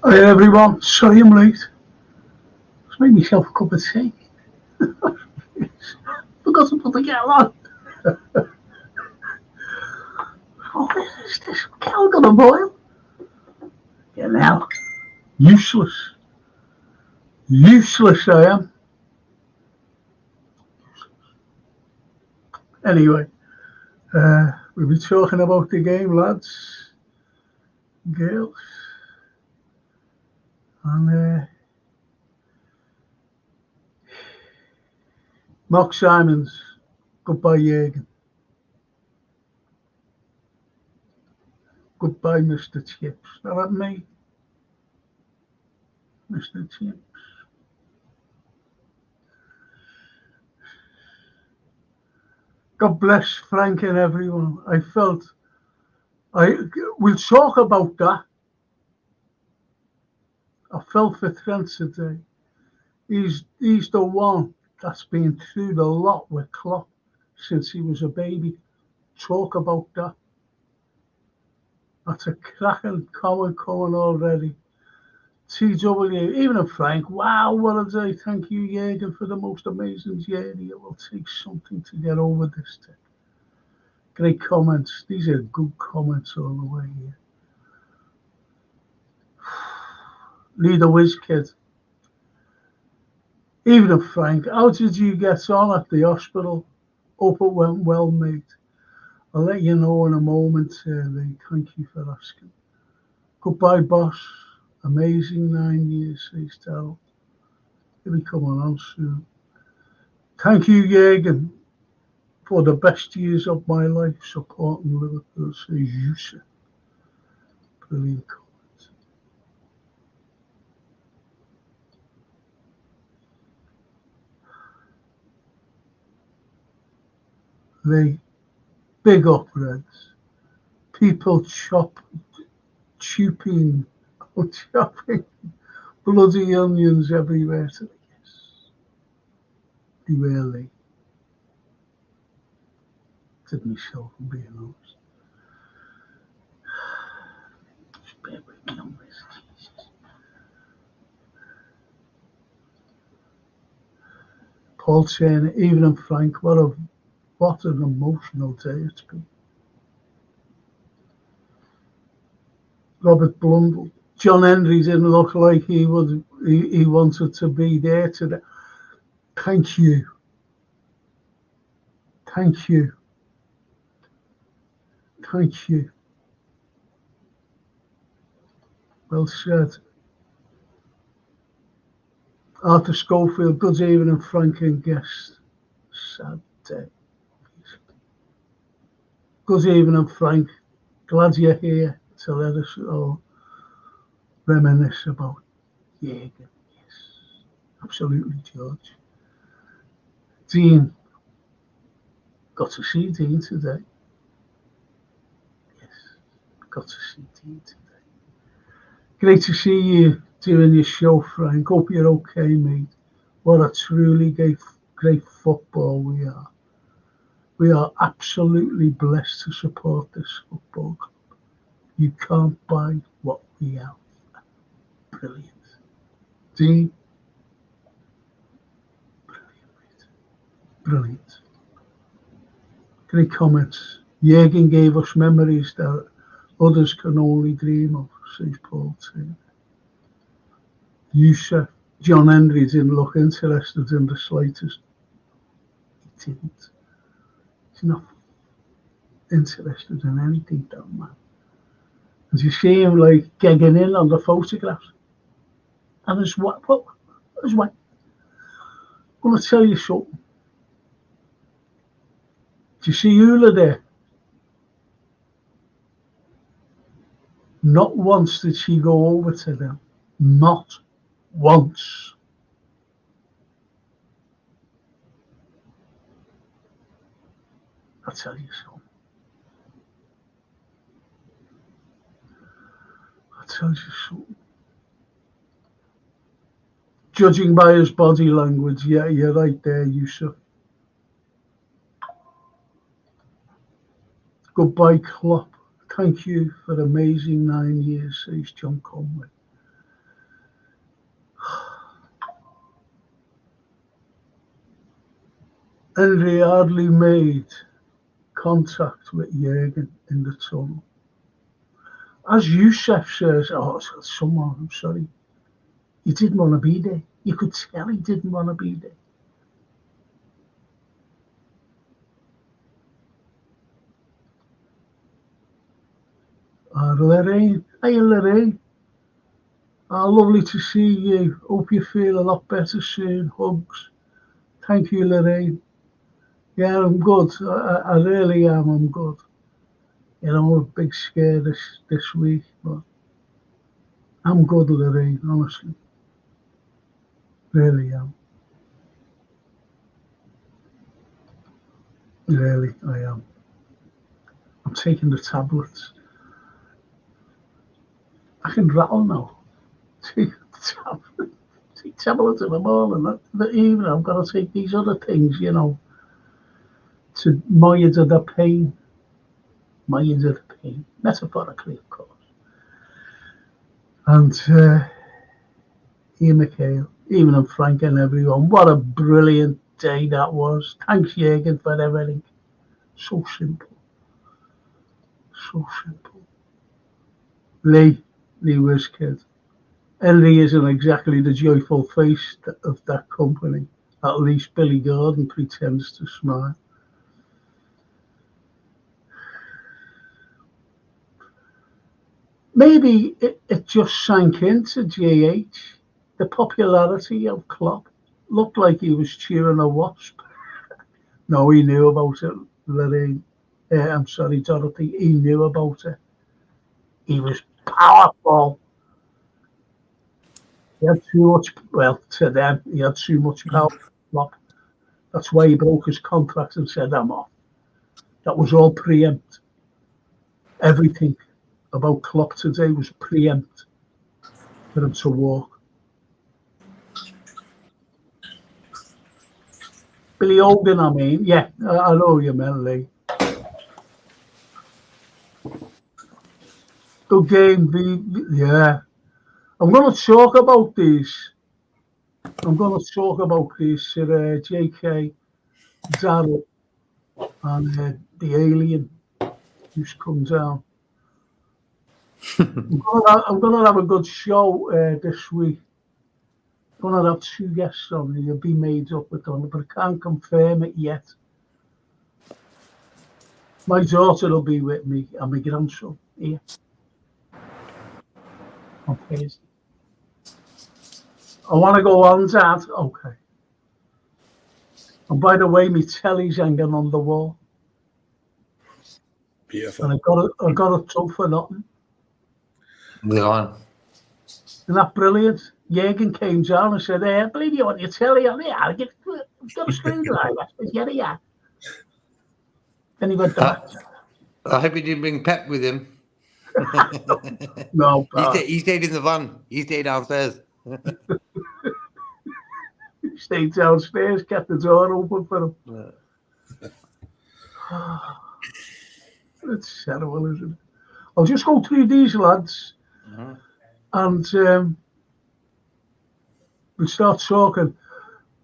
Hi everyone, sorry I'm late. Just made myself a cup of tea. Forgot to put the kettle on. What is this? Kettle gonna boil? Yeah, now. Useless. Useless I am. Anyway, we'll be talking about the game, lads, girls, and Mark Simons. Goodbye, Jürgen. Goodbye, Mr. Chips. Not at me, Mr. Chips. God bless Frank and everyone. We'll talk about that. I felt for Trent today. He's the one that's been through the lot with Klopp since he was a baby. Talk about that. That's a cracking comment coming already. TW, even a Frank, wow, what a day. Thank you, Jürgen, for the most amazing journey. It will take something to get over this thing. Great comments. These are good comments all the way here. Leader Whiz Kid. Even a Frank, how did you get on at the hospital? Hope it went well, mate. I'll let you know in a moment, Lee. Thank you for asking. Goodbye, boss. Amazing 9 years, says Daryl. He'll be coming on soon. Thank you, Jürgen, for the best years of my life supporting Liverpool, says Yusuf. Brilliant comment. Lee, big up, Reds. People chopping bloody onions everywhere to the kiss. Really did myself being honest. Just bear with me on this, Jesus. Paul saying, even and Frank, what an emotional day it's been. Robert Blundell. John Henry didn't look like he wanted to be there today. Thank you. Thank you. Thank you. Well said. Arthur Schofield, good evening, Frank and guest. Sad day. Good evening, Frank. Glad you're here to let us all reminisce about Jürgen. Yes, absolutely, George. Dean, got to see Dean today. Yes, got to see Dean today. Great to see you doing your show, Frank. Hope you're okay, mate. What a truly great football we are. We are absolutely blessed to support this football club. You can't buy what we have. Brilliant. Dean, brilliant, mate. Brilliant. Great comments. Jürgen gave us memories that others can only dream of, says Paul too. Yusuf, John Henry didn't look interested in the slightest. He didn't. He's not interested in anything, that man. And you see him like gagging in on the photographs. And his wife, I'm going to tell you something. Do you see Ula there? Not once did she go over to them. Not once. I'll tell you something. I'll tell you something. Judging by his body language, yeah, you're right there, Yusuf. Goodbye, Klopp. Thank you for amazing 9 years, says John Conway. Henry hardly made contact with Jürgen in the tunnel. As Youssef says, oh, someone, I'm sorry, he didn't want to be there. You could tell he didn't want to be there. Lorraine, hey Lorraine, lovely to see you. Hope you feel a lot better soon. Hugs. Thank you, Lorraine. Yeah, I'm good. I really am. I'm good. You know, a big scare this week, but I'm good, Lorraine, honestly. Really am. Really, I am. I'm taking the tablets. I can rattle now. Take tablets in the morning. The evening, I've got to take these other things, you know, to monitor the pain. Monitor the pain, metaphorically, of course. And Ian McHale, even and Frank and everyone, what a brilliant day that was. Thanks, Jürgen, for everything. So simple. So simple. Lee Wizkid. Henry isn't exactly the joyful face of that company. At least Billy Gordon pretends to smile. Maybe it just sank into JH. The popularity of Klopp looked like he was cheering a wasp. No, he knew about it, Lorraine. I'm sorry, Dorothy. He knew about it. He was powerful. He had too much, well, to them, he had too much power. That's why he broke his contract and said, I'm off. That was all preempt. Everything about Klopp today was preempt for him to walk. Billy Hogan, I mean. Yeah, I know you meant, Lee. Good game, yeah. I'm going to talk about these. I'm going to talk about this, JK, Darryl, and the alien who's come down. I'm going to have a good show this week. I'm going to have 2 guests on. You'll be made up with them, but I can't confirm it yet. My daughter will be with me and my grandson here on Thursday. I want to go on, Dad. Okay. And by the way, my telly's hanging on the wall. Beautiful. And I got a tub for nothing. We're on. Isn't that brilliant? Jürgen came down and said, hey, I believe you want your telly on here. I've got a screwdriver. Get it, yeah. Then he went back. I hope he didn't bring Pep with him. No, he stayed in the van. He stayed downstairs. He stayed downstairs, kept the door open for him. It's terrible, isn't it? I'll just go through these lads and we'll start talking.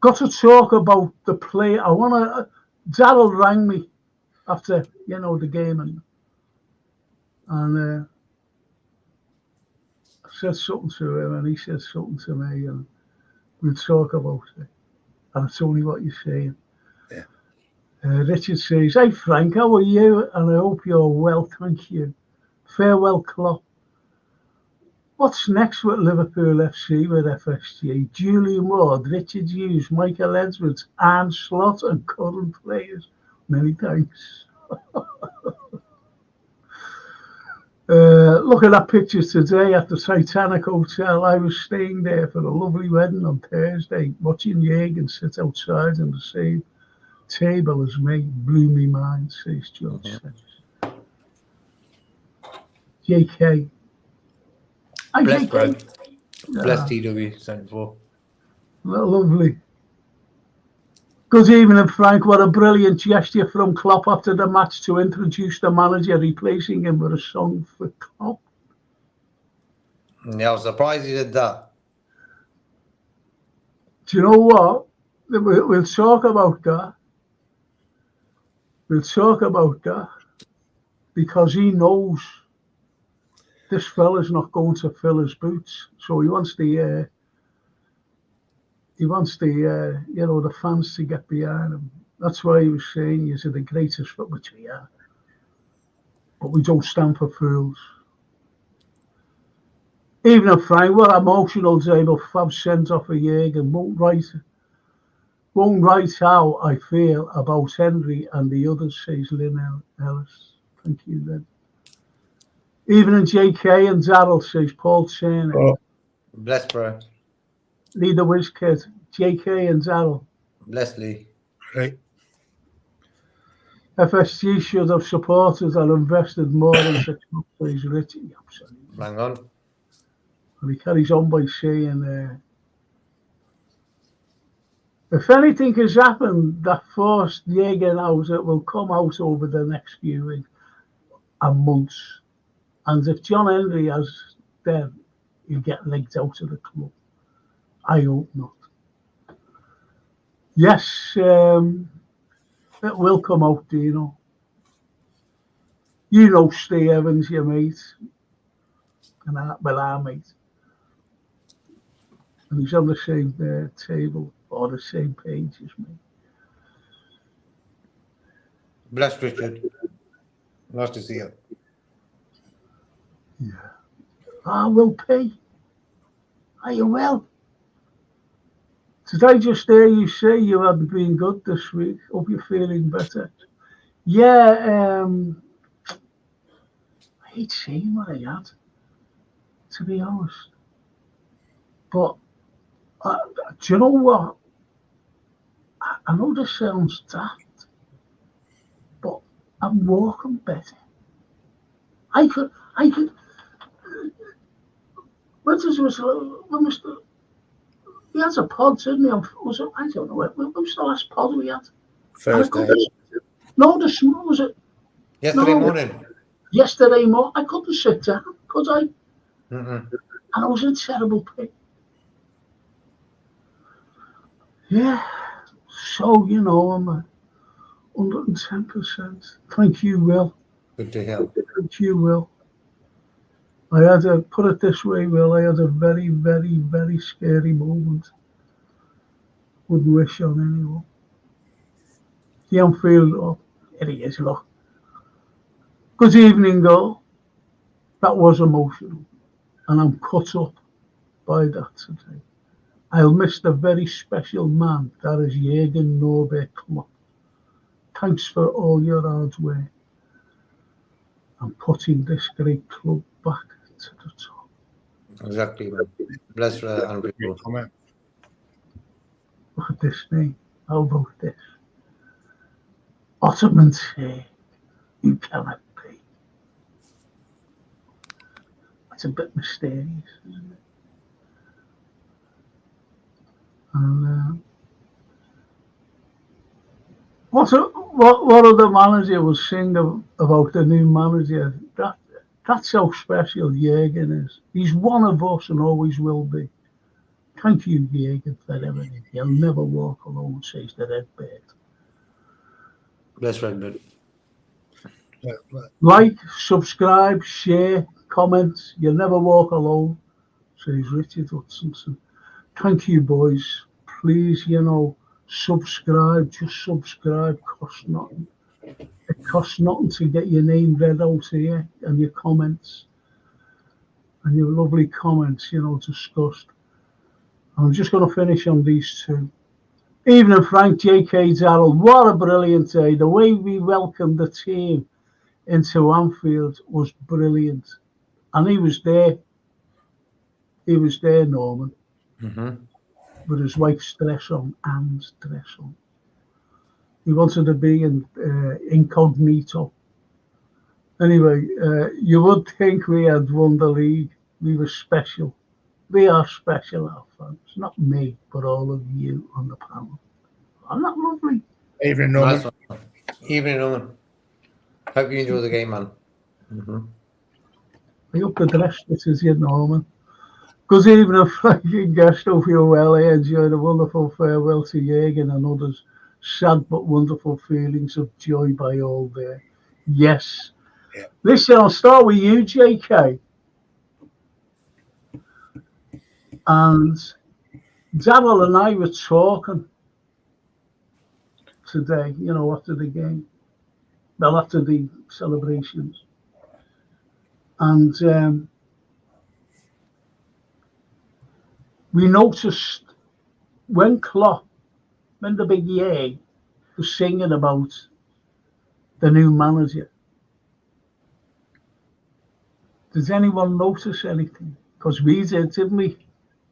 Got to talk about the play. I want to. Darryl rang me after the game and I said something to him and he said something to me and we'll talk about it. And it's only what you're saying. Yeah. Richard says, hey Frank, how are you? And I hope you're well, thank you. Farewell, Klopp. What's next with Liverpool FC with FSG? Julian Ward, Richard Hughes, Michael Edwards, Arne Slot, and current players. Many thanks. Looking at pictures today at the Titanic Hotel. I was staying there for a lovely wedding on Thursday, watching Jürgen sit outside on the same table as me. Blew me mind, says George. JK. Bless, bro. Yeah. Bless TW, 74. Lovely. Good evening, Frank. What a brilliant gesture from Klopp after the match to introduce the manager, replacing him with a song for Klopp. Yeah, I was surprised he did that. Do you know what? We'll talk about that. we'll talk about that because he knows this fella's not going to fill his boots, so he wants the the fans to get behind him. That's why he was saying you're the greatest, which we are, but we don't stand for fools. Even if Frank were emotional today, but Fab sent off a Jürgen won't write how I feel about Henry and the others, says Lynn Ellis. Thank you, Lynn. Even in JK and Daryl, says Paul Turner. Oh. Bless, bro. Lee the Whiz Kid, JK and Daryl. Bless Lee. Right. FSG should have supported and invested more in 6 months, says Richie. Absolutely. Hang on. And he carries on by saying, if anything has happened that forced Jürgen out, it will come out over the next few weeks and months. And if John Henry has, then he'll get legged out of the club. I hope not. Yes, it will come out, Dino. You know Steve Evans, your mate, and our mate. And he's on the same table or the same page as me. Bless, Richard. Nice to see you. Yeah. I will pay. Are you well? Did I just hear you say you hadn't been good this week? Hope you're feeling better. Yeah, I hate saying what I had, to be honest. But do you know what? I know this sounds daft, but I'm walking better. I could. When Mr. He has a pod, didn't he? I don't know. When was the last pod we had? Thursday. No, was it? Yesterday morning. Yesterday morning. I couldn't sit down, could I? Mm-mm. And I was in terrible pain. Yeah. So, I'm 110%. Thank you, Will. Good to hear. Thank you, Will. I had to put it this way, Will. I had a very, very, very scary moment. Wouldn't wish on anyone. Yeah, I'm feeling up. Here he is, look. Good evening, all. That was emotional, and I'm cut up by that today. I'll miss the very special man that is Jürgen Klopp. Thanks for all your hard work and putting this great club back to the top. Exactly, man. Bless and people. Look at this name. How about this? Ottoman say you cannot be. It's a bit mysterious, isn't it? And what other manager was saying about the new manager? That's how special Jürgen is. He's one of us and always will be. Thank you, Jürgen, for everything. He'll never walk alone, says the Red Bird. Bless Redbird. Yeah, Like, subscribe, share, comment. You'll never walk alone, says Richard Hutchinson. Thank you, boys. Please, subscribe. Just subscribe. Costs nothing. It costs nothing to get your name read out here and your comments. And your lovely comments, discussed. I'm just going to finish on these two. Evening, Frank, J.K. Darrell. What a brilliant day. The way we welcomed the team into Anfield was brilliant. And he was there. He was there, Norman. Mm-hmm. With his wife's dress on and dress on. He wanted to be in incognito. Anyway, you would think we had won the league. We were special. We are special, our fans. Not me, but all of you on the panel. I'm not lovely. Evening, Norman. Nice one. Evening, Norman. Hope you enjoy the game, man. Mm-hmm. I hope the dress fits you, Norman. Good evening, Frank and guest. Hope you're well. I enjoyed a wonderful farewell to Jürgen and others. sad but wonderful feelings of joy by all there. Yes. Yeah. Listen, I'll start with you, JK. And Daryl and I were talking today, after the game. Well, after the celebrations. And we noticed when the big yay was singing about the new manager, did anyone notice anything? Because we did, didn't we?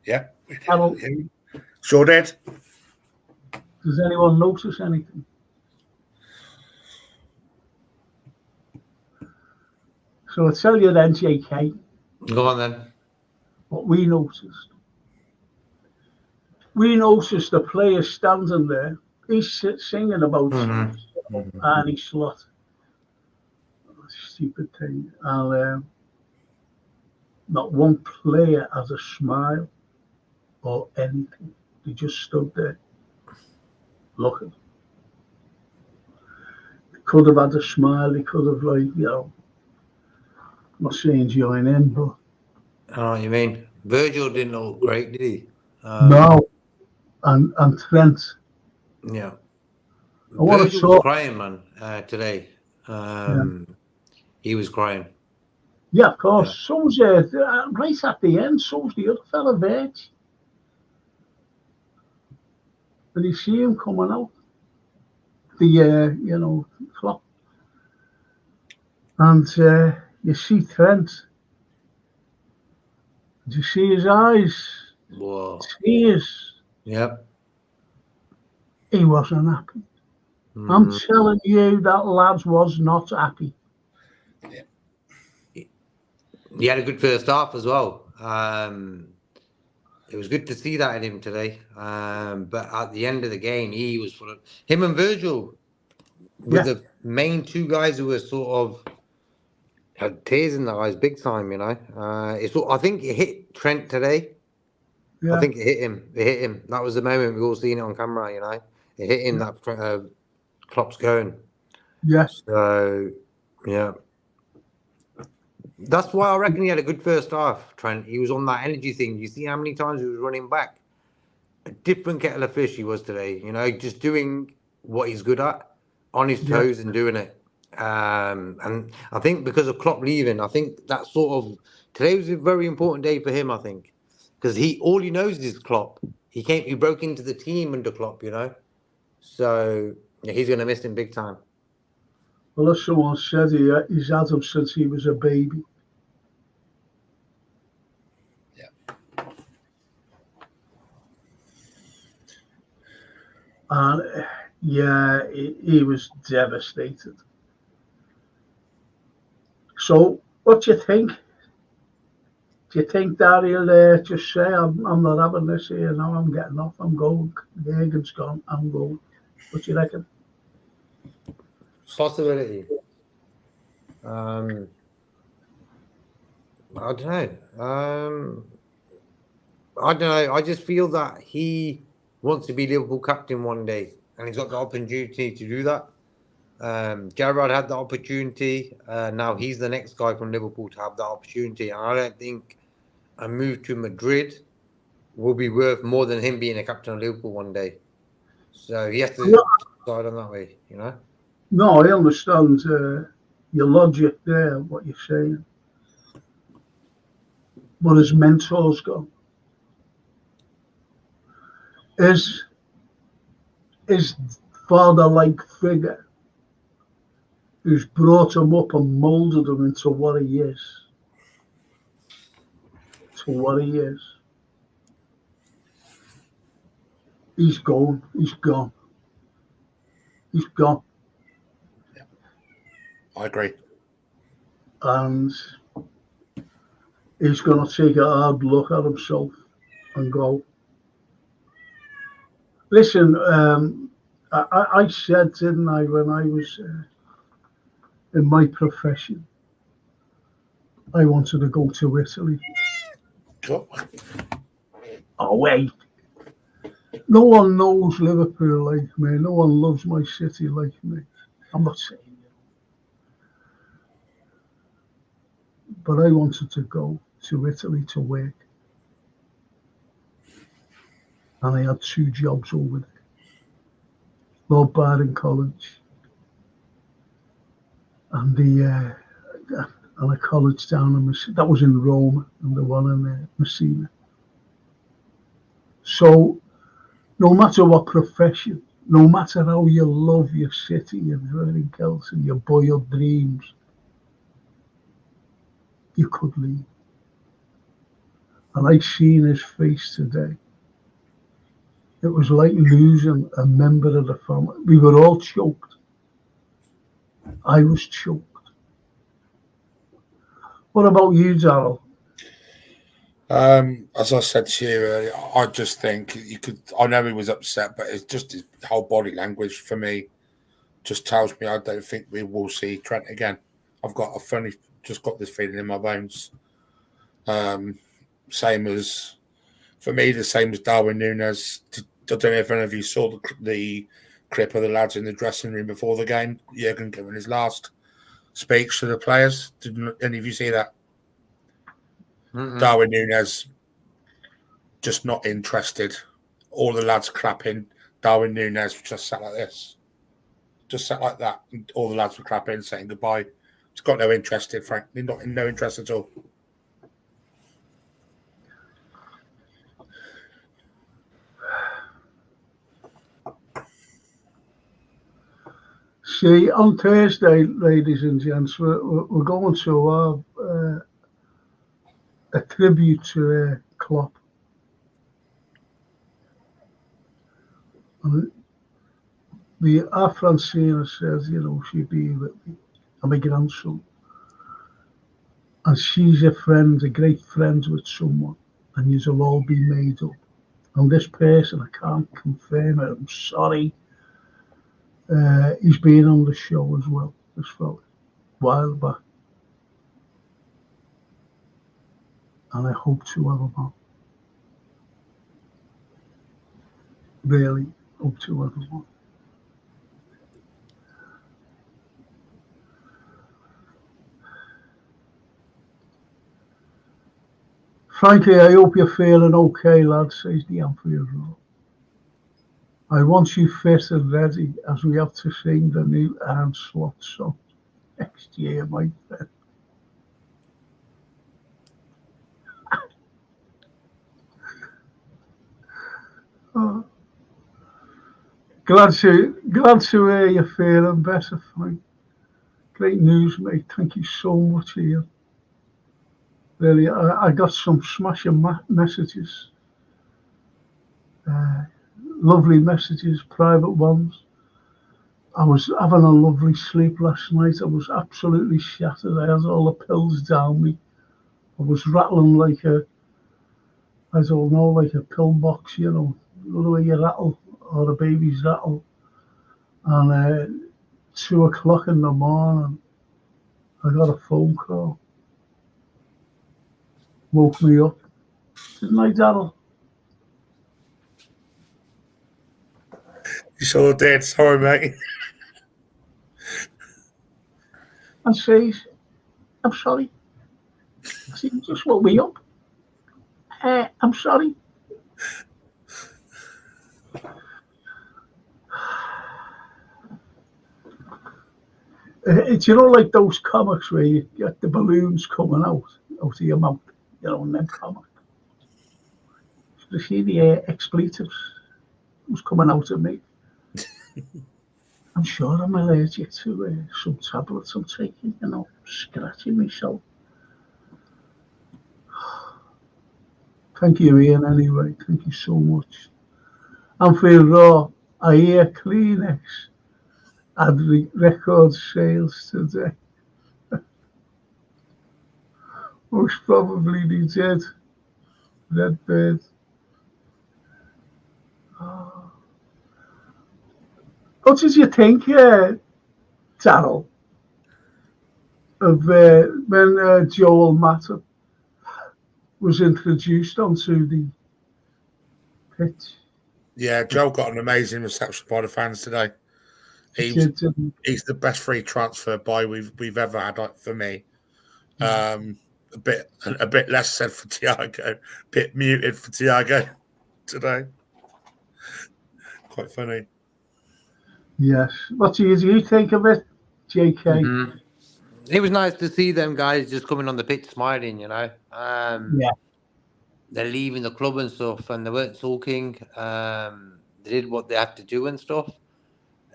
Yeah. Harold, Sure did. does anyone notice anything? So I'll tell you then, JK, Go on then. what we noticed. We noticed the player standing there. He's singing about Arnie Slot. Stupid thing. And not one player has a smile or anything. They just stood there looking. They could have had a smile. They could have, I'm not saying join in, but. I know what you mean. Virgil didn't look great, did he? No. And Trent. Yeah. Virgil was crying, man, today. He was crying. Yeah, of course. Yeah. So was right at the end, so was the other fella, Virg. But you see him coming out, the Klopp. And you see Trent. Did you see his eyes? Whoa. Tears. Yep. He wasn't happy. I'm telling you, that lad was not happy. Yeah. He had a good first half as well. It was good to see that in him today. But at the end of the game, he was full of him and Virgil were the main two guys who were sort of had tears in their eyes big time, I think it hit Trent today. Yeah. I think it hit him. It hit him. That was the moment we all seen it on camera, It hit him that Klopp's going. Yes. So, yeah. That's why I reckon he had a good first half, Trent. He was on that energy thing. You see how many times he was running back? A different kettle of fish he was today, just doing what he's good at, on his toes and doing it. And I think because of Klopp leaving, I think that today was a very important day for him, I think. Because all he knows is Klopp. He broke into the team under Klopp, So he's going to miss him big time. Well, as someone said, he's had him since he was a baby. Yeah. And he was devastated. So, what do you think? Do you think that he'll just say, I'm not having this here now, I'm getting off, I'm going, the agent's gone, I'm going? What do you reckon? Possibility. I don't know. I don't know. I just feel that he wants to be Liverpool captain one day, and he's got the opportunity to do that. Gerrard had the opportunity. Now he's the next guy from Liverpool to have that opportunity, and I don't think a move to Madrid will be worth more than him being a captain of Liverpool one day. So he has to decide on that way, No, I understand your logic there, what you're saying. But his mentor's gone. His father-like figure who's brought him up and moulded him into what he is. He's gone. He's gone. He's gone. Yeah. I agree. And he's going to take a hard look at himself and go. Listen, I said, didn't I, when I was in my profession, I wanted to go to Italy. Cool. Oh, wait. No one knows Liverpool like me. No one loves my city like me. I'm not saying it, but I wanted to go to Italy to work, and I had 2 jobs over there: Lord Byron College and a college down in Messina. That was in Rome, and the one in Messina. So, no matter what profession, no matter how you love your city and everything else and your boyhood dreams, you could leave. And I seen his face today. It was like losing a member of the family. We were all choked. I was choked. What about you, Darryl? As I said to you earlier, I just think you could. I know he was upset, but it's just his whole body language for me just tells me I don't think we will see Trent again. I've got just got this feeling in my bones. Same as for me, the same as Darwin Núñez. I don't know if any of you saw the clip of the lads in the dressing room before the game. Jurgen giving his last speech to the players. Did any of you see that? Darwin Núñez just not interested. All the lads clapping. Darwin Núñez just sat like this. Just sat like that. And all the lads were clapping, saying goodbye. He's got no interest in, frankly. No interest at all. See, on Thursday, ladies and gents, we're going to have a tribute to Klopp. And our Francina says, she'd be with me and my grandson. And she's a great friend with someone, and you'll all be made up. And this person, I can't confirm it, I'm sorry. He's been on the show as well, this fella, a while back. And I hope to have him on. Really hope to have him on. Frankly, I hope you're feeling okay, lad, says the Anfield Road. I want you fit and ready as we have to sing the new Arne Slot song next year, my friend. Oh. Glad to hear you're feeling better, Frank. Great news, mate. Thank you so much, Ian. Really, I got some smashing messages. Lovely messages, private ones. I was having a lovely sleep last night. I was absolutely shattered. I had all the pills down me. I was rattling like a pillbox, the way you rattle, or a baby's rattle. And 2 o'clock in the morning, I got a phone call. Woke me up. Didn't I, Darryl? You sure did. Sorry, mate. And says, I'm sorry. I said, you just woke me up. I'm sorry. It's, like those comics where you get the balloons coming out of your mouth, in them comics. So you see the expletives was coming out of me. I'm sure I'm allergic to some tablets I'm taking, scratching myself. Thank you, Ian, anyway. Thank you so much. Anfield Raw, I hear Kleenex had record sales today. Most probably they did. Redbird. Oh. What did you think, Darryl, of when Joel Matip was introduced onto the pitch? Yeah, Joe got an amazing reception by the fans today. He's the best free transfer buy we've ever had for me. A bit less said for Thiago, a bit muted for Thiago today. Quite funny. Yes. What do you think of it, JK? Mm-hmm. It was nice to see them guys just coming on the pitch smiling, Yeah. They're leaving the club and stuff, and they weren't sulking. They did what they had to do and stuff.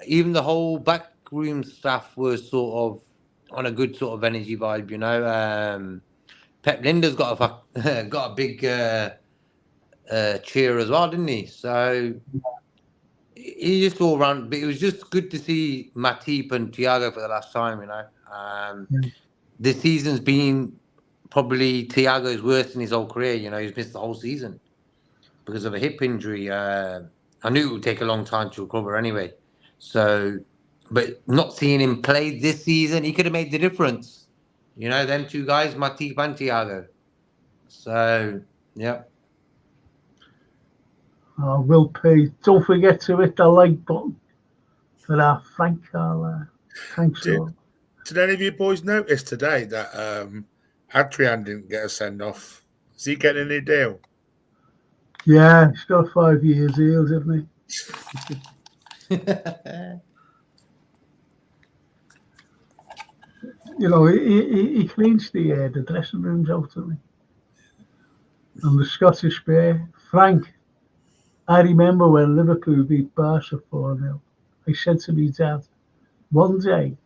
Even the whole backroom staff was sort of on a good sort of energy vibe, Pep Linda's got a big cheer as well, didn't he? So he just all around. But it was just good to see Matip and Thiago for the last time. This season's been probably Thiago's worst in his whole career. He's missed the whole season because of a hip injury. I knew it would take a long time to recover anyway. So, but not seeing him play this season, he could have made the difference. Them two guys, Matip and Thiago. So, yeah. Will P. Don't forget to hit the like button for our Frank Carlyle. Thanks all. Did any of you boys notice today that Adrian didn't get a send-off? Is he getting a new deal? Yeah, he's got a 5 years deal, isn't he? He cleans the dressing rooms out, doesn't he? And the Scottish Bear, Frank. I remember when Liverpool beat Barca 4-0. I said to my dad, one day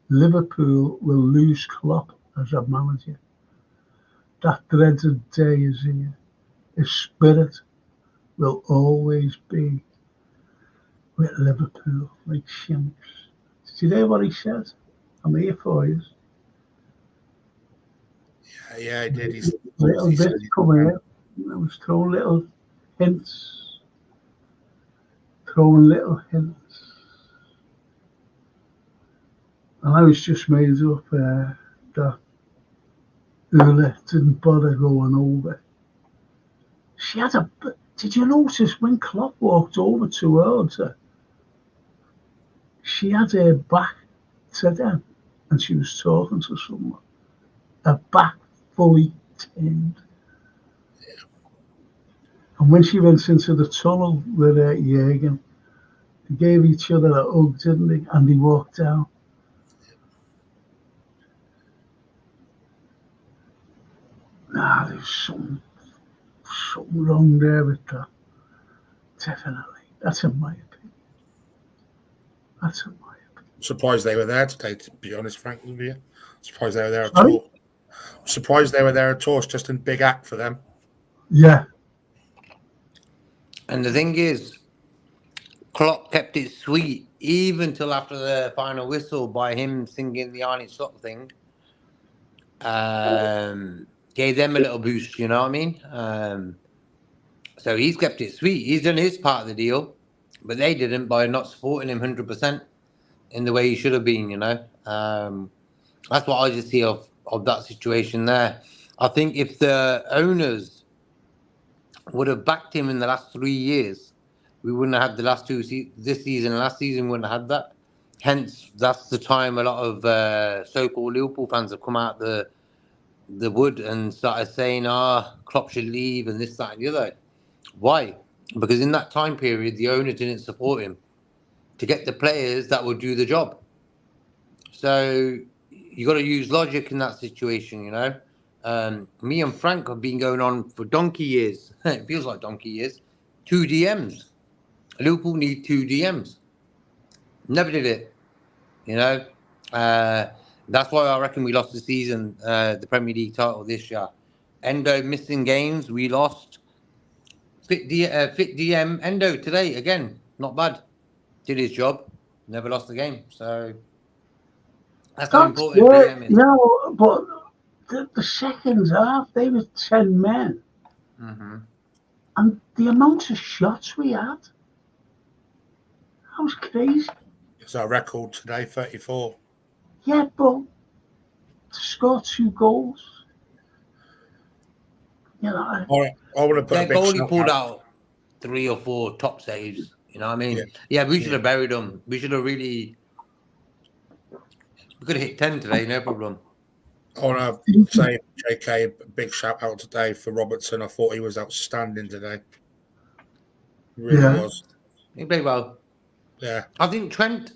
Liverpool will lose Klopp as a manager. That dreaded day is here. His spirit will always be with Liverpool, like Shanks. Did you hear what he said? I'm here for you. Yeah, he did. He's little bits coming out. I was throwing little hints. And I was just made up that Ula didn't bother going over. She had did you notice when Klopp walked over towards her, she had her back to them and she was talking to someone. Her back fully turned. And when she went into the tunnel with Jürgen, they gave each other a hug, didn't they? And they walked down. There's something wrong there with that. Definitely. That's in my opinion. Surprised they were there today, to be honest, Frank, with you. Surprised they were there at all. Surprised they were there at all. It's just a big act for them. Yeah. And the thing is, Klopp kept it sweet even till after the final whistle by him singing the Arnie Slot thing. Gave them a little boost, you know what I mean? So he's kept it sweet. He's done his part of the deal, but they didn't by not supporting him 100% in the way he should have been, That's what I just see of that situation there. I think if the owners would have backed him in the last 3 years, we wouldn't have had the last two this season. Last season, we wouldn't have had that. Hence, that's the time a lot of so-called Liverpool fans have come out the wood and started saying, Klopp should leave and this, that, and the other. Why? Because in that time period, the owner didn't support him to get the players that would do the job. So you got to use logic in that situation, Me and Frank have been going on for donkey years. It feels like donkey years. 2 DMs. Liverpool need 2 DMs. Never did it, That's why I reckon we lost the season, the Premier League title this year. Endo missing games, we lost. Fit DM Endo today again, not bad. Did his job, never lost the game. So that's how important DM is. No, but the second half they were 10 men, and the amount of shots we had, that was crazy. It's our record today, 34. Yeah, but to score 2 goals, I want to put their goalie pulled out. 3 or 4 top saves. You know what I mean? Yeah. We should have buried them. We should have really. We could have hit 10 today, no problem. I want to say, JK, a big shout out today for Robertson. I thought he was outstanding today. Really was. He played well. Yeah. I think Trent,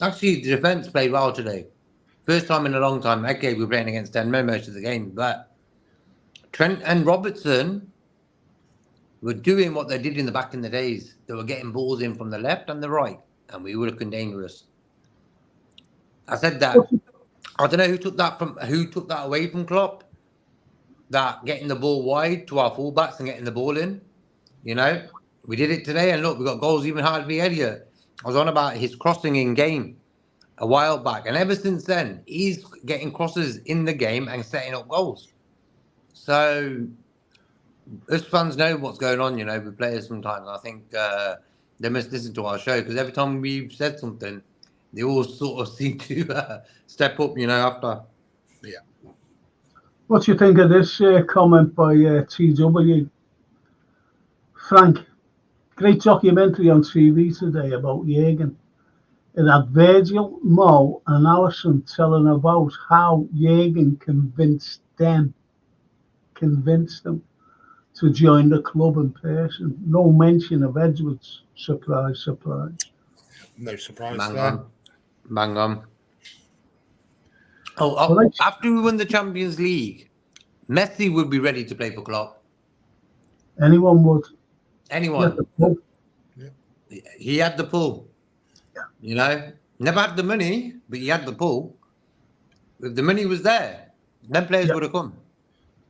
actually, the defence played well today. First time in a long time. Okay, we were playing against Denver most of the game, but Trent and Robertson were doing what they did in the days. They were getting balls in from the left and the right, and we were looking dangerous. I said that. I don't know who took that away from Klopp. That getting the ball wide to our fullbacks and getting the ball in. You know, we did it today, and look, we got goals. Even Harvey Elliott. I was on about his crossing in game a while back, and ever since then, he's getting crosses in the game and setting up goals. So, us fans know what's going on, you know, with players sometimes. I think they must listen to our show because every time we've said something, they all sort of seem to step up, you know, after. Yeah. What do you think of this comment by TW? Frank, great documentary on TV today about Jürgen. It had Virgil, Mo and Allison telling about how Jürgen convinced them to join the club in person. No mention of Edwards. Surprise, surprise. No surprise Bang there. on. Bang on. Oh, after we win the Champions League, Messi would be ready to play for Klopp. Anyone would. Anyone. He had the pull. Yeah. You know, never had the money, but he had the pull. If the money was there, then players would have come.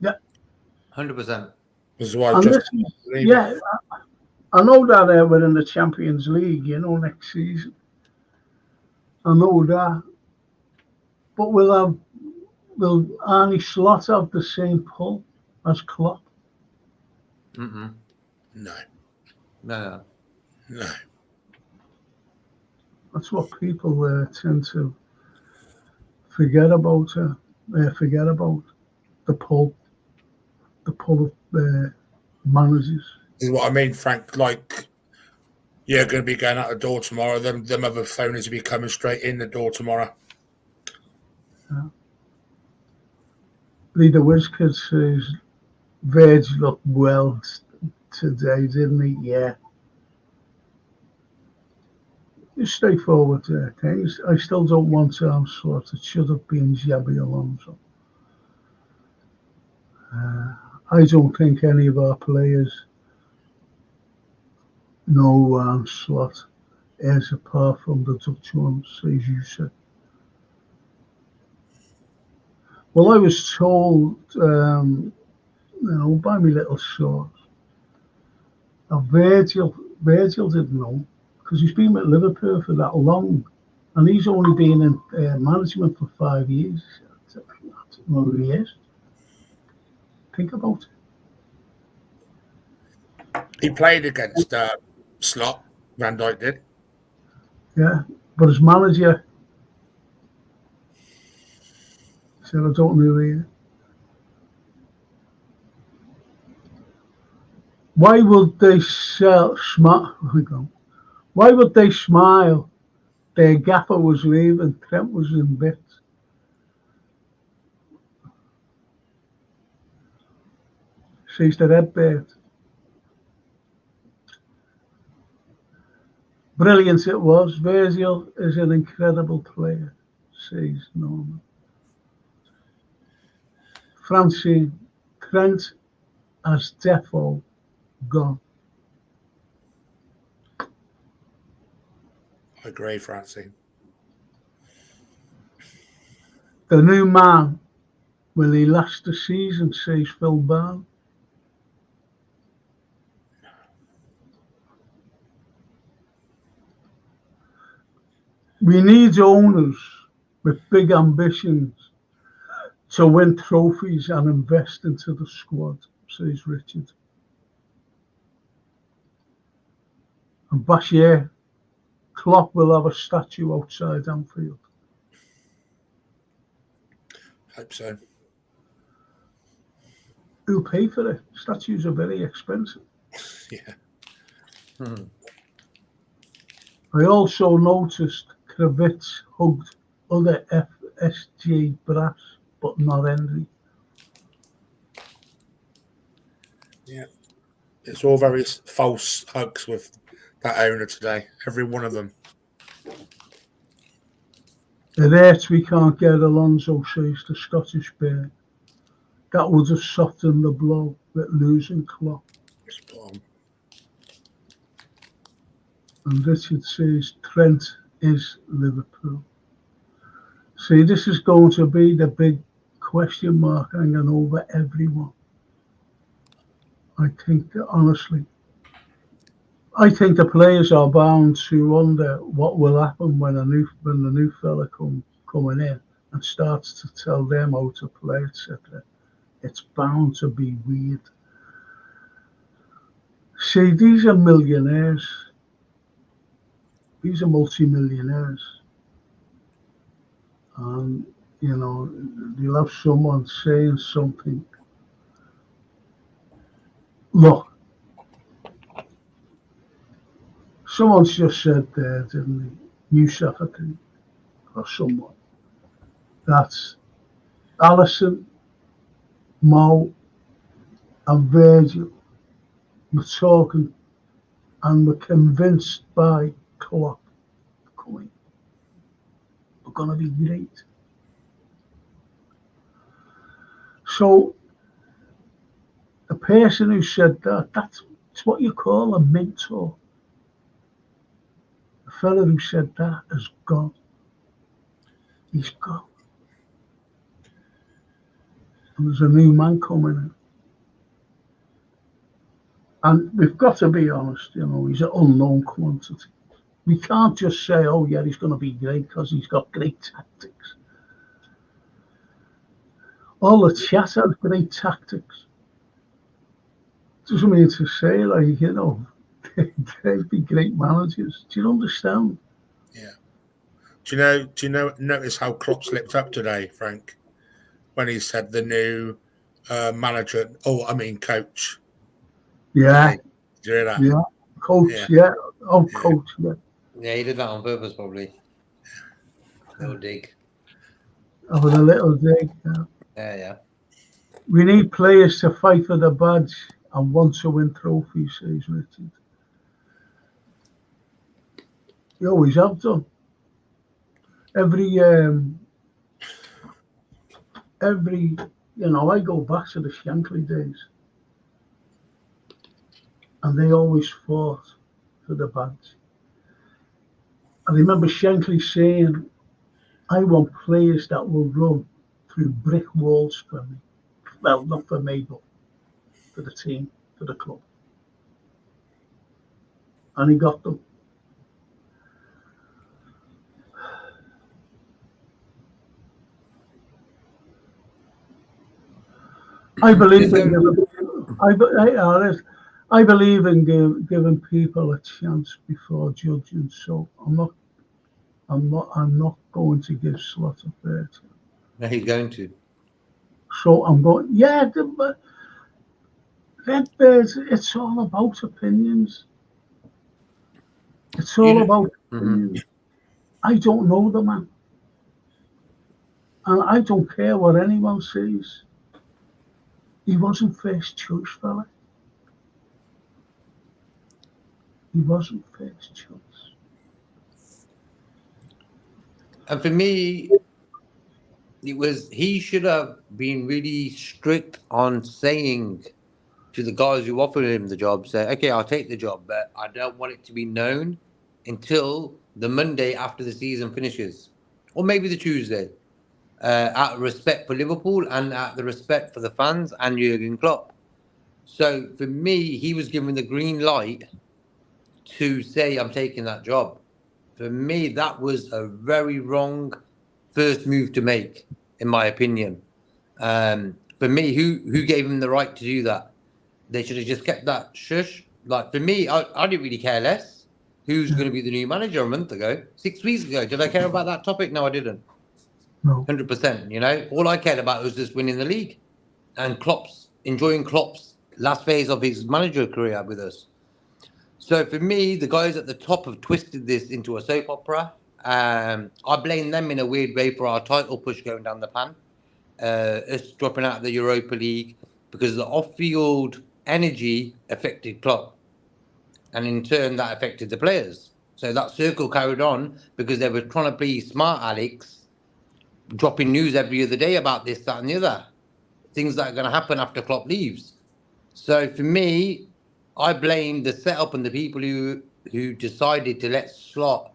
Yeah. 100%. This is why I know that we're in the Champions League, you know, next season. I know that. But will Arne Slot have the same pull as Klopp? Mm-mm. No. No. That's what people tend to forget about. Forget about the pull of managers. This is what I mean, Frank. Like, you're going to be going out the door tomorrow. Them other phonies will be coming straight in the door tomorrow. Leader Wizkid says, Verge looked well today, didn't he? Yeah. Just straightforward things. I still don't want to Slot. It should have been Xabi Alonso. I don't think any of our players know Slot is apart from the Dutch ones, as you said. Well, I was told, you know, by my little source, that Virgil didn't know because he's been with Liverpool for that long, and he's only been in management for 5 years. I don't know who he is. Think about it. He played against Slot. Van Dijk did. Yeah, but his manager said, I don't know who he is. Why would they Why would they smile? Their gaffer was leaving, Trent was in bits. Says the Redbird. Brilliant it was. Virgil is an incredible player, says Norman. Francine, Trent has defo gone. I agree, Francine. The new man, will he last the season, says Phil Barn. We need owners with big ambitions to win trophies and invest into the squad, says Richard. And Bashir, Klopp will have a statue outside Anfield. Hope so. Who'll pay for it? Statues are very expensive. Yeah. I also noticed Kravitz hugged other FSG brass, but not Henry. Yeah. It's all very false hugs with that owner today. Every one of them. It hurts we can't get Alonso, says the Scottish bear. That would have softened the blow with losing Klopp. And Richard says Trent is Liverpool. See, this is going to be the big question mark hanging over everyone. I think that, honestly, I think the players are bound to wonder what will happen when the new fella coming in and starts to tell them how to play, etc. It's bound to be weird. See, these are millionaires. These are multi-millionaires. And, you know, you'll have someone saying something. Look, someone's just said there, didn't he? New Secretary or someone. That's Allison, Mo, and Virgil. We're talking and we're convinced by Klopp coming. We're going to be great. So, the person who said that, that's what you call a mentor. The fellow who said that is gone. He's gone. And there's a new man coming in. And we've got to be honest, you know, he's an unknown quantity. We can't just say, oh yeah, he's going to be great because he's got great tactics. All the chat has great tactics. Doesn't mean to say, like, you know, they'd be great managers. Do you understand? Yeah. Notice how Klopp slipped up today, Frank, when he said the new manager, coach. Yeah. Did you hear that? Yeah. Coach, yeah. Oh, Yeah. coach, yeah. Yeah, he did that on purpose, probably. Little dig. Oh, a little dig, yeah. Yeah. We need players to fight for the badge and want to win trophies, says Richard. You always have done. Every, you know, I go back to the Shankly days. And they always fought for the badge. I remember Shankly saying, I want players that will run through brick walls for me. Well, not for me, but for the team, for the club. And he got them. I believe in giving people a chance before judging. So I'm not going to give Slot a fair chance. No, he's going to. So I'm going. Yeah, Redbirds. It's all about opinions. It's all about opinions. I don't know the man, and I don't care what anyone says. He wasn't first choice, fella. He wasn't first choice. And for me, he should have been really strict on saying to the guys who offered him the job, say, okay, I'll take the job, but I don't want it to be known until the Monday after the season finishes, or maybe the Tuesday, out of respect for Liverpool and out of the respect for the fans and Jurgen Klopp. So for me, he was given the green light to say, I'm taking that job. For me, that was a very wrong first move to make, in my opinion. For me, who gave him the right to do that? They should have just kept that shush. Like, for me, I didn't really care less who's going to be the new manager a month ago, 6 weeks ago. Did I care about that topic? No, I didn't. No. 100%, you know? All I cared about was just winning the league and enjoying Klopp's last phase of his manager career with us. So for me, the guys at the top have twisted this into a soap opera. I blame them in a weird way for our title push going down the pan. Us dropping out of the Europa League because the off-field energy affected Klopp. And in turn, that affected the players. So that circle carried on because they were trying to be smart, Alex, dropping news every other day about this, that, and the other. Things that are going to happen after Klopp leaves. So for me, I blame the setup and the people who decided to let Slot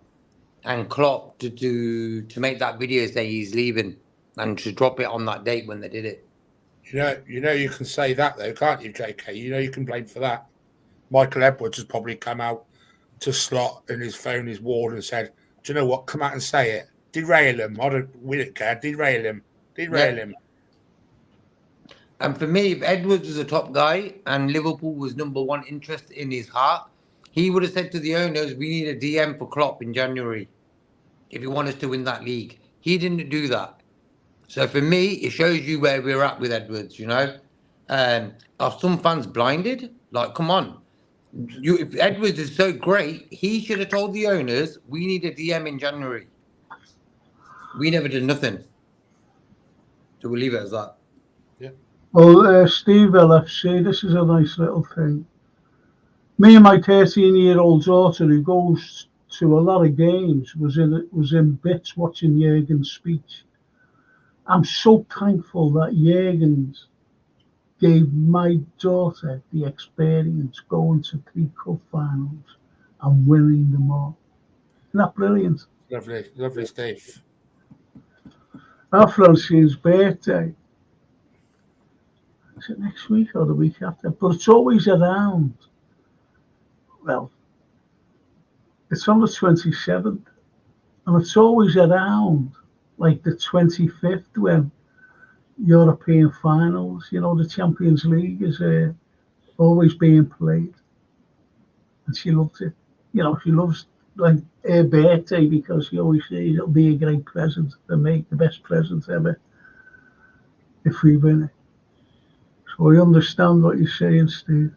and Klopp to make that video say he's leaving and to drop it on that date when they did it. You know, you can say that though, can't you, JK? You know, you can blame for that. Michael Edwards has probably come out to Slot in his phone, his ward, and said, "Do you know what? Come out and say it. Derail him. We don't care. Derail him. Derail him." And for me, if Edwards was a top guy and Liverpool was number one interest in his heart, he would have said to the owners, "We need a DM for Klopp in January if he wants us to win that league." He didn't do that. So for me, it shows you where we're at with Edwards, you know. Are some fans blinded? Like, come on. If Edwards is so great, he should have told the owners, we need a DM in January. We never did nothing. So we'll leave it as that. Yeah. Well, Steve LFC, this is a nice little thing. Me and my 13-year-old daughter, who goes to a lot of games, was in bits watching Jurgen's speech. I'm so thankful that Jurgen's gave my daughter the experience going to 3 cup finals and winning them all. Isn't that brilliant? Lovely, Steve. Our Francine's birthday. Is it next week or the week after? But it's always around. Well, it's on the 27th, and it's always around like the 25th when European finals, you know, the Champions League is always being played. And she loves it. You know, she loves like her birthday because she always says it'll be a great present to make the best present ever if we win it. So I understand what you're saying, Steve.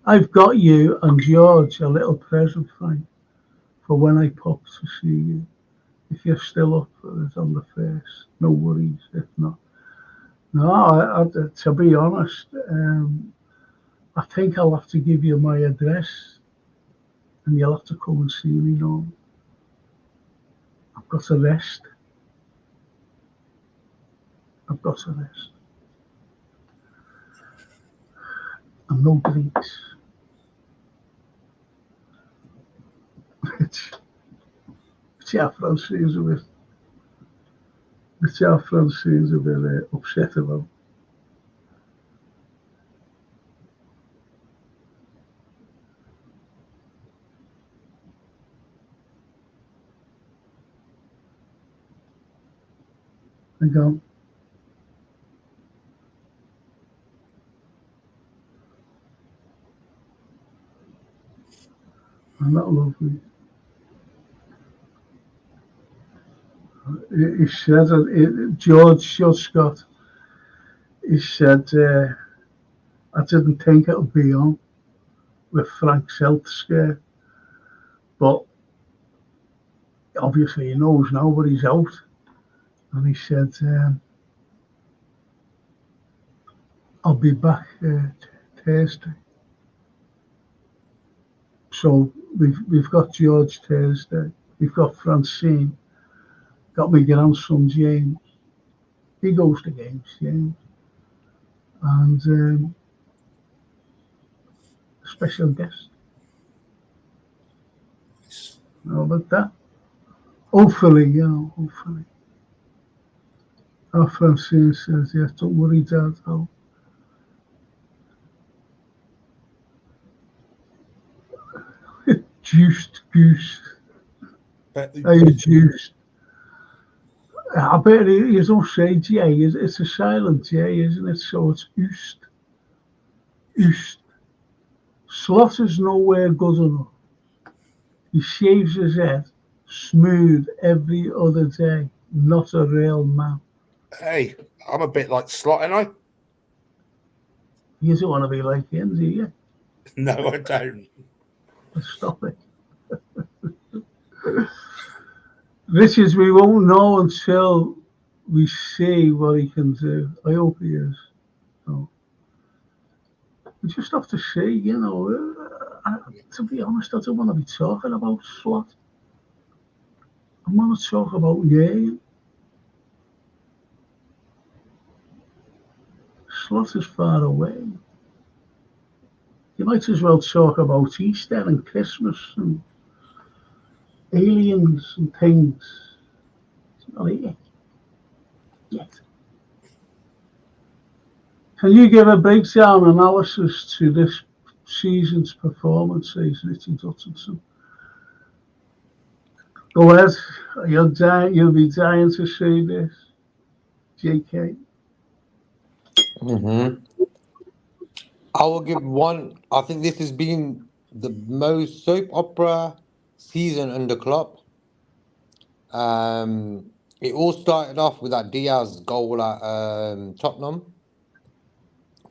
I've got you and George a little present, Frank, for when I pop to see you. If you're still up for it on the 1st, no worries. If not, no. To be honest, I think I'll have to give you my address, and you'll have to come and see me now. I've got to rest. And no drinks. Which our Francine's a bit upset about. Hang on. I'm not lovely. He said, George Scott, he said, I didn't think it would be on with Frank's health scare, but obviously he knows now, but he's out. And he said, I'll be back Thursday. So we've got George Thursday, we've got Francine, got my grandson James. He goes to games, James. And a special guest. How about that? Hopefully. Our Francine says, yeah, don't worry, Dad. Juiced goose. Are you juiced? I bet you don't say J. It's a silent J, isn't it? So it's oosed. Oosed. Slot is nowhere good enough. He shaves his head smooth every other day. Not a real man. Hey, I'm a bit like Slot, ain't I? You don't want to be like him, do you? No, I don't. Stop it. Richards, we won't know until we see what he can do. I hope he is. So, we just have to see, you know. To be honest, I don't want to be talking about Slot. I want to talk about Yale. Slot is far away. You might as well talk about Easter and Christmas and aliens and things. It's not here yet. Can you give a breakdown analysis to this season's performance, says Richie Dutton? Go ahead. You'll be dying to see this. JK. I will give one. I think this has been the most soap opera season under Klopp. It all started off with that Diaz goal at Tottenham.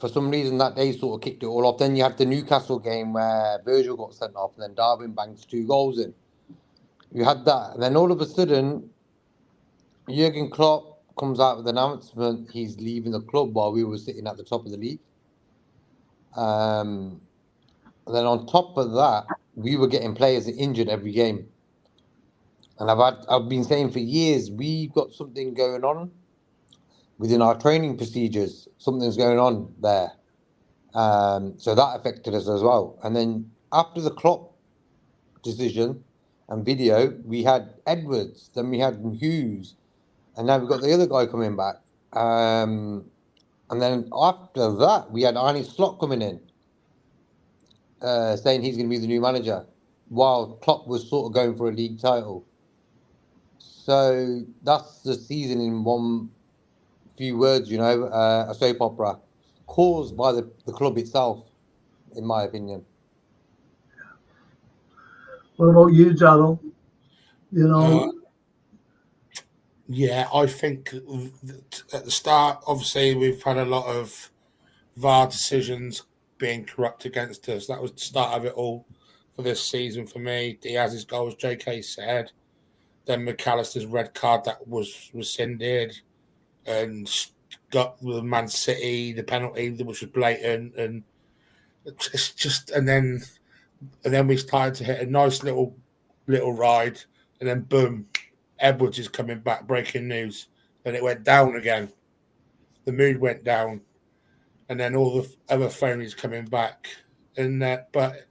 For some reason, that day sort of kicked it all off. Then you had the Newcastle game where Virgil got sent off, and then Darwin bangs 2 goals in. You had that, and then all of a sudden, Jurgen Klopp comes out with an announcement he's leaving the club while we were sitting at the top of the league. And then on top of that, we were getting players injured every game. And I've been saying for years, we've got something going on within our training procedures. Something's going on there. So that affected us as well. And then after the Klopp decision and video, we had Edwards, then we had Hughes, and now we've got the other guy coming back. And then after that, we had Arne Slot coming in, saying he's going to be the new manager, while Klopp was sort of going for a league title. So that's the season in one few words, you know, a soap opera caused by the club itself, in my opinion. What about you, Darryl? You know, yeah, I think at the start, obviously, we've had a lot of VAR decisions being corrupt against us. That was the start of it all for this season for me. Diaz's goal, as JK said. Then McAllister's red card that was rescinded, and got the Man City, the penalty, which was blatant, and it's just, and then we started to hit a nice little ride, and then boom, Edwards is coming back, breaking news, and it went down again. The mood went down, and then all the other phonies coming back, and but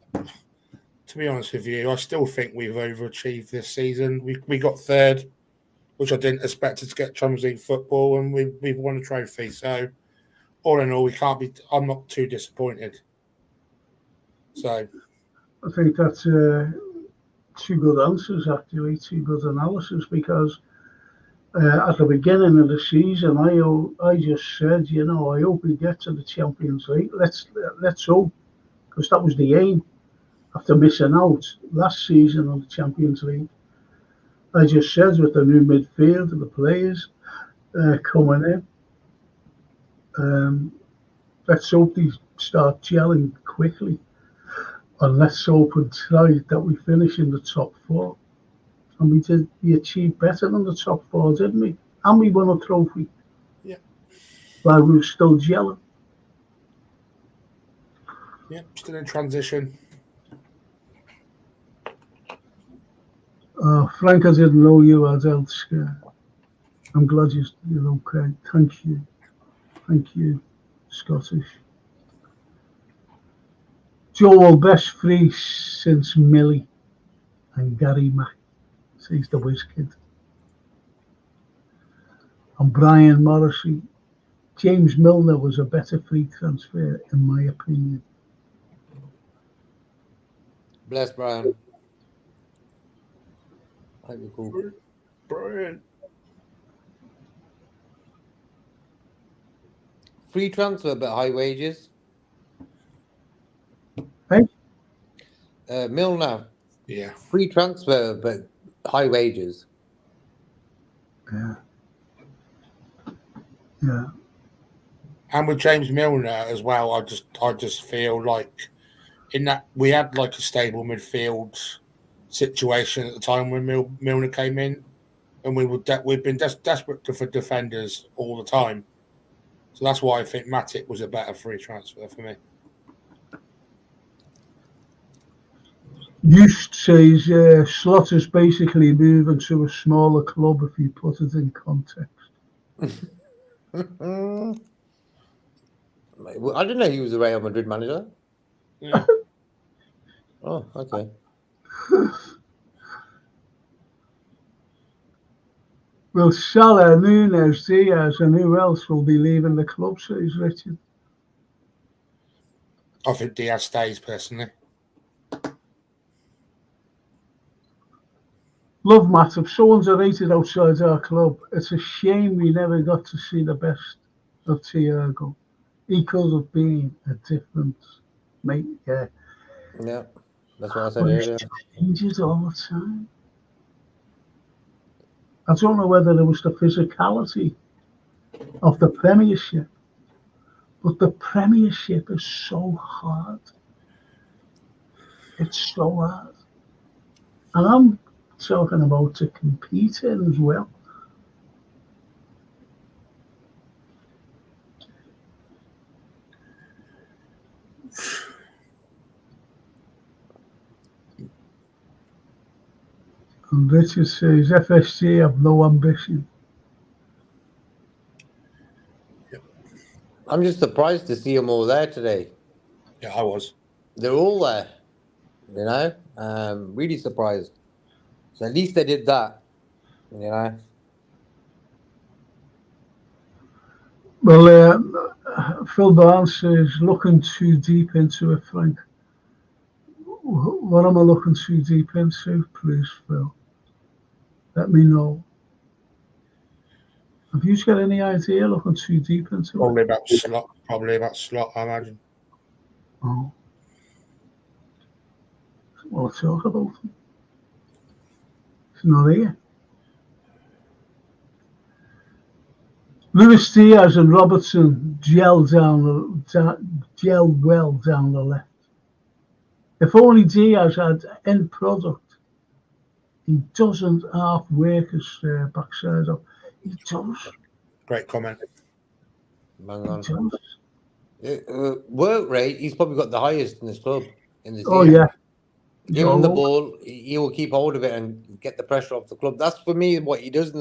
to be honest with you, I still think we've overachieved this season. We got third, which I didn't expect us to get Champions League football, and we've won a trophy. So all in all, we can't be. I'm not too disappointed. So I think that's 2 good answers, actually, 2 good analysis, because at the beginning of the season, I just said, you know, I hope we get to the Champions League. Let's hope, because that was the aim. After missing out last season on the Champions League, I just said with the new midfield and the players coming in, let's hope they start gelling quickly, and let's hope and try that we finish in the top 4. And we achieved better than the top 4, didn't we? And we won a trophy. Yeah. While we were still gelling. Yeah, still in transition. Frank, I didn't know you had health scare. I'm glad you're okay. Thank you, Scottish. Joel, best free since Millie and Gary Mack, says the whiz kid. And Brian Morrissey, James Milner was a better free transfer, in my opinion. Bless Brian. Hope you're cool. Brian. Free transfer, but high wages. Hey? Milner. Yeah. Free transfer, but high wages. Yeah. And with James Milner as well, I just feel like in that we had like a stable midfield situation at the time when Milner came in, and we've been desperate for defenders all the time. So that's why I think Matic was a better free transfer for me. Just says Slaughter's basically moving to a smaller club if you put it in context. I didn't know he was a Real Madrid manager. Yeah. Oh, okay. Well, Salah, Nunes, Diaz, and who else will be leaving the club, says Richard. I think Diaz stays personally. Love Matt, if someone's rated outside our club, it's a shame we never got to see the best of Thiago. He could have been a different mate, yeah. Yeah, that's what I said But earlier. it changes all the time. I don't know whether it was the physicality of the Premiership, but the Premiership is so hard. It's so hard. And I'm talking about to compete in as well. And Richard says FSG have no ambition. I'm just surprised to see them all there today. Yeah, I was. They're all there, you know. Really surprised. So at least they did that, you know. Well, Phil Barnes says looking too deep into it, Frank. What am I looking too deep into, please, Phil? Let me know. Have you got any idea looking too deep into Probably it? about slot, I imagine. Oh. Well, let's talk about it. It's not here. Luis Diaz and Robertson gel well down the left. If only Diaz had end product. He doesn't half work his backside up. He does. Great comment. Bang on. He does. Work rate, he's probably got the highest in this club in the Oh, team. yeah. Give him the ball, he will keep hold of it and get the pressure off the club. That's for me what he does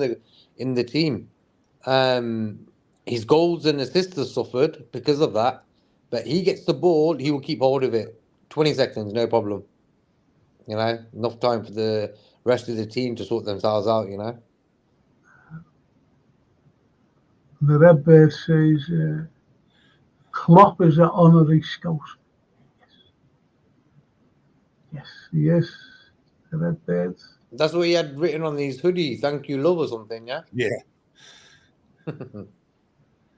in the team. His goals and assists have suffered because of that, but he gets the ball, he will keep hold of it. 20 seconds, no problem. You know, enough time for the rest of the team to sort themselves out, you know. The Redbird says Klopp is an honorary scout. Yes, he is. The Redbird. That's what he had written on his hoodie. Thank you, love, or something, yeah? Yeah.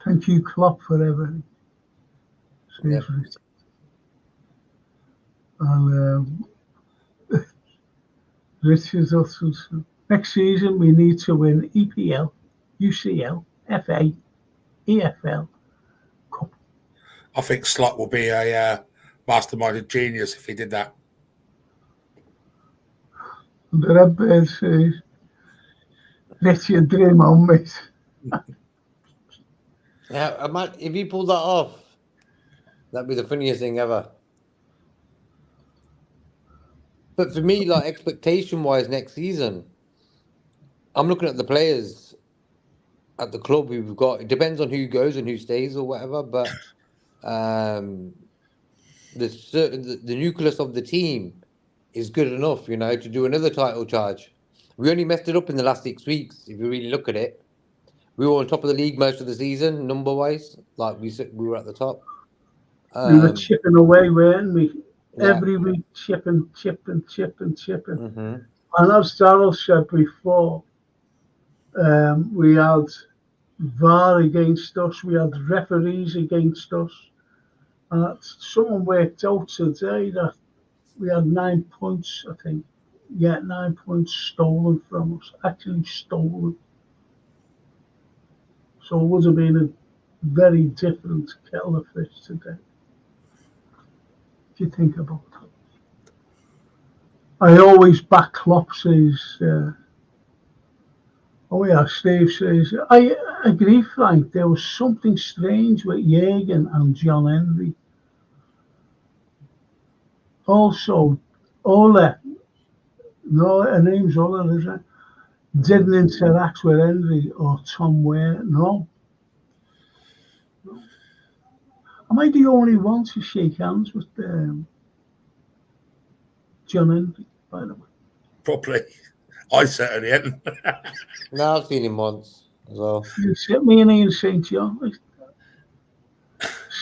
Thank you, Klopp, for everything. Yep. And Richard Hutchinson. Next season, we need to win EPL, UCL, FA, EFL, Cup. I think Slot will be a masterminded genius if he did that. And the Redbird says, Richard, dream on, mate. Yeah, if he pulled that off, that'd be the funniest thing ever. But for me, like expectation-wise, next season, I'm looking at the players at the club we've got. It depends on who goes and who stays or whatever, but the nucleus of the team is good enough, you know, to do another title charge. We only messed it up in the last 6 weeks, if you really look at it. We were on top of the league most of the season, number-wise. Like we were at the top. We were chipping away, weren't we? Yeah. Every week, chipping. Mm-hmm. And as Darryl said before, we had VAR against us, we had referees against us. And someone worked out today that we had 9 points, I think. Yeah, 9 points stolen from us, actually stolen. So it would have been very different kettle of fish today. If you think about it. I always back Klopp says, oh yeah, Steve says, I agree, Frank, there was something strange with Jürgen and John Henry. Also, Ola, no, her name's Ola, is it? Didn't interact with Henry or Tom Ware, no. Am I the only one to shake hands with John Henry, by the way? Probably. I certainly hadn't. No, I've seen him once as well. You sit me and Ian St. John, like,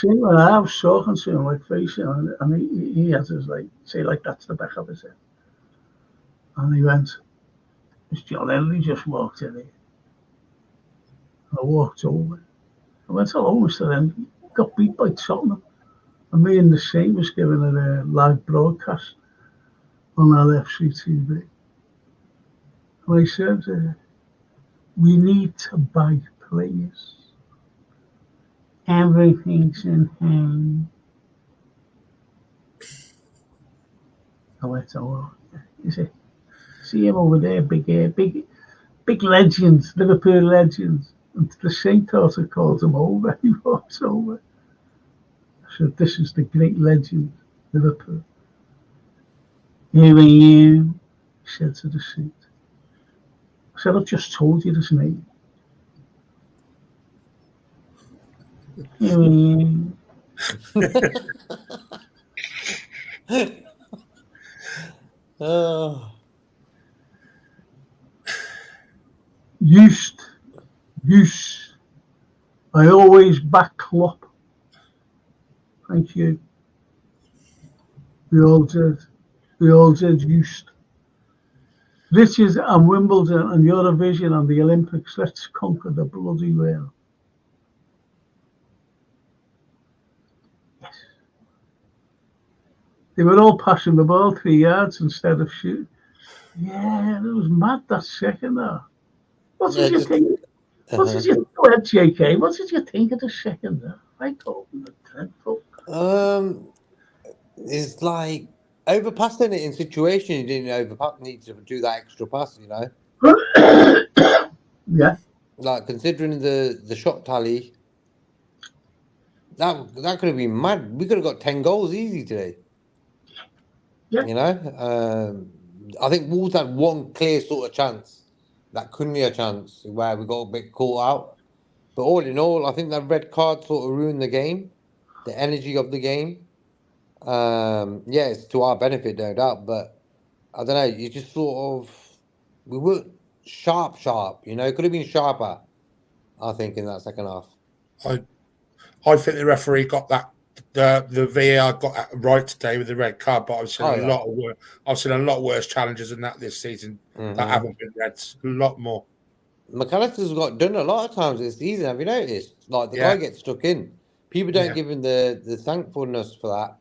when I was talking to him, like, facing, and he had his, like, say, like, that's the back of his head. And he went, "It's John Henry just walked in here." And I walked over. I went, "Hello, Mr. Henry." Got beat by Tottenham. And me and the Saint was giving it a live broadcast on LFC TV. And I said, we need to buy players. Everything's in hand. I went, oh, he said, see him over there, big legends, Liverpool legends. And the Saint thought I called him over. He walks over. I said, this is the great legend, Liverpool. Here I am, he said to the Saint. I said, I've just told you his name. Here I am. Oh. Used. I always back Klopp. Thank you. We all did. Used. Riches and Wimbledon and Eurovision and the Olympics. Let's conquer the bloody world. Yes. They were all passing the ball 3 yards instead of shooting. Yeah, it was mad that second half. What did you think? What did you go ahead, JK? What did you think of the second half? I thought it was dreadful. It's like overpassing it in situations you didn't need to do that extra pass, you know. Yeah. Like considering the shot tally, that could have been mad. We could have got 10 goals easy today. Yeah. You know, I think Wolves had one clear sort of chance, that couldn't be a chance where we got a bit caught out. But all in all, I think that red card sort of ruined the game, the energy of the game. Yeah, it's to our benefit, no doubt. But I don't know, you just sort of, we weren't sharp, you know, it could have been sharper, I think, in that second half. I think the referee got that, the VAR got that right today with the red card, but I've seen a lot worse challenges than that this season that haven't been reds. A lot more. McAllister's got done a lot of times this season, have you noticed? Like the guy gets stuck in. People don't give him the thankfulness for that.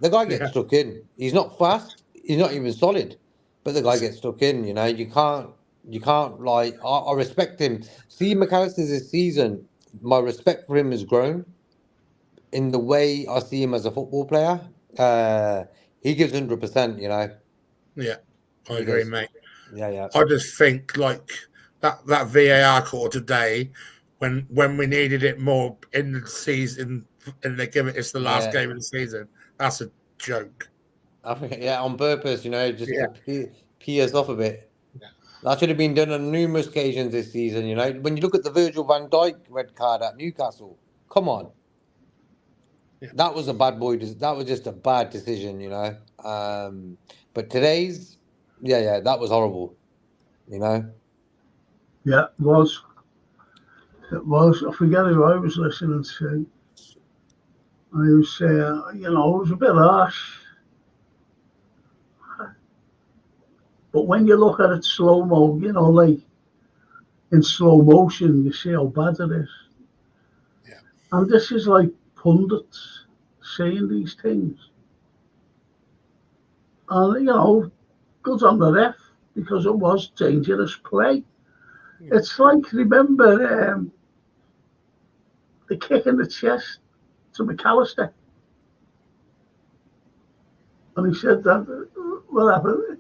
The guy gets stuck in. He's not fast, he's not even solid, but the guy gets stuck in, you know. You can't like, I respect him. See McAllister this season, my respect for him has grown. In the way I see him as a football player, he gives 100%, you know. Yeah, I agree, mate. Yeah. I just think like that VAR call today, when we needed it more in the season, and they give it's the last game of the season. That's a joke. I think, on purpose, you know, just to pee us off a bit. Yeah. That should have been done on numerous occasions this season, you know. When you look at the Virgil van Dijk red card at Newcastle, come on. Yeah. That was a bad boy. That was just a bad decision, you know. But today's, that was horrible, you know. Yeah, it was. I forget who I was listening to. I was, it was a bit harsh. But when you look at it slow-mo, you know, like in slow motion, you see how bad it is. Yeah. And this is like pundits saying these things. And, good on the ref, because it was dangerous play. Yeah. It's like, remember, the kick in the chest to McAllister. And he said that, what happened?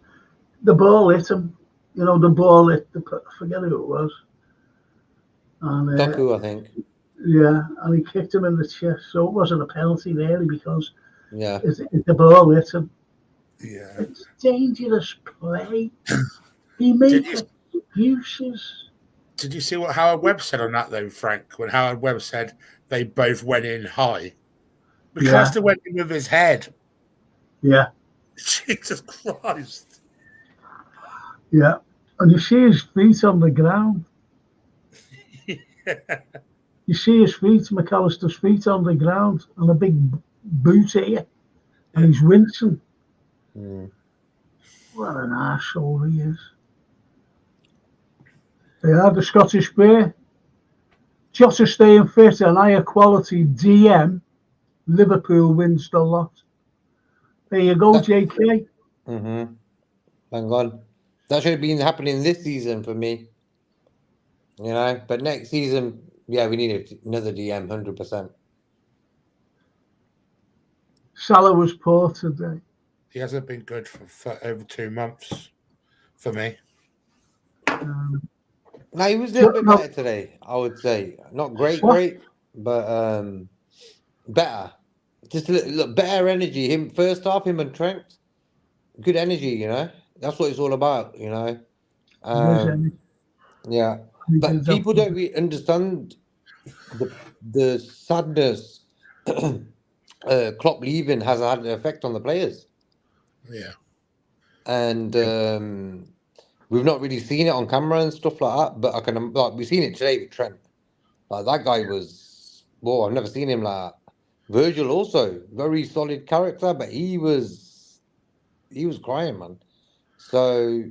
The ball hit him. You know, the ball hit, I forget who it was. And, Doku, I think. Yeah, and he kicked him in the chest. So it wasn't a penalty, really, because Yeah. the ball hit him. Yeah. It's dangerous play. He made excuses. Did you see what Howard Webb said on that, though, Frank? When Howard Webb said they both went in high. McAllister went in with his head. Yeah. Jesus Christ. Yeah. And you see his feet on the ground. You see his feet, McAllister's feet on the ground, and a big boot here. And he's wincing. What an arsehole he is. They are the Scottish Bear. Jota staying fit and higher quality DM. Liverpool wins the lot. There you go, JK. Thank God. That should have been happening this season for me. You know, but next season, yeah, we need another DM, 100%. Salah was poor today. He hasn't been good for over 2 months for me. No, he was a little bit better today, I would say. Not great, but better. Just a little better energy. Him first half, him and Trent, good energy. You know, that's what it's all about. You know, yeah. But people don't really understand the sadness. Klopp leaving has had an effect on the players. Yeah, and we've not really seen it on camera and stuff like that. But we've seen it today with Trent. Like that guy was, whoa! I've never seen him like that. Virgil also very solid character, but he was crying, man. So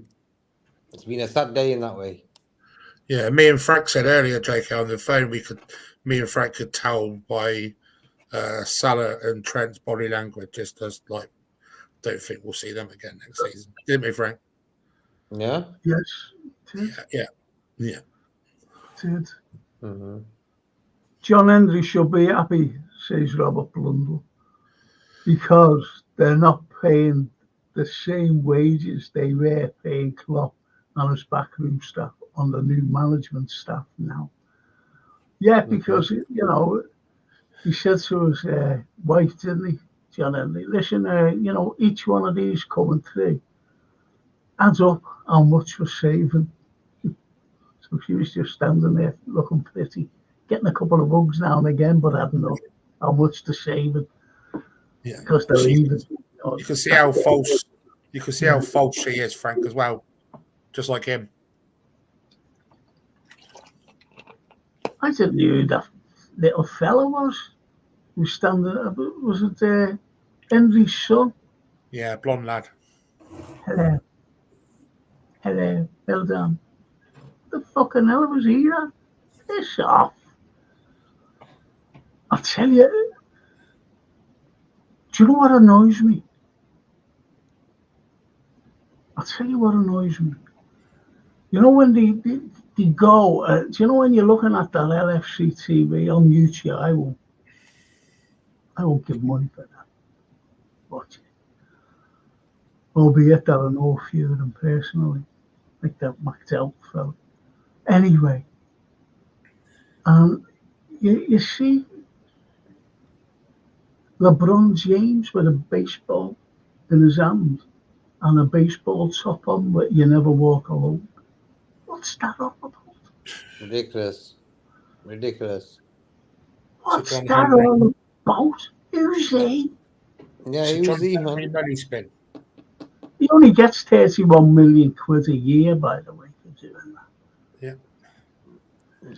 it's been a sad day in that way. Yeah, me and Frank said earlier, JK, on the phone, me and Frank could tell by Salah and Trent's body language, just as like, don't think we'll see them again next season, didn't we, Frank? Yeah. Yes. Yeah. Did. John Hendry should be happy, says Robert Blundell, because they're not paying the same wages they were paying Klopp and his backroom staff on the new management staff now. Yeah, because, you know, he said to his wife, didn't he, John Hendry, listen, you know, each one of these coming through adds up how much we're saving. So she was just standing there looking pretty, getting a couple of bugs now and again, but adding up how much they're saving. Yeah, because they're leaving. You can see how false. You can see how false she is, Frank, as well, just like him. I didn't know who that little fella was. Who was standing? Was it Henry's son? Yeah, blonde lad. Hello. Hello. Well done. The fucking hell was he at? Piss off. I'll tell you. Do you know what annoys me? I'll tell you what annoys me. You know when they go, do you know when you're looking at that LFC TV on YouTube, I won't give money for that. Watch it. Albeit that I know a few of them personally, like that McDowell fellow. Anyway, you see LeBron James with a baseball in his hand and a baseball top on, but you never walk alone. What's that all about? Ridiculous. What's that all about? Who's he? Yeah, who's he, man? Money spent. He only gets 31 million quid a year, by the way, for doing that. Yeah.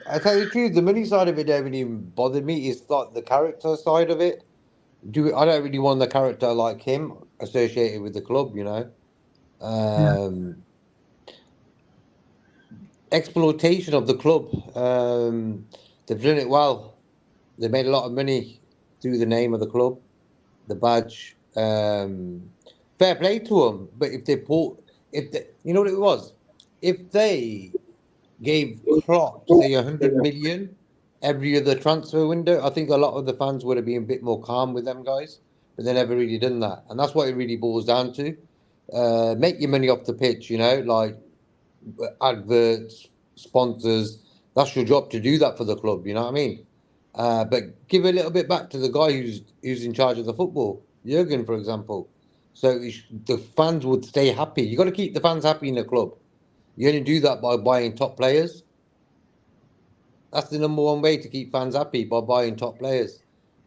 I tell you the truth, the money side of it don't even bother me. It's like the character side of it. I don't really want the character like him associated with the club, you know. Exploitation of the club. They've done it well. They made a lot of money through the name of the club, the badge. Fair play to them. But if you know what it was? If they gave Klopp, say, 100 million every other transfer window, I think a lot of the fans would have been a bit more calm with them guys, but they never really done that, and that's what it really boils down to. Make your money off the pitch, you know, like adverts, sponsors. That's your job to do that for the club. You know what I mean? But give a little bit back to the guy who's in charge of the football, Jurgen, for example. So the fans would stay happy. You got to keep the fans happy in the club. You only do that by buying top players. That's the number one way to keep fans happy, by buying top players.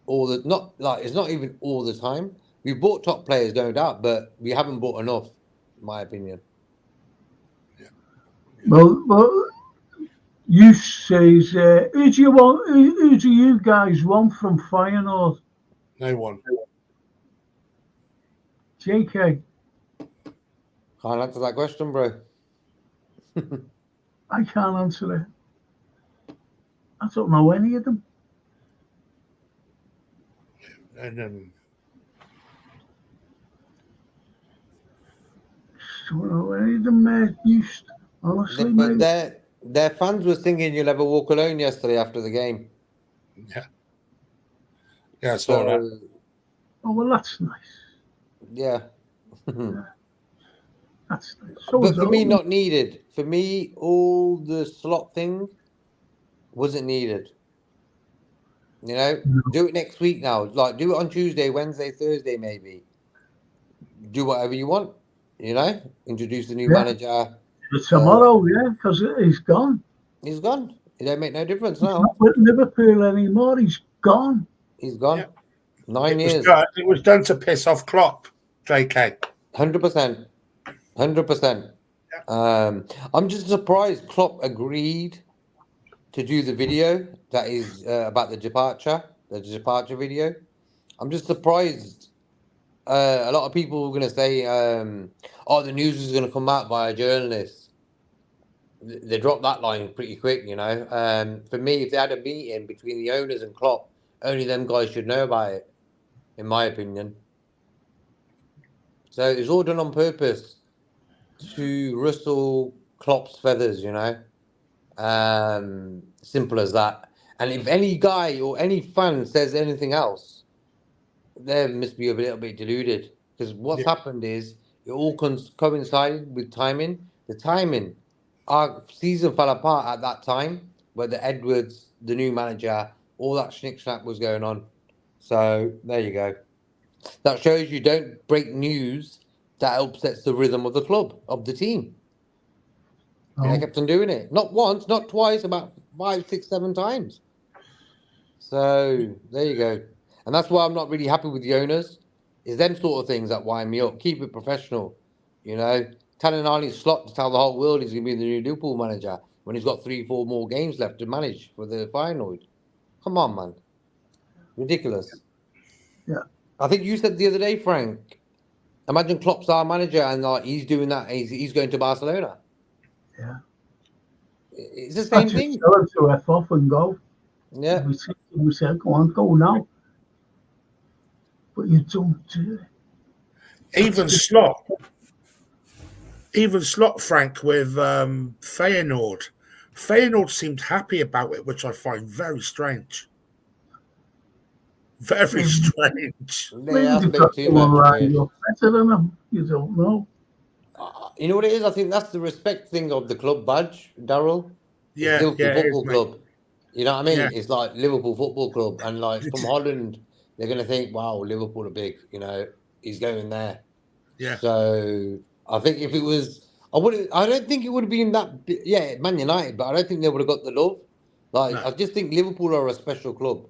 It's not even all the time. We've bought top players, no doubt, but we haven't bought enough, in my opinion. Well, you says, who do you want? Who do you guys want from Feyenoord? No one. JK. Can't answer that question, bro. I can't answer it. I don't know any of them. And Don't know any of them. Used, honestly, But mate. their fans were singing "You'll Never Walk Alone" yesterday after the game. Yeah, I saw that. Oh well, that's nice. Yeah. That's nice. So But for me, all. not needed. For me, all the slot thing wasn't needed. You know, do it next week now. Like, do it on Tuesday, Wednesday, Thursday, maybe. Do whatever you want. You know, introduce the new manager. But tomorrow, because he's gone. He's gone. It don't make no difference He's now. not with Liverpool anymore. He's gone. He's gone. Yeah. 9 years. It was done to piss off Klopp, JK. 100%. 100%. I'm just surprised Klopp agreed to do the video that is about the departure video. I'm just surprised. A lot of people were going to say, the news is going to come out by a journalist. They dropped that line pretty quick, you know. For me, if they had a meeting between the owners and Klopp, only them guys should know about it, in my opinion. So it's all done on purpose to rustle Klopp's feathers, you know. Simple as that. And if any guy or any fan says anything else, they must be a little bit deluded. Because what's happened is it all coincided with timing. The timing, our season fell apart at that time, where the Edwards, the new manager, all that schnick-schnack was going on. So there you go. That shows you don't break news that upsets the rhythm of the club, of the team. And I kept on doing it. Not once, not twice, about 5, 6, 7 times. So there you go. And that's why I'm not really happy with the owners. Is them sort of things that wind me up. Keep it professional. You know, telling Arnie Slot to tell the whole world he's going to be the new Liverpool manager when he's got 3, 4 more games left to manage for the Feyenoord. Come on, man. Ridiculous. Yeah. I think you said the other day, Frank, imagine Klopp's our manager and he's doing that. He's going to Barcelona. Yeah. It's the same thing. Tell him to F off and go. Yeah. We said, go on, go now. But you don't do it. Even Slot, Frank, with Feyenoord. Feyenoord seemed happy about it, which I find very strange. Very strange. They asked a bit too much. You're better than them. You don't know. You know what it is? I think that's the respect thing of the club badge, Daryl. Yeah, Liverpool Football mate. Club. You know what I mean? Yeah. It's like Liverpool Football Club, and like from Holland, they're gonna think, "Wow, Liverpool are big." You know, he's going there. Yeah. So I think if it was, I don't think it would have been that. Yeah, Man United, but I don't think they would have got the love. Like I just think Liverpool are a special club,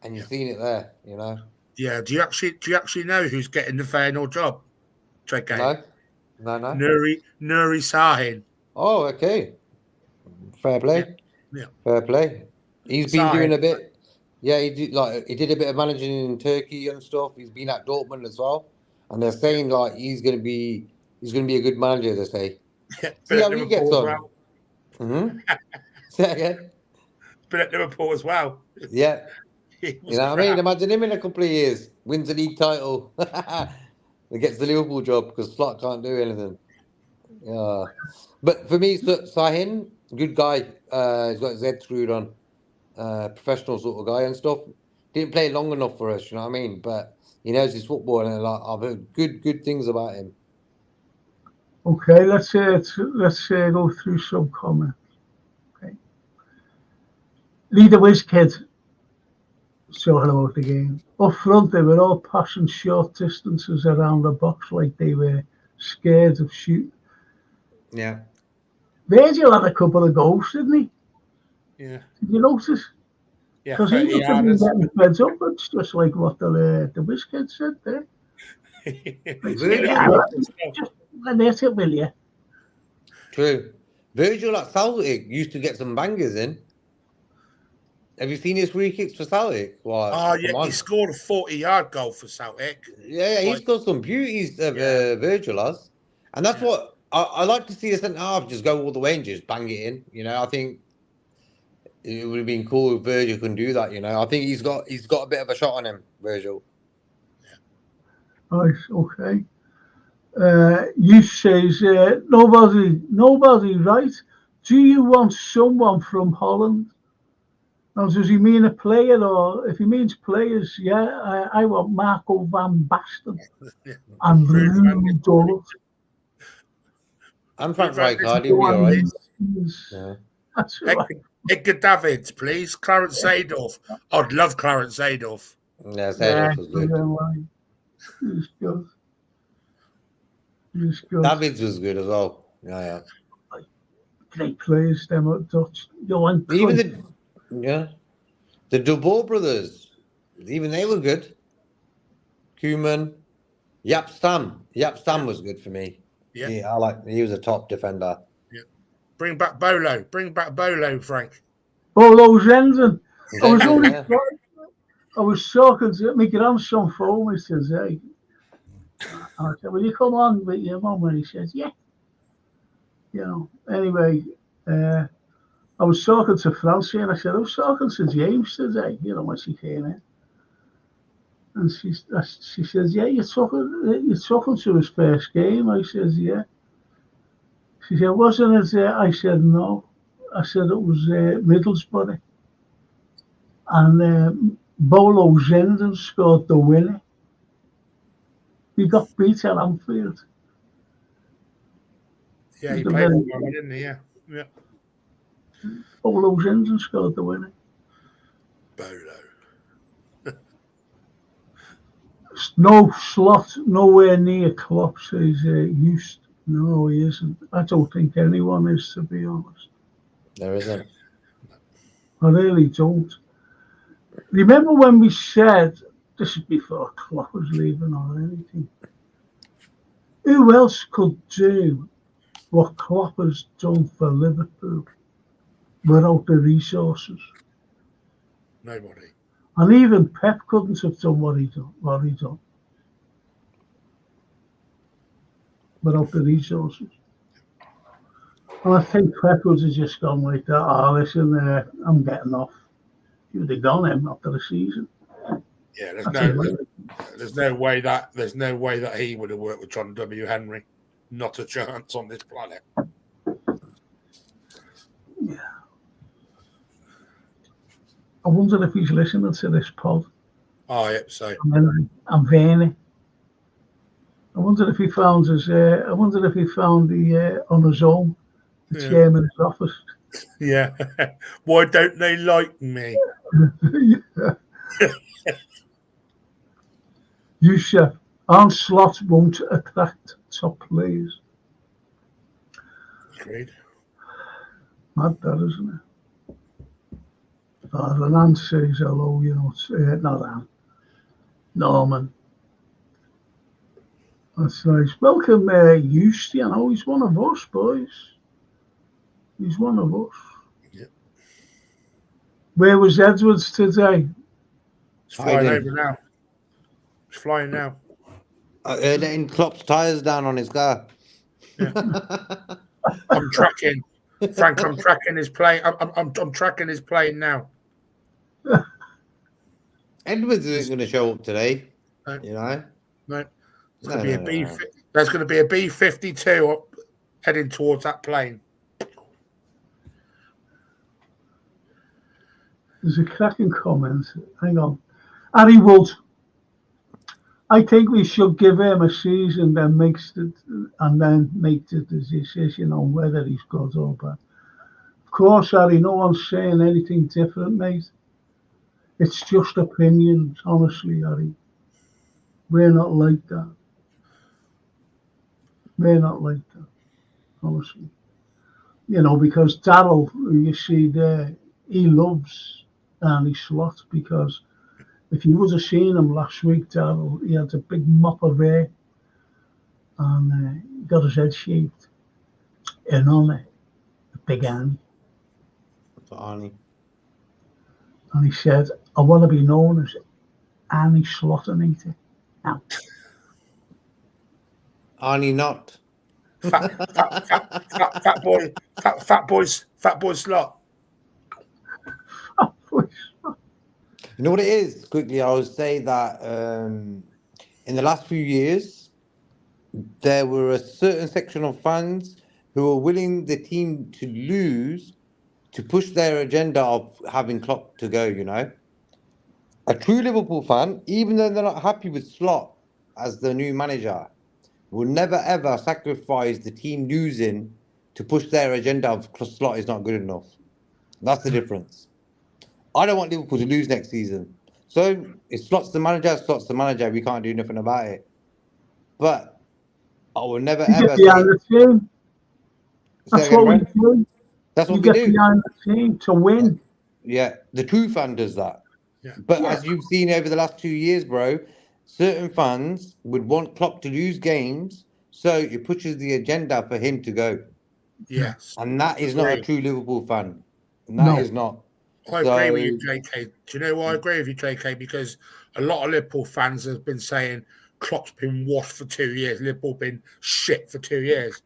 and you've seen it there. You know. Yeah. Do you actually know who's getting the Feyenoord job? JK? No. Nuri Sahin. Oh, okay. Fair play. Yeah. Fair play. He's been doing a bit. Yeah, he did a bit of managing in Turkey and stuff. He's been at Dortmund as well, and they're saying like he's gonna be a good manager. They say. See how he gets on. Well. Mm-hmm. Say that again. Been at Liverpool as well. Yeah. You know what I mean? Imagine him in a couple of years, wins the league title, and gets the Liverpool job because Slot can't do anything. Yeah. But for me, Sahin, good guy. He's got his head screwed on. professional sort of guy and stuff. Didn't play long enough for us, you know what I mean? But he knows his football, and like, I've heard good things about him. Okay, let's go through some comments. Okay, Leader Whiz Kid talking about the game. Up front, they were all passing short distances around the box like they were scared of shooting. Yeah. Virgil had a couple of goals, didn't he? Yeah. Did you notice? Yeah. Because he must have been getting fed up. It's just like what the Whiz Kid said there. Just let it, will you? True. Virgil at Celtic used to get some bangers in. Have you seen his free kicks for Celtic? Oh, yeah, he scored a 40-yard goal for Celtic. Yeah, he's got some beauties, Virgil has. And that's what I like to see a centre half just go all the way and just bang it in. You know, I think it would have been cool if Virgil can do that. You know, I think he's got a bit of a shot on him, Virgil. Right, okay. You says nobody, right? Do you want someone from Holland? Now, does he mean a player, or if he means players, yeah, I want Marco van Basten and Lou Dulles. I'm Frank Rijkaard, he'll be all right. Yeah. That's right. Edgar Davids, please. Clarence Seedorf. I'd love Clarence Seedorf. Yeah, Seedorf was good. He's good. He's good. Davids was good as well. Yeah. Great players, them at Dutch. Even the Dubois brothers, even they were good. Koeman, Jaap Stam was good for me. Yeah, he was a top defender. Yeah. Bring back Bolo, Frank. Bolo Zenden. I was talking to my grandson phone. He says, "Hey," I said, "Will you come on with your mum?" And he says, "Yeah." You know. Anyway, I was talking to Francie, and I said, "I was talking to James today." You know, when she came in, and she says, "Yeah, you're talking to his first game." I says, "Yeah." She said, "Wasn't it?" I said, "No." I said it was Middlesbrough, and Bolo Zenden scored the winner. He got beat at Anfield. Yeah, he played well, didn't he? Yeah. Bolo Zenden scored the winner. Bolo. No slot, nowhere near Klopp, says used. No, he isn't. I don't think anyone is, to be honest. There isn't. I really don't. Remember when we said, this is before Klopp was leaving or anything, who else could do what Klopp has done for Liverpool without the resources? Nobody. And even Pep couldn't have done what he done without the resources. And I think Pep would have just gone like that. Oh, listen, I'm getting off. He would have gone him after the season. Yeah, there's no way that he would have worked with John W. Henry. Not a chance on this planet. Yeah. I wonder if he's listening to this pod. Oh, I hope so. I'm Vanny. I wonder if he found the on his own, the chairman's office. Yeah. Why don't they like me? Yusuf, Arne Slot won't attract top players. Agreed. Mad that, isn't it? Renan says hello, you know, not Anne. Norman. That's nice. Welcome, Eust. You know, he's one of us, boys. He's one of us. Yeah. Where was Edwards today? He's flying over now. He's flying now. Letting Klopp's tyres down on his car. Yeah. I'm tracking. Frank, I'm tracking his plane. I'm tracking his plane now. Edwards isn't going to show up today. No. You know? No. There's going to be a B-52 heading towards that plane. There's a cracking comment. Hang on. Harry Wood. I think we should give him a season and then make the decision on whether he's good or bad. Of course, Harry, no one's saying anything different, mate. It's just opinions, honestly, Harry. We're not like that. We're not like that, honestly. You know, because Darryl, who you see there, he loves Arnie Slot, because if you would have seen him last week, Darryl, he had a big mop of hair and he got his head shaved. And on it, a big Arnie. For Arnie. And he said, I want to be known as Arnie Slottinator. Now, Arnie not. Fat boy slot. You know what it is? Quickly, I would say that in the last few years, there were a certain section of fans who were willing the team to lose to push their agenda of having Klopp to go, you know. A true Liverpool fan, even though they're not happy with Slot as the new manager, will never ever sacrifice the team losing to push their agenda of Slot is not good enough. That's the difference. I don't want Liverpool to lose next season. So if Slot's the manager, we can't do nothing about it. But I will never you ever get behind the team. That's what we do. That's what you we get do. behind the team to win. Yeah, the true fan does that. Yeah. But as you've seen over the last 2 years, bro, certain fans would want Klopp to lose games, so it pushes the agenda for him to go. Yes. And that is not a true Liverpool fan. And No. that is not. I agree with you, JK. Do you know why I agree with you, JK? Because a lot of Liverpool fans have been saying Klopp's been washed for 2 years, Liverpool been shit for 2 years.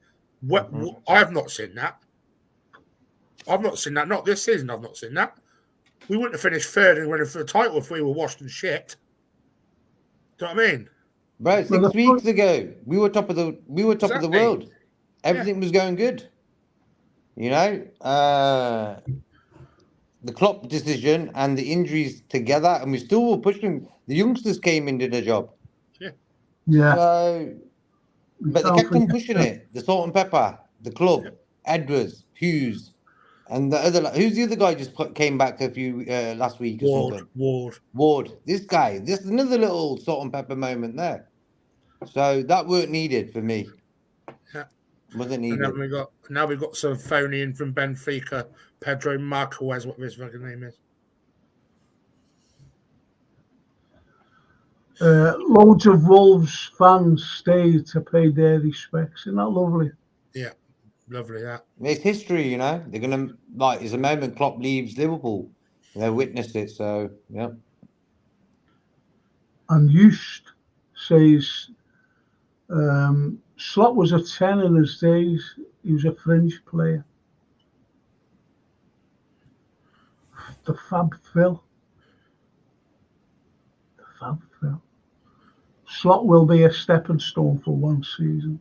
I have not seen that. I've not seen that. Not this season, I've not seen that. We wouldn't have finished third and winning for the title if we were washed and shit. Do you know what I mean? Bro, 6 weeks ago, we were top of the world. Everything was going good. You know? The Klopp decision and the injuries together, and we still were pushing. The youngsters came in, did a job. Yeah. So, but they kept on pushing it. The salt and pepper, the club, Edwards, Hughes, and the other. Who's the other guy just came back a few last week or something? Ward. This guy. This is another little salt and pepper moment there. So that weren't needed for me. Yeah. Wasn't needed. And now we've got some phony in from Benfica, Pedro Marquez, what his fucking name is. Loads of Wolves fans stayed to pay their respects. Isn't that lovely? Yeah, lovely that. It's history, you know. They're gonna it's a moment Klopp leaves Liverpool. They witnessed it, so yeah. And Just says Slot was a 10 in his days. He was a fringe player. The Fab Phil. Slot will be a stepping stone for one season.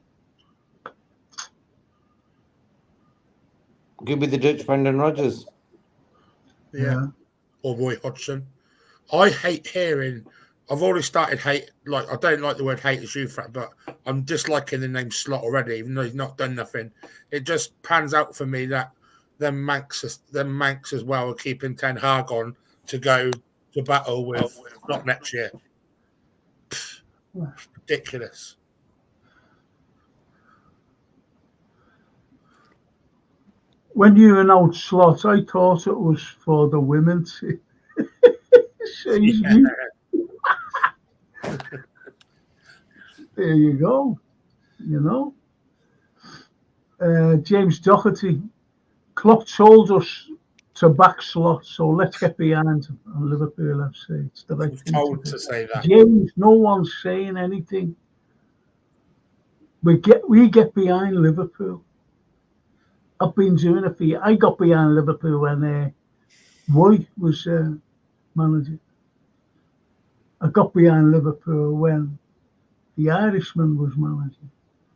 Good with the Dutch Brendan Rodgers. Yeah. Or Roy Hodgson. I hate hearing. I've already started hate. Like, I don't like the word hate as you, but I'm disliking the name Slot already, even though he's not done nothing. It just pans out for me that them Manx as well are keeping Ten Hag on to go to battle with Slot next year. Ridiculous. When you announced Slot, I thought it was for the women. There you go. You know, James Doherty, Klopp told us to back Slot, so let's get behind him on Liverpool FC. It's the right thing told to say that. James, no one's saying anything. We get behind Liverpool. I've been doing it for you. I got behind Liverpool when White was manager. I got behind Liverpool when the Irishman was manager.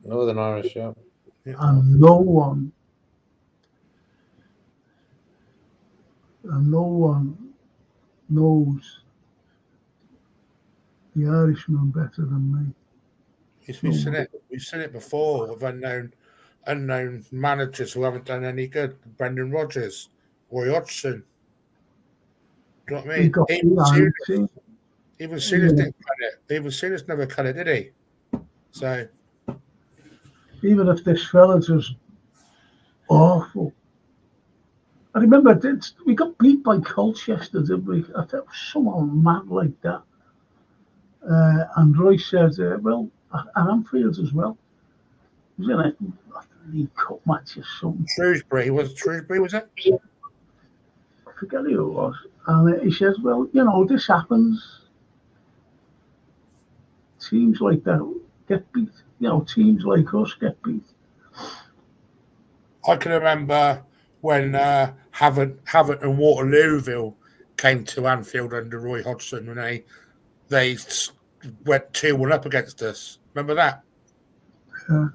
Northern Irish, yeah. And no one knows the Irishman better than me. We've seen it. We've seen it before with unknown managers who haven't done any good. Brendan Rodgers, Roy Hodgson. Do you know what I mean? Even Souness didn't cut it. Even Souness never cut it, did he? So even if this fella's was awful. I remember we got beat by Colchester, didn't we? I thought it was someone mad like that. And Roy said, well, and Anfield as well. It was in a League Cup match or something. Shrewsbury, was it? I forget who it was. And he says, well, you know, this happens. Teams like that get beat. You know, teams like us get beat. I can remember when Havant and Waterlooville came to Anfield under Roy Hodgson when they went 2-1 up against us. Remember that? Yeah.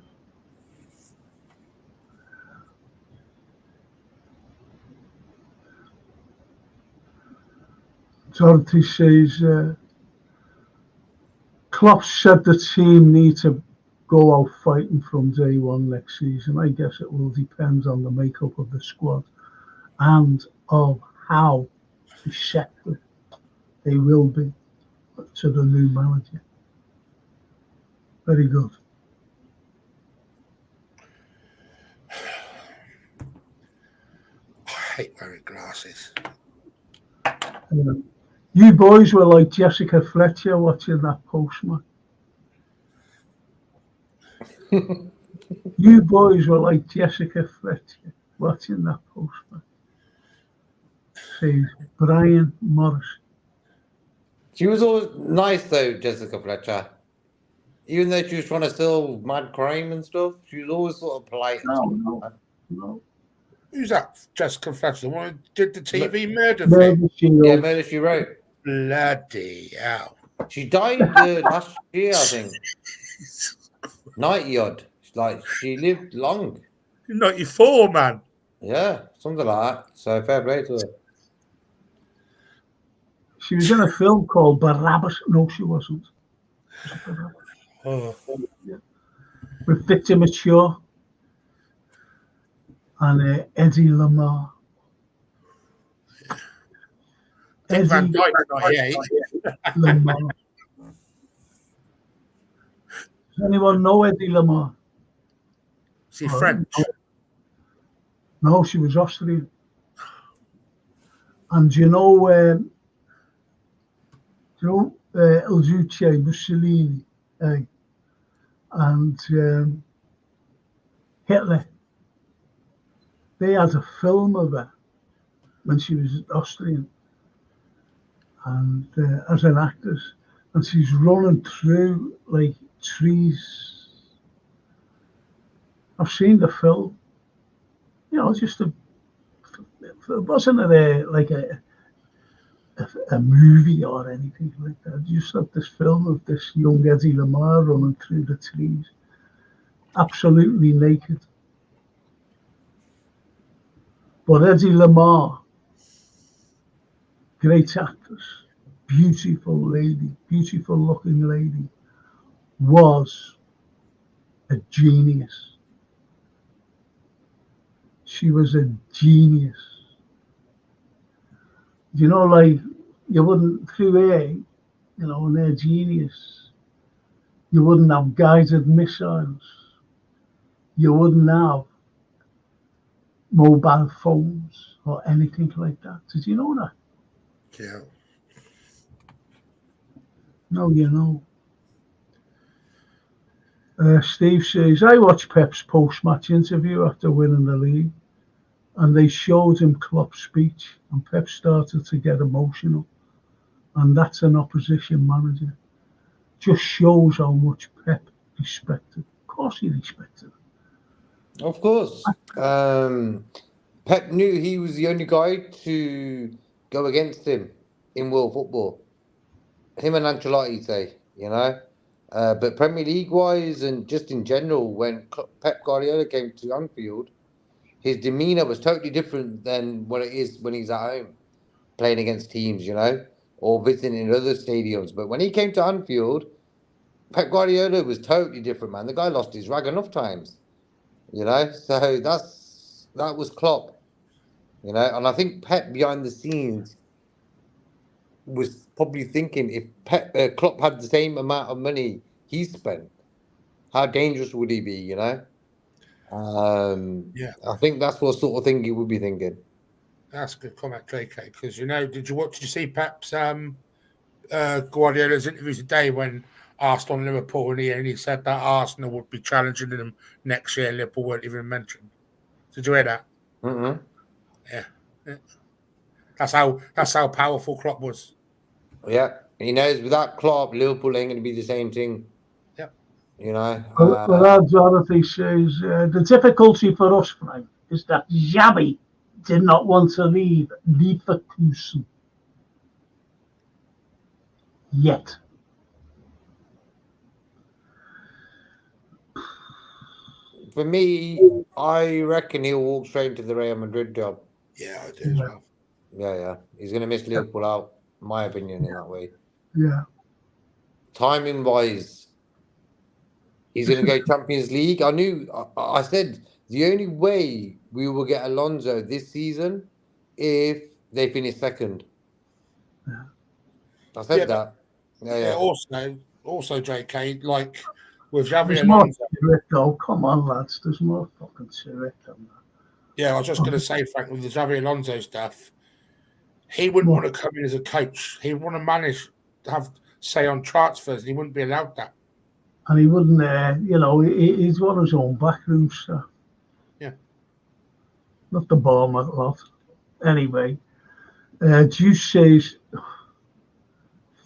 Dorothy says, Klopp said the team need to go out fighting from day one next season. I guess it will depend on the makeup of the squad and of how receptive they will be to the new manager. Very good. I hate wearing glasses. You boys were like Jessica Fletcher watching that postman. You boys were like Jessica Fletcher watching that postman. Says Brian Morris. She was always nice though, Jessica Fletcher. Even though she was trying to steal mad crime and stuff, she was always sort of polite. No. Who's that? Jessica Fletcher, the one who did the TV murder thing? Yeah, Murder, She Wrote. Bloody hell. She died last year, I think. 90 odd. Like, she lived long. 94, man. Yeah, something like that. So fair play to her. She was in a film called Barabbas. No, she wasn't. Oh. Yeah. With Victor Mature and Eddie Lamar. Eddie Van Dyke's not here. Lamar. Does anyone know Eddie Lamar? Is he French? No, she was Austrian. And you know Il Duce Mussolini and Hitler. They had a film of her when she was Austrian and as an actress, and she's running through like trees. I've seen the film. You know, just it wasn't like a movie or anything like that. Just like this film of this young Eddie Lamar running through the trees, absolutely naked. But Eddie Lamar, great actress, beautiful lady, beautiful looking lady, was a genius. She was a genius. You know, like you wouldn't through her, you know, and they're genius. You wouldn't have guided missiles. You wouldn't have mobile phones or anything like that. Did you know that? Yeah. No, you know. Steve says, I watched Pep's post-match interview after winning the league, and they showed him Klopp's speech, and Pep started to get emotional. And that's an opposition manager. Just shows how much Pep respected. Of course he respected him. Of course. Pep knew he was the only guy to go against him in world football. Him and Ancelotti say, you know. But Premier League wise and just in general, when Pep Guardiola came to Anfield, his demeanour was totally different than what it is when he's at home. playing against teams, or visiting other stadiums. But when he came to Anfield, Pep Guardiola was totally different, man. The guy lost his rag enough times, So that was Klopp, And I think Pep behind the scenes was probably thinking if Klopp had the same amount of money he spent, how dangerous would he be, Yeah. I think that's what sort of thing he would be thinking. That's a good comment, JK, because, did you see Pep's Guardiola's interview today when asked on Liverpool, and he said that Arsenal would be challenging them next year. Liverpool weren't even mentioned. Did you hear that? Mm-hmm. Yeah. That's how powerful Klopp was. Yeah, he knows without Klopp, Liverpool ain't going to be the same thing. Yeah. Well, Dorothy says the difficulty for us, Frank, is that Xavi did not want to leave Leverkusen yet. For me, I reckon he'll walk straight into the Real Madrid job. Yeah, I do as well. Yeah. He's going to miss Liverpool out, in my opinion, in that way. Yeah. Timing-wise, he's going to go Champions League. I said the only way we will get Alonso this season if they finish second. Yeah. I said that. Yeah. Also, JK, like with Xavi There's Alonso. More to it, though. Come on, lads. There's more fucking to it than that. Yeah, I was just going to say, Frank, with the Xavi Alonso stuff, he wouldn't want to come in as a coach. He would want to manage, have say on transfers, and he wouldn't be allowed that. And he wouldn't, he's got his own backroom stuff. Yeah. Not the Bournemouth lot. Anyway, Juice says,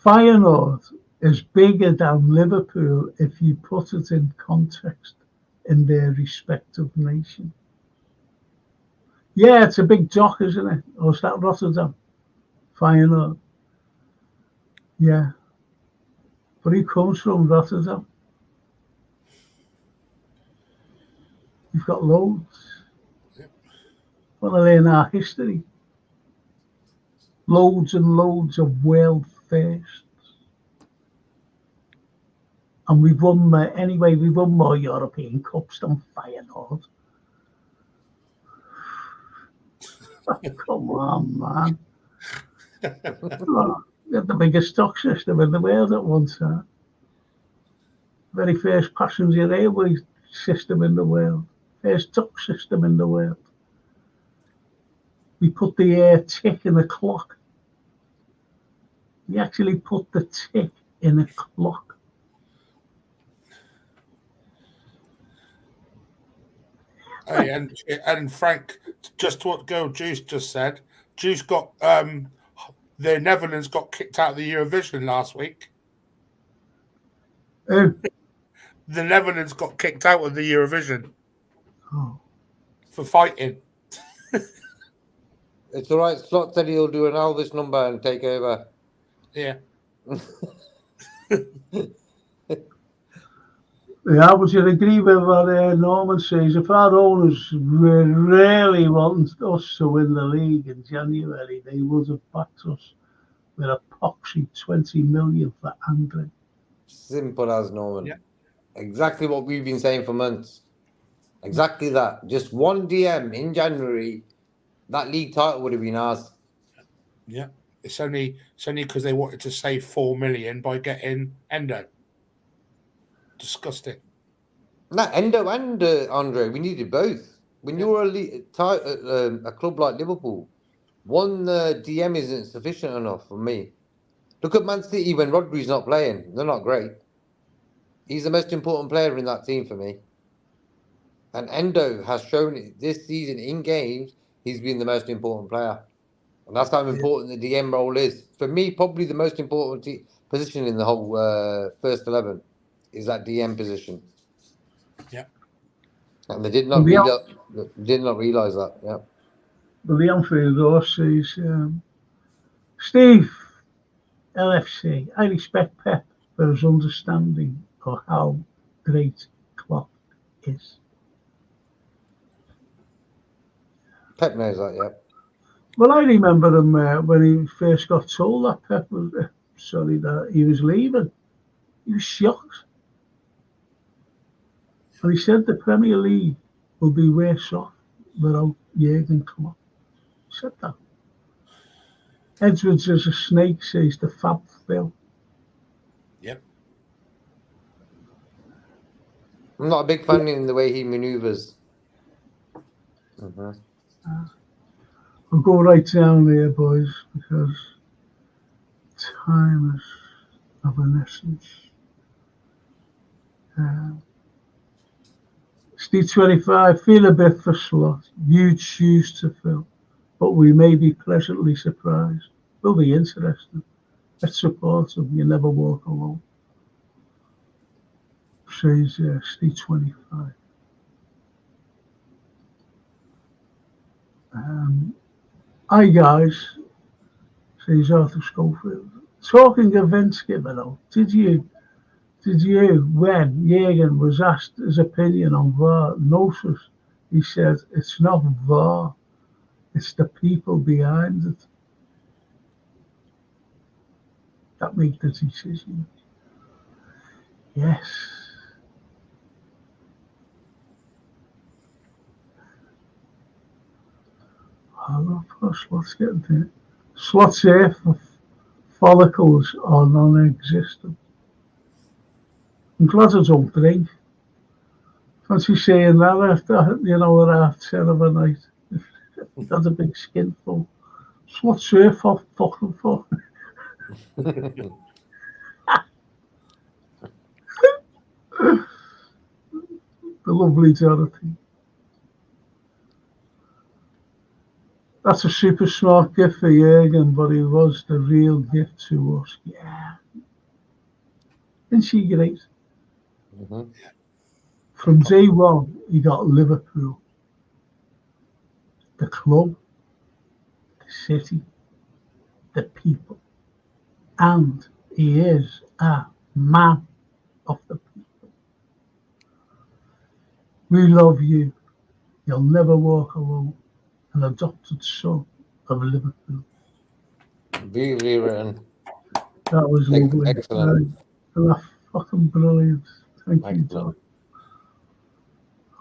Feyenoord is bigger than Liverpool if you put it in context in their respective nation. Yeah, it's a big dock, isn't it? Or is that Rotterdam? Feyenoord. Yeah. But he comes from Rotterdam. You've got loads. Yep. Well, they're in our history. Loads and loads of world firsts. And we've won more European Cups than Feyenoord. Come on, man. We had the biggest stock system in the world at one time. Very first passenger railway system in the world. First dock system in the world. We put the tick in a clock. We actually put the tick in a clock. Hey, and Frank, just what Girl Juice just said. Juice got the Netherlands got kicked out of the Eurovision last week. The Netherlands got kicked out of the Eurovision for fighting. It's all right. Slot said he'll do an Elvis number and take over. Yeah. Yeah, would you agree with what Norman says? If our owners were really wanting us to win the league in January, they would have backed us with a poxy 20 million for Andre. Simple as, Norman. Yeah. Exactly what we've been saying for months. Exactly that. Just one DM in January, that league title would have been ours. Yeah. It's only because they wanted to save 4 million by getting Endo. Disgusting. No, Endo and Andre, we needed both. When you're a club like Liverpool, one DM isn't sufficient enough for me. Look at Man City when Rodri's not playing. They're not great. He's the most important player in that team for me. And Endo has shown it this season in games, he's been the most important player. And that's how important the DM role is. For me, probably the most important position in the whole first 11 is that DM position. Yeah. And they did not realize that. Yeah. But the Anfield Ross says, Steve, LFC, I respect Pep for his understanding of how great Klopp is. Pep knows that, yeah. Well, I remember him when he first got told that Pep was, that he was leaving. He was shocked. And he said the Premier League will be worse off without Jurgen Klopp. He said that. Edwards is a snake, says the Fab Phil. Yep. I'm not a big fan in the way he manoeuvres. I'll go right down there, boys, because time is of an essence. Steve 25, feel a bit for Slot. Huge shoes to fill, but we may be pleasantly surprised. Will be interesting. Let's support him. You never walk alone. Says Steve 25. Hi guys, says Arthur Schofield. Talking events given out, did you, when Jurgen was asked his opinion on VAR, notice he said it's not VAR, it's the people behind it that make the decision. Yes. Of course, let's get into it. Slots here for follicles are non-existent. I'm glad I don't drink. Fancy saying that after, at 10 of a night. Got a big skinful. Slots here for fucking for. The lovely Dorothy. That's a super smart gift for Jurgen, but he was the real gift to us. Yeah. Isn't she great? From day one, he got Liverpool, the club, the city, the people, and he is a man of the people. We love you. You'll never walk alone. An adopted son of Liverpool. Beautifully written. That was lovely. Excellent. That's fucking brilliant. Thank you, John.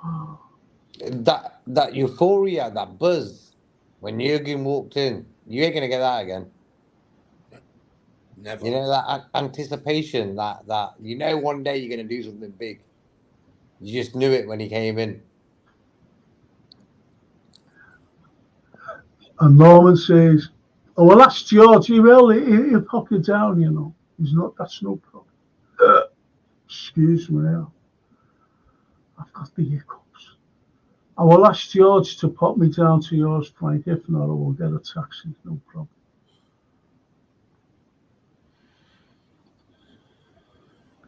Oh. That euphoria, that buzz when Jurgen walked in, you ain't gonna get that again. Never. You know, that anticipation, that one day you're gonna do something big. You just knew it when he came in. And Norman says, "Oh well, that's George. He'll pop you down. He's not. That's no problem." Excuse me now. I've got the hiccups. I will ask George to pop me down to yours, Frank. If not, I will get a taxi. No problem.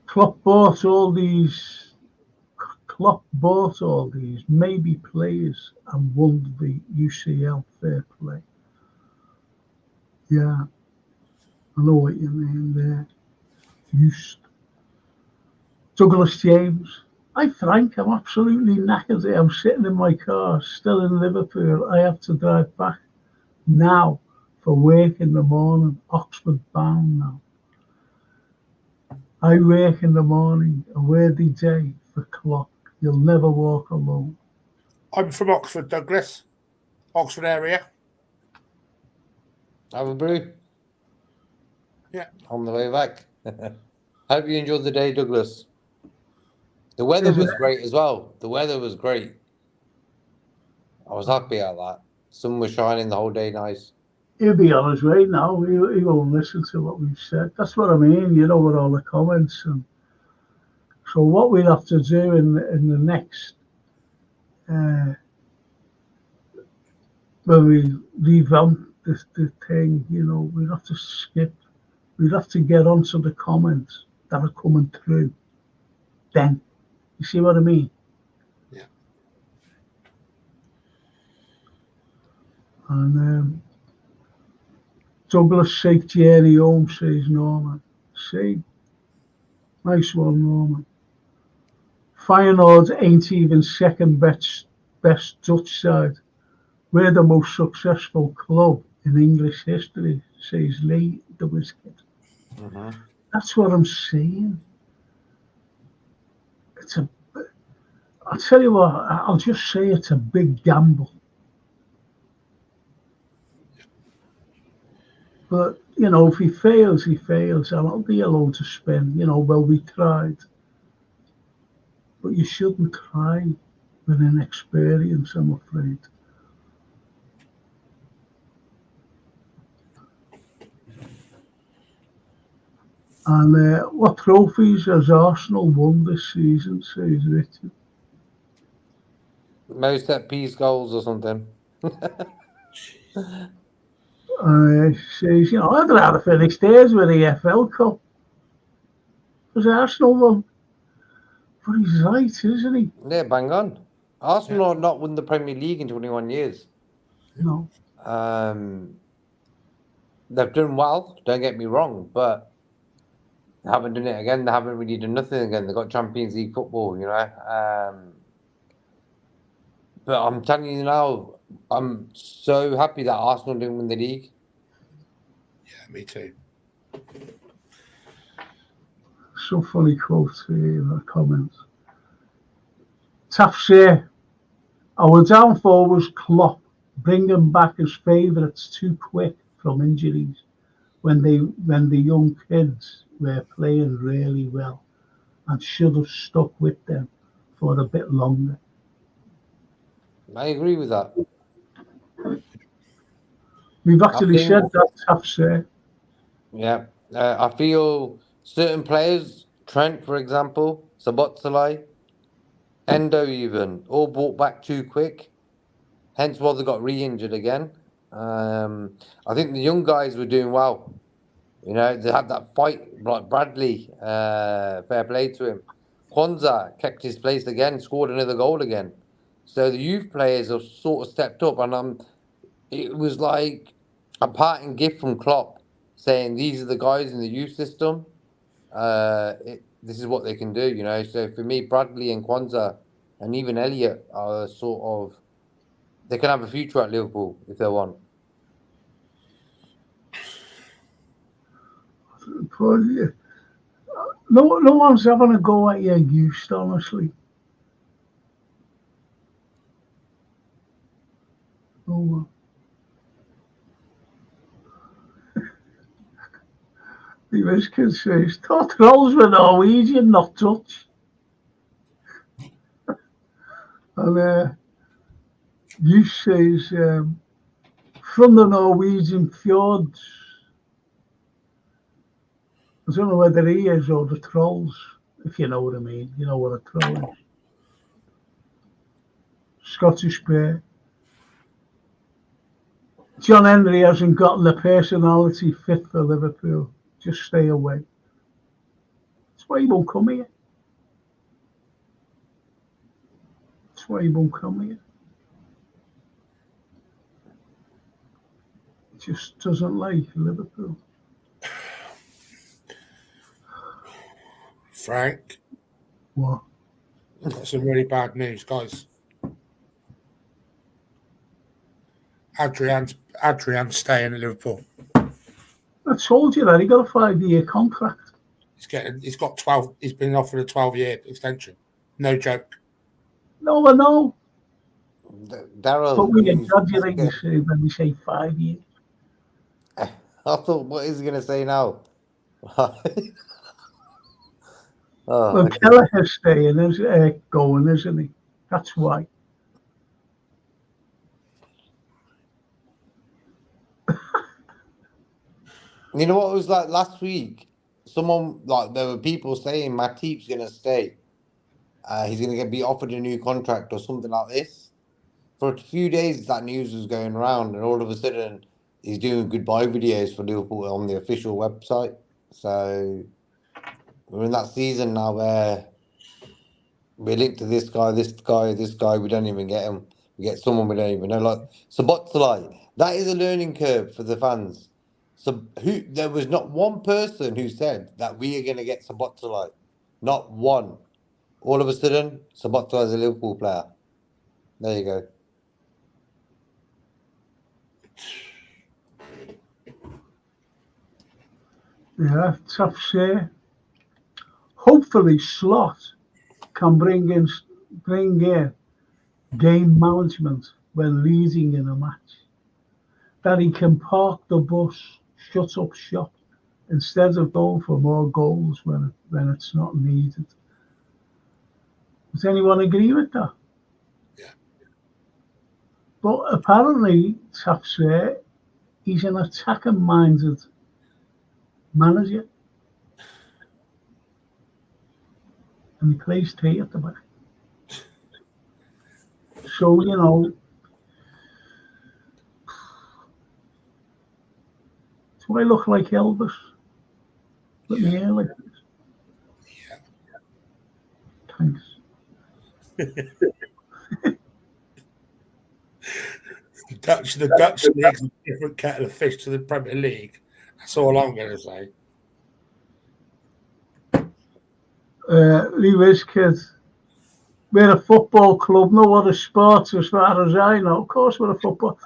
Klopp bought all these maybe players and won the UCL fair play. Yeah, I know what you mean there. Used. Douglas James. Hi Frank, I'm absolutely knackered. I'm sitting in my car, still in Liverpool. I have to drive back now for work in the morning. Oxford bound now. I work in the morning. A worthy day for Klopp. You'll never walk alone. I'm from Oxford, Douglas. Oxford area. Have a brew? Yeah. On the way back. Hope you enjoyed the day, Douglas. The weather was great as well. The weather was great. I was happy at that. Sun was shining the whole day, nice. He'll be on his way now. He won't listen to what we've said. That's what I mean, with all the comments. And so what we'll have to do in the next, when we revamp the thing, we'll have to skip. We'll have to get onto the comments that are coming through. Then, you see what I mean? Yeah. And Douglas shake Jerry home, says Norman. See? Nice one, Norman. Feyenoord ain't even second best Dutch side. We're the most successful club in English history, says Lee the Wizkid. Mm-hmm. That's what I'm saying. I'll tell you what, I'll just say it's a big gamble. But, if he fails, he fails. And it'll be a load to spend, well, we tried. But you shouldn't try with inexperience, I'm afraid. And what trophies has Arsenal won this season, says Richard? Most set piece goals or something. Says, I'd rather finish theirs with the FL Cup. Because Arsenal won. But he's right, isn't he? Yeah, bang on. Arsenal have not won the Premier League in 21 years. No. They've done well, don't get me wrong, but they haven't done it again. They haven't really done nothing again. They've got Champions League football, But I'm telling you now, I'm so happy that Arsenal didn't win the league. Yeah, me too. So funny quotes here in the comments. Tafsir, our downfall was Klopp bringing back his favourites too quick from injuries when the young kids were playing really well and should have stuck with them for a bit longer. I agree with that. We've actually said that, Tafsir. Yeah, I feel certain players, Trent, for example, Szoboszlai, Endo even, all brought back too quick. Hence why they got re-injured again. I think the young guys were doing well. They had that fight like Bradley. Fair play to him. Kwanzaa kept his place again, scored another goal again. So the youth players have sort of stepped up, and it was like a parting gift from Klopp saying these are the guys in the youth system. This is what they can do, So for me, Bradley and Kwanzaa and even Elliott are sort of, they can have a future at Liverpool if they want. No one's having a go at your youth, honestly. No one. The Wizkid says, thought trolls were Norwegian, not Dutch. And you says, from the Norwegian fjords. I don't know whether he is or the trolls, if you know what I mean. You know what a troll is. Scottish Bear. John Henry hasn't got the personality fit for Liverpool. Just stay away. That's why he won't come here. That's why he won't come here. He just doesn't like Liverpool. Frank. What? Got some really bad news, guys. Adrian's staying at Liverpool. I told you that he got a 5-year contract. He's got 12. He's been offered a 12-year extension. No joke. No, I know. Daryl. But we exaggerate when we say 5 years. I thought, what is he going to say now? Well, Kelleher's staying, going, isn't he? That's why. You know what it was like last week? There were people saying Matip's going to stay. He's going to be offered a new contract or something like this. For a few days, that news was going around, and all of a sudden, he's doing goodbye videos for Liverpool on the official website. So we're in that season now where we're linked to this guy. We don't even get him. We get someone we don't even know. Like Szoboszlai. That is a learning curve for the fans. So there was not one person who said that we are going to get Szoboszlai. Not one. All of a sudden, Szoboszlai is a Liverpool player. There you go. Yeah, tough say. Hopefully, Slot can bring in game management when leading in a match. That he can park the bus, shut up shop, instead of going for more goals when it's not needed. Does anyone agree with that? Yeah. But apparently, tough say, he's an attacking-minded manager. And he plays T at the back. So, do I look like Elvis? With my hair like this? Yeah. Thanks. The Dutch league's a different kettle of fish to the Premier League. That's all I'm going to say. Lee Wizkid, we're a football club, no other sports as far as I know. Of course we're a football.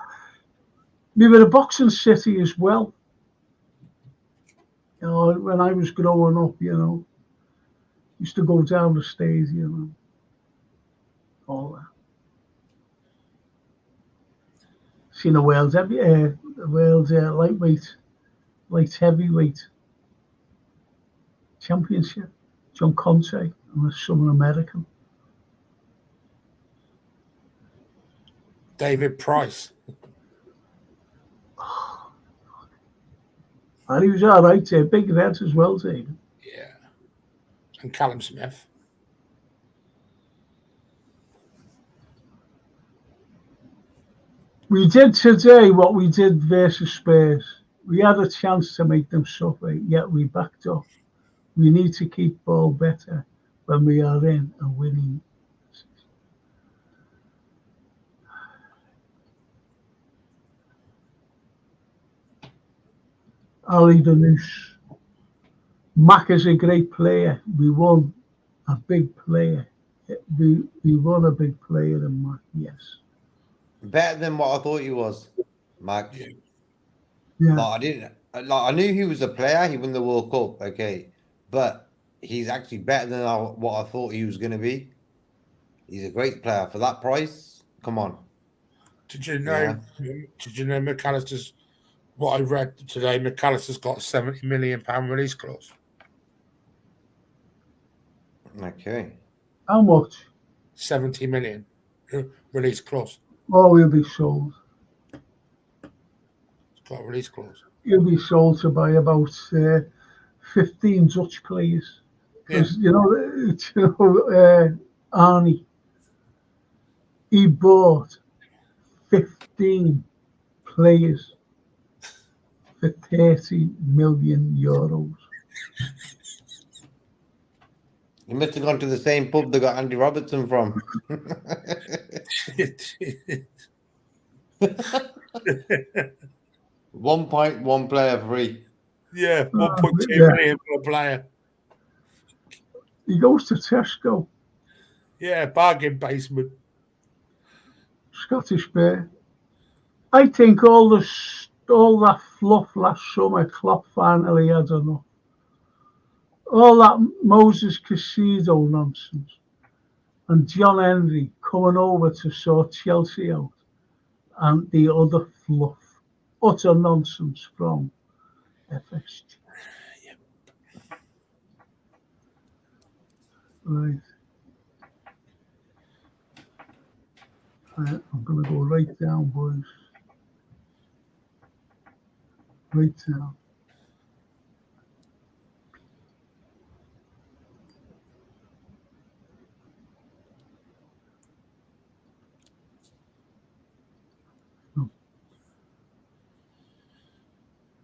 We were a boxing city as well. When I was growing up, used to go down the stadium and all that. Seen the world's light heavyweight championship. John Conte and the Southern American. David Price. And he was all right there. Big events as well, David. Yeah. And Callum Smith. We did today what we did versus Spurs. We had a chance to make them suffer, yet we backed off. We need to keep ball better when we are in and winning. Ali Danush. Mac is a great player. We won a big player. We won a big player in Mac, yes. Better than what I thought he was, Mac. Yeah. I knew he was a player. He won the World Cup, okay, but he's actually better than what I thought he was going to be. He's a great player for that price. Come on. Did you know? Did you know McAllister's? What I read today, McAllister's got a £70 million release clause. Okay. How much? 70 million release clause. Oh, he'll be sold. It's got a release clause. He'll be sold to buy about 15 Dutch players. Because, Arnie, he bought 15 players for €30 million. He must have gone to the same pub they got Andy Robertson from. 1.1 player free. Yeah, 1.2 million for a player. He goes to Tesco. Yeah, bargain basement. Scottish Bear. I think all that fluff last summer, Klopp finally had enough. All that Moses Caicedo nonsense and John Henry coming over to sort Chelsea out and the other fluff, utter nonsense from FSG. Yep. Right. I'm going to go right down, boys. Right down.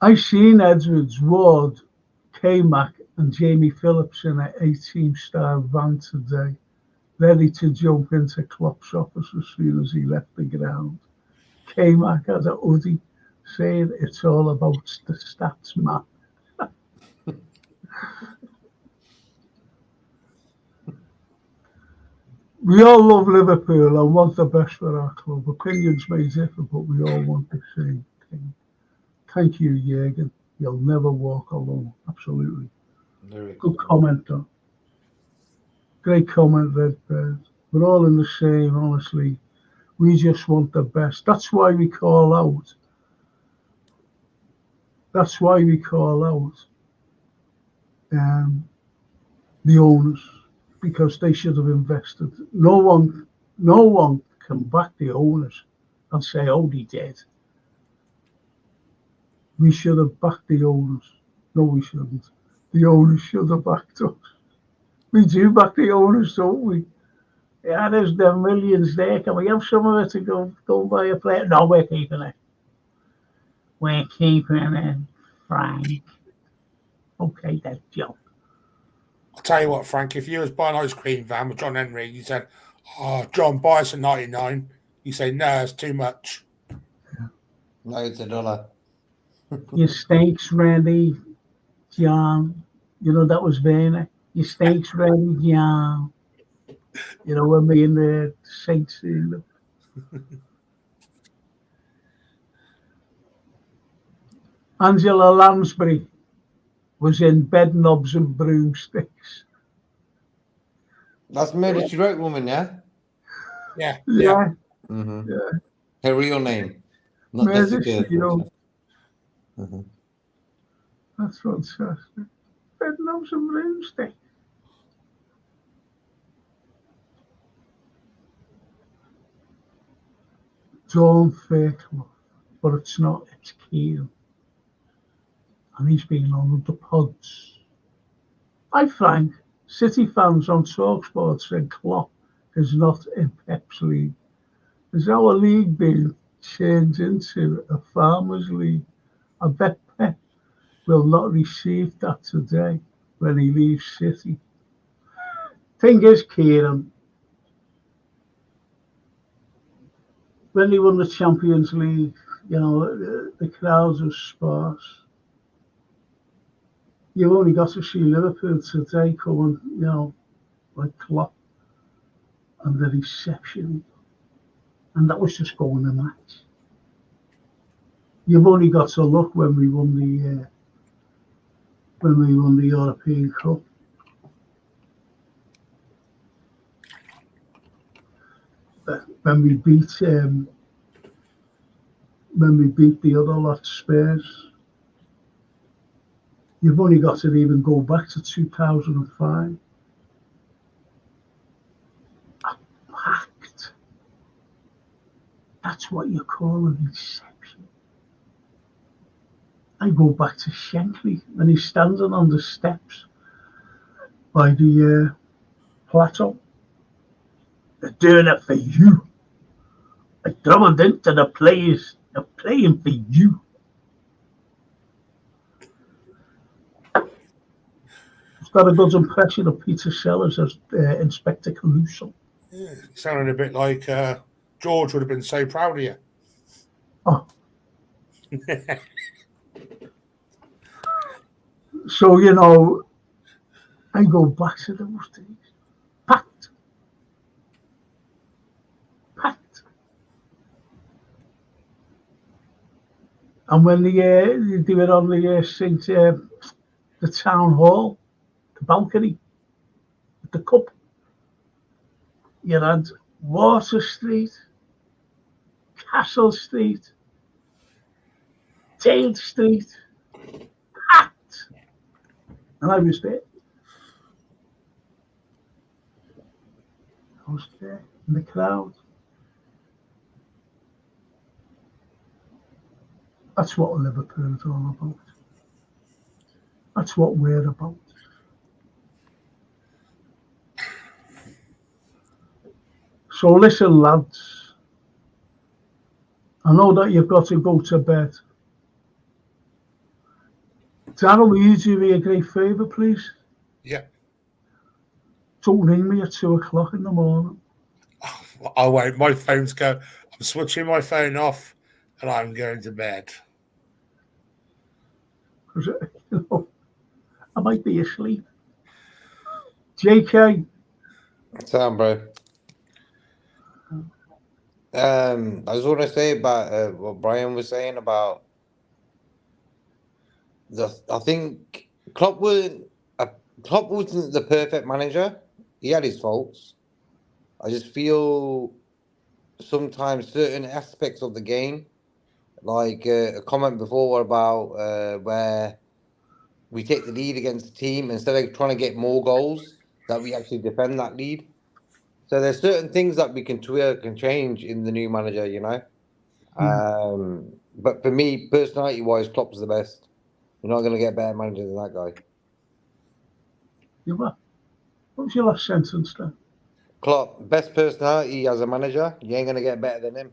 I seen Edwards, Ward, K-Mac and Jamie Phillips in an 18-star van today, ready to jump into Klopp's office as soon as he left the ground. K-Mac had a hoodie saying it's all about the stats, man. We all love Liverpool and want the best for our club. Opinions may differ, but we all want the same thing. Thank you, Jürgen. You'll never walk alone. Absolutely. No. Good comment, though. Great comment, Redbird. We're all in the same, honestly. We just want the best. That's why we call out. That's why we call out the owners, because they should have invested. No one can back the owners and say, oh, they did. We should have backed the owners. No, we shouldn't. The owners should have backed us. We do back the owners, don't we? Yeah, there's the millions there. Can we have some of it to go buy a player? No, we're keeping it. We're keeping it, Frank. Okay, then, Joe. I'll tell you what, Frank, if you was buying an ice cream van with John Henry, you said, oh, John, buy us a 99. You say, no, it's too much. No, it's $1. Your steak's ready, John. You know, that was Werner. Your steak's ready, John. You know, when me and the Saints in them. Angela Lansbury was in bed knobs and broomsticks. That's Murder She Wrote woman, yeah? Yeah. Mm-hmm. Yeah. Her real name. Not Murder, Jessica. you know. Mm-hmm. That's fantastic. Bed knobs and broomsticks. It's all fair club, but it's not. It's Keel. And he's been on the pods. I Frank, City fans on TalkSport said Klopp is not in Pep's league. Is our league being changed into a farmers' league? I bet Pep will not receive that today when he leaves City. Thing is, Kieran, when they won the Champions League, you know, the crowds were sparse. You've only got to see Liverpool today coming, you know, like Klopp and the reception. And that was just going the match. You've only got to look when we won the European Cup. When we beat the other lot, Spurs. You've only got to even go back to 2005. Packed. That's what you call a reception. I go back to Shankly when he's standing on the steps by the plateau. They're doing it for you. I drummed into the players. They're playing for you. It's got a good impression of Peter Sellers as Inspector Caruso. Yeah, sounded a bit like George would have been so proud of you. Oh. So, you know, I go back to those days. Packed. And when they were on the town hall, the balcony, with the cup, you had Water Street, Castle Street, Dale Street, packed. And I was there. I was there in the crowd. That's what Liverpool is all about. That's what we're about. So listen, lads. I know that you've got to go to bed. Darryl, will you do me a great favour, please? Yeah. Don't ring me at 2 o'clock in the morning. I won't. My phone's going. I'm switching my phone off and I'm going to bed. Because, you know, I might be asleep. JK. Sound, bro. I just want to say about what Brian was saying about I think Klopp wasn't the perfect manager. He had his faults. I just feel sometimes certain aspects of the game, like a comment before about where we take the lead against the team instead of trying to get more goals, that we actually defend that lead. So there's certain things that we can tweak and change in the new manager, you know. But for me, personality-wise, Klopp's the best. You're not going to get a better manager than that guy. You were. What was your last sentence then? Klopp, best personality as a manager. You ain't going to get better than him.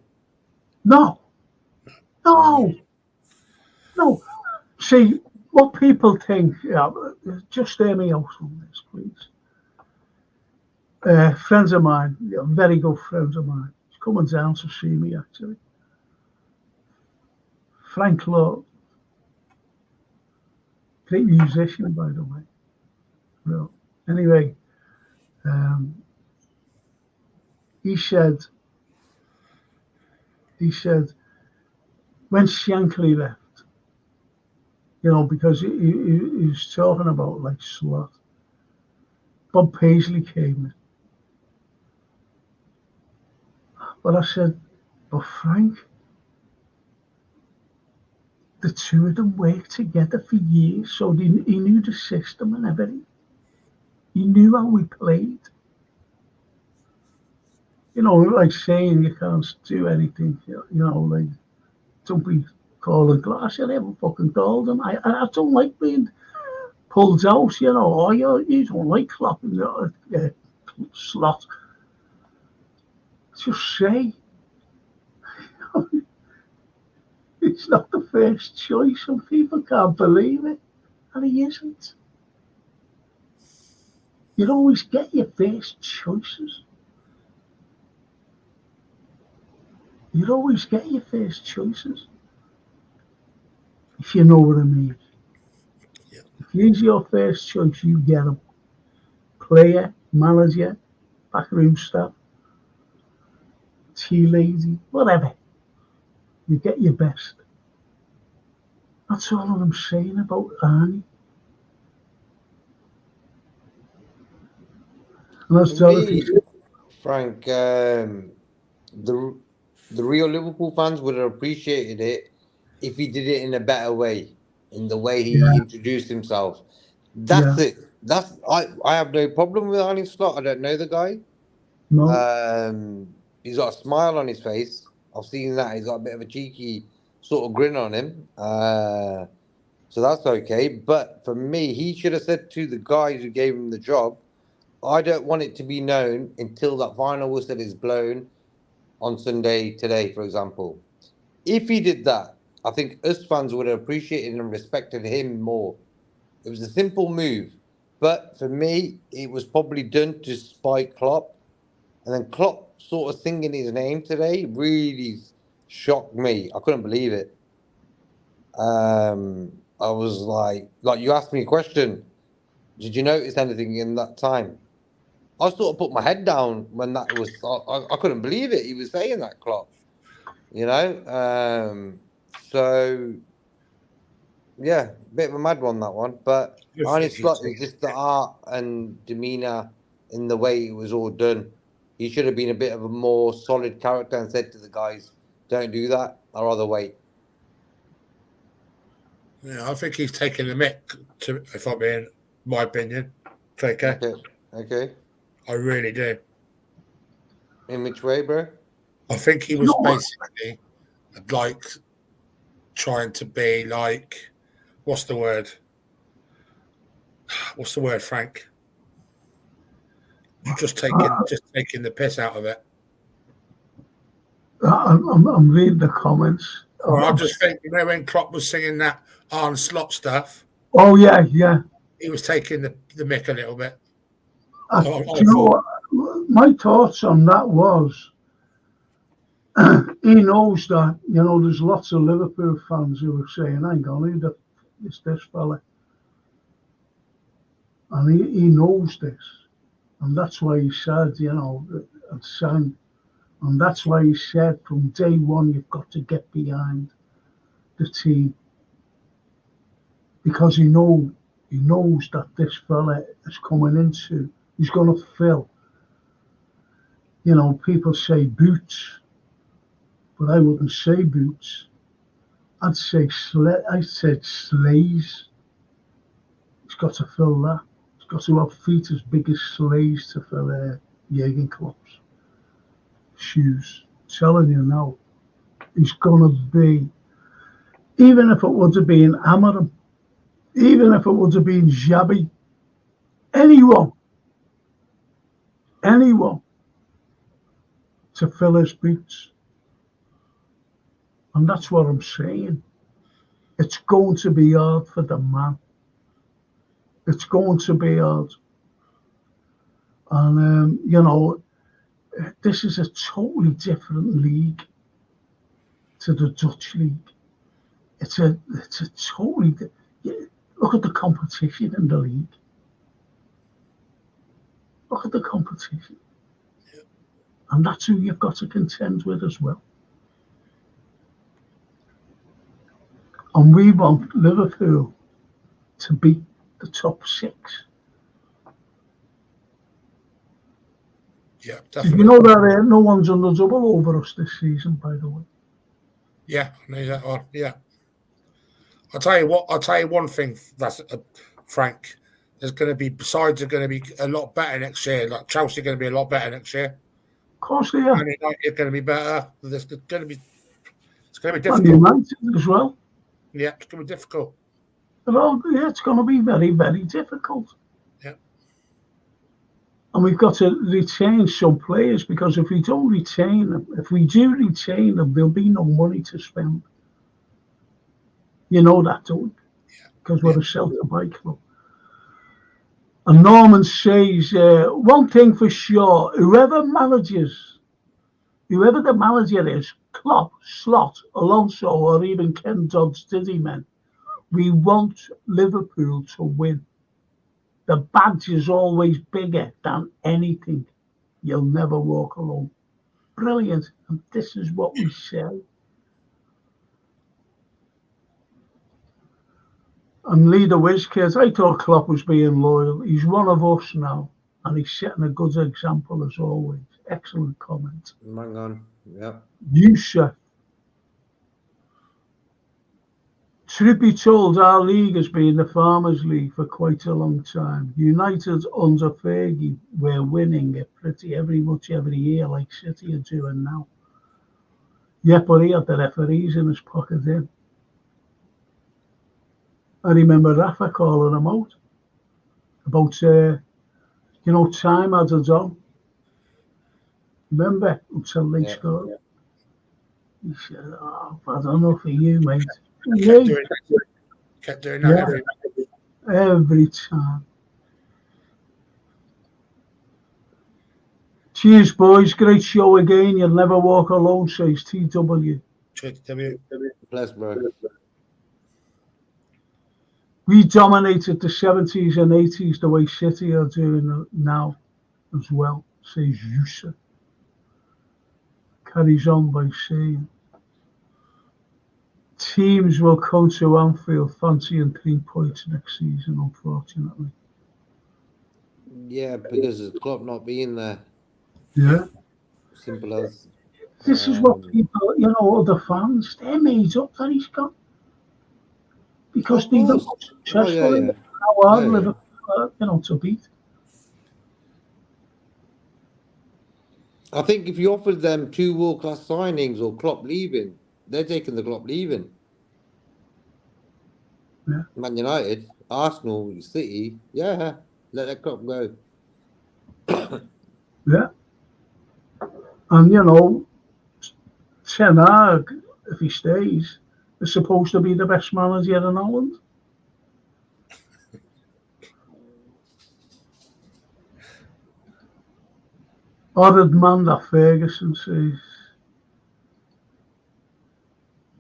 No. See, what people think, just hear me out on this, please. Friends of mine, very good friends of mine, he's coming down to see me actually. Frank Lowe, great musician, by the way. Well, anyway, he said, when Shankly left, because he was talking about like Slot, Bob Paisley came in. But I said, but Frank, the two of them worked together for years, so he knew the system and everything. He knew how we played. Like saying you can't do anything, like, don't be calling glass. I never fucking called him. I don't like being pulled out, you don't like clapping Slot. Just say, it's not the first choice. Some people can't believe it, and he isn't. You always get your first choices. You'd always get your first choices, if you know what I mean. Yeah. If he's your first choice, you get him. Player, manager, backroom staff, tea lady, whatever. You get your best. That's all I'm saying about Arnie. And that's Me, Frank, the real Liverpool fans would have appreciated it if he did it in a better way, in the way he introduced himself. That's it. I have no problem with Arne Slot. I don't know the guy. No. He's got a smile on his face. I've seen that. He's got a bit of a cheeky sort of grin on him. So that's okay. But for me, he should have said to the guys who gave him the job, I don't want it to be known until that final whistle is blown on Sunday today, for example. If he did that, I think us fans would have appreciated and respected him more. It was a simple move. But for me, it was probably done to spite Klopp. And then Klopp sort of singing his name today really shocked me. I couldn't believe it. I was like you asked me a question. Did you notice anything in that time? I sort of put my head down when that was. I couldn't believe it. He was saying that, Klopp. So yeah, bit of a mad one, that one. But Arne Slot is just the art and demeanour in the way it was all done. He should have been a bit of a more solid character and said to the guys, "Don't do that. I'd rather wait." Yeah, I think he's taking the mick, if I'm being my opinion. Okay. I really do. In which way, bro? I think he was basically like trying to be like, what's the word? What's the word, Frank? Just taking the piss out of it. I'm reading the comments. Well, I'm just thinking, when Klopp was singing that Arne Slot stuff. Oh yeah. He was taking the mick a little bit. Do you know what? My thoughts on that was, he knows that, there's lots of Liverpool fans who are saying, hang on, who is this fella? And he knows this. And that's why he said, and sang. And that's why he said from day one, you've got to get behind the team. because he knows that this fella is coming into. He's going to fill. You know, people say boots, but I wouldn't say boots. I'd say sleighs. He's got to fill that. He's got to have feet as big as sleighs to fill Jurgen Klopp's shoes. I'm telling you now, he's going to be, even if it would have been Amarim, even if it would have been Xabi, anyone to fill his boots. And that's what I'm saying. It's going to be hard for the man. It's going to be hard. And, you know, this is a totally different league to the Dutch league. It's a totally... Look at the competition in the league. Look at the competition. Yeah. And that's who you've got to contend with as well. And we want Liverpool to beat the top 6. Yeah, definitely. You know that no one's on the double over us this season, by the way. Yeah, I know that one. Yeah. I'll tell you one thing, that's Frank. There's going to be, besides, are going to be a lot better next year. Like Chelsea are going to be a lot better next year. Of course they are. Man United are going to be better. It's going to be difficult. Man United as well. Yeah, it's going to be difficult. It's going to be very, very difficult. Yeah. And we've got to retain some players, because if we don't retain them, if we do retain them, there'll be no money to spend. You know that, don't you? Because we're a centre-back club. And Norman says, one thing for sure, whoever the manager is, Klopp, Slot, Alonso, or even Ken Dodd's Diddy men, we want Liverpool to win. The badge is always bigger than anything. You'll never walk alone. Brilliant. And this is what we say. And Leader Wizkids, I thought Klopp was being loyal. He's one of us now, and he's setting a good example as always. Excellent comment. Hang on. Yeah. Yusuf. Truth be told, our league has been the Farmers' League for quite a long time. United under Fergie, we're winning it pretty much every year, like City are doing now. Yeah, but he had the referees in his pocket then. I remember Rafa calling him out about, time added on. Remember, until they scored. Yeah. He said, I've had enough of you, mate. Kept doing that every time. Cheers, boys. Great show again. You'll never walk alone, says TW. Bless, bro. We dominated the 70s and 80s the way City are doing now as well, says Yusa. Carries on by saying, teams will come to Anfield fancying 3 points next season, unfortunately. Yeah, because of Klopp not being there. Yeah. Simple as. This is what people, other fans, they're made up that he's gone. Because they were successful in how hard Liverpool, to beat. I think if you offered them 2 world-class signings or Klopp leaving, they're taking the Klopp leaving. Yeah. Man United, Arsenal, City, let that Klopp go. Yeah. And, Ten Hag, if he stays, is supposed to be the best manager in Holland. Horrid man, that Ferguson says.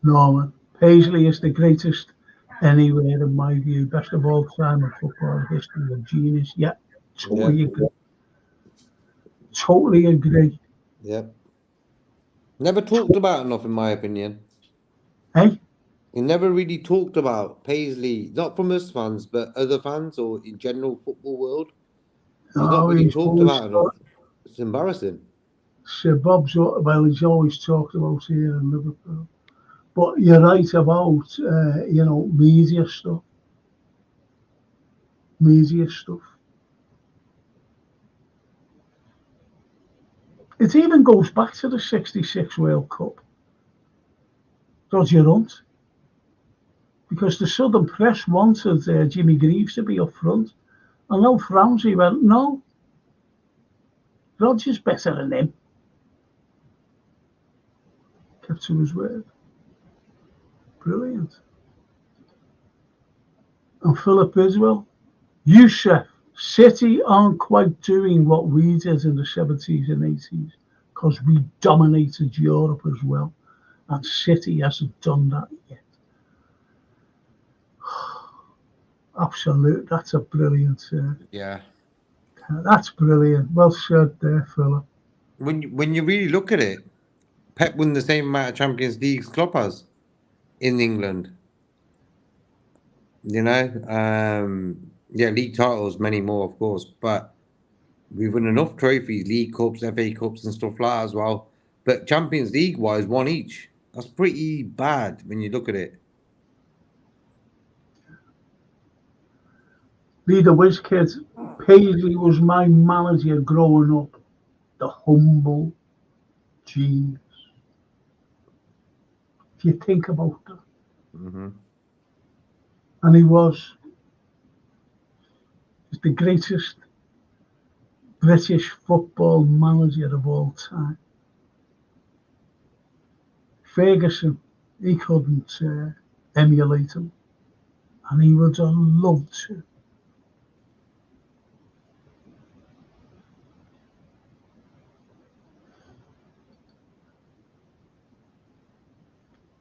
Norman, Paisley is the greatest anywhere in my view. Best of all time in football history. A genius. Yeah, totally agree. Totally agree. Yep. Never talked about enough, in my opinion. Hey? He never really talked about Paisley, not from us fans, but other fans or in general football world. He's not No, really he's talked always about enough. It's embarrassing. Sir Bob's, well, he's always talked about here in Liverpool. But you're right about, media stuff. Media stuff. It even goes back to the '66 World Cup. Roger Hunt. Because the Southern press wanted Jimmy Greaves to be up front. And Alf Ramsey went, no, Roger's better than him. Kept to his word. Brilliant. And Philip Iswell, Youssef, City aren't quite doing what we did in the 70s and 80s because we dominated Europe as well. And City hasn't done that yet. Absolute. That's a brilliant. Yeah. That's brilliant. Well said there, Philip. When you really look at it, Pep won the same amount of Champions Leagues Klopp has in England. League titles, many more, of course, but we've won enough trophies, League Cups, FA Cups, and stuff like that as well. But Champions League wise, one each. That's pretty bad when you look at it. Leader Wiz kids, Paisley was my manager growing up. The humble genius. If you think about that. Mm-hmm. And he was the greatest British football manager of all time. Ferguson, he couldn't emulate him. And he would have loved to.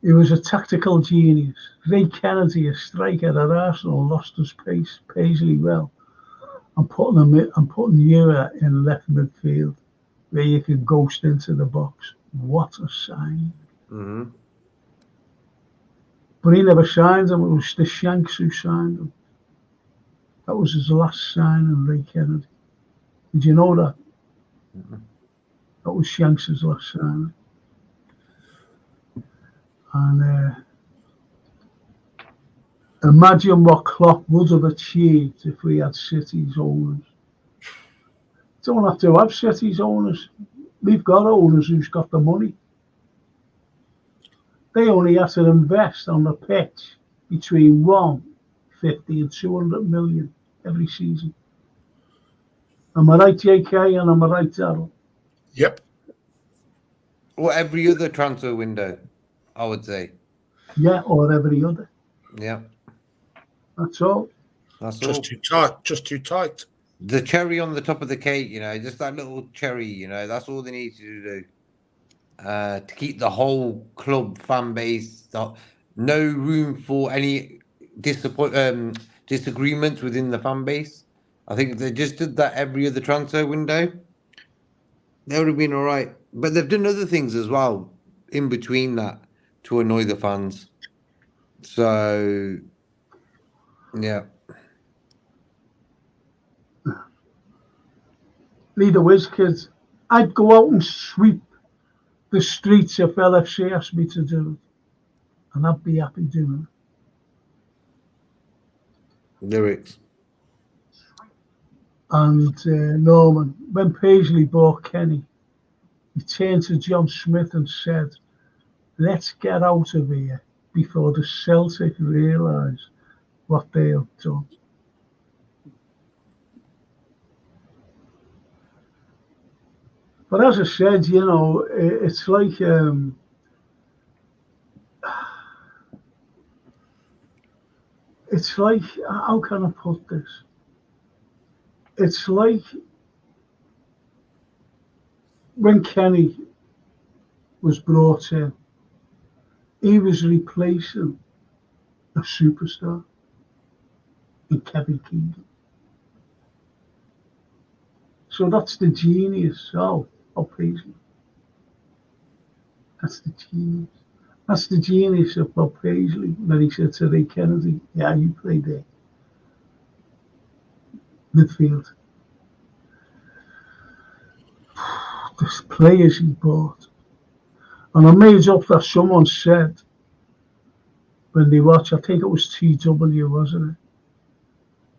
He was a tactical genius. Ray Kennedy, a striker at Arsenal, lost his pace. Paisley well. I'm putting you in left midfield where you could ghost into the box. What a sign. Mm-hmm. But he never signed him. It was the Shanks who signed him. That was his last signing, Ray Kennedy. Did you know that? Mm-hmm. That was Shanks' last signing. And imagine what Klopp would have achieved if we had City's owners. Don't have to have City's owners. We've got owners who's got the money. They only have to invest on the pitch between 150 and 200 million every season. Am I right, JK? And am I right, Darryl? Yep. Or every other transfer window, I would say. Yeah, or every other. Yeah. That's all. That's Just all. too tight. Just too tight. The cherry on the top of the cake, just that little cherry, that's all they need to do. To keep the whole club fan base, no room for any disagreements within the fan base. I think if they just did that every other transfer window, they would have been all right. But they've done other things as well in between that to annoy the fans. So, yeah. Leader Wiz kids, I'd go out and sweep the streets if LFC asked me to do it. And I'd be happy doing it. Lyrics. And Norman, when Paisley bought Kenny, he turned to John Smith and said, let's get out of here before the Celtic realise what they have done. But as I said, it's like how can I put this? It's like when Kenny was brought in, he was replacing a superstar in Kevin Keegan. So that's the genius of Paisley. That's the genius. That's the genius of Bob Paisley, when he said to Ray Kennedy, yeah, you play there. Midfield. The players he bought. And I made up that someone said, when they watch, I think it was TW, wasn't it?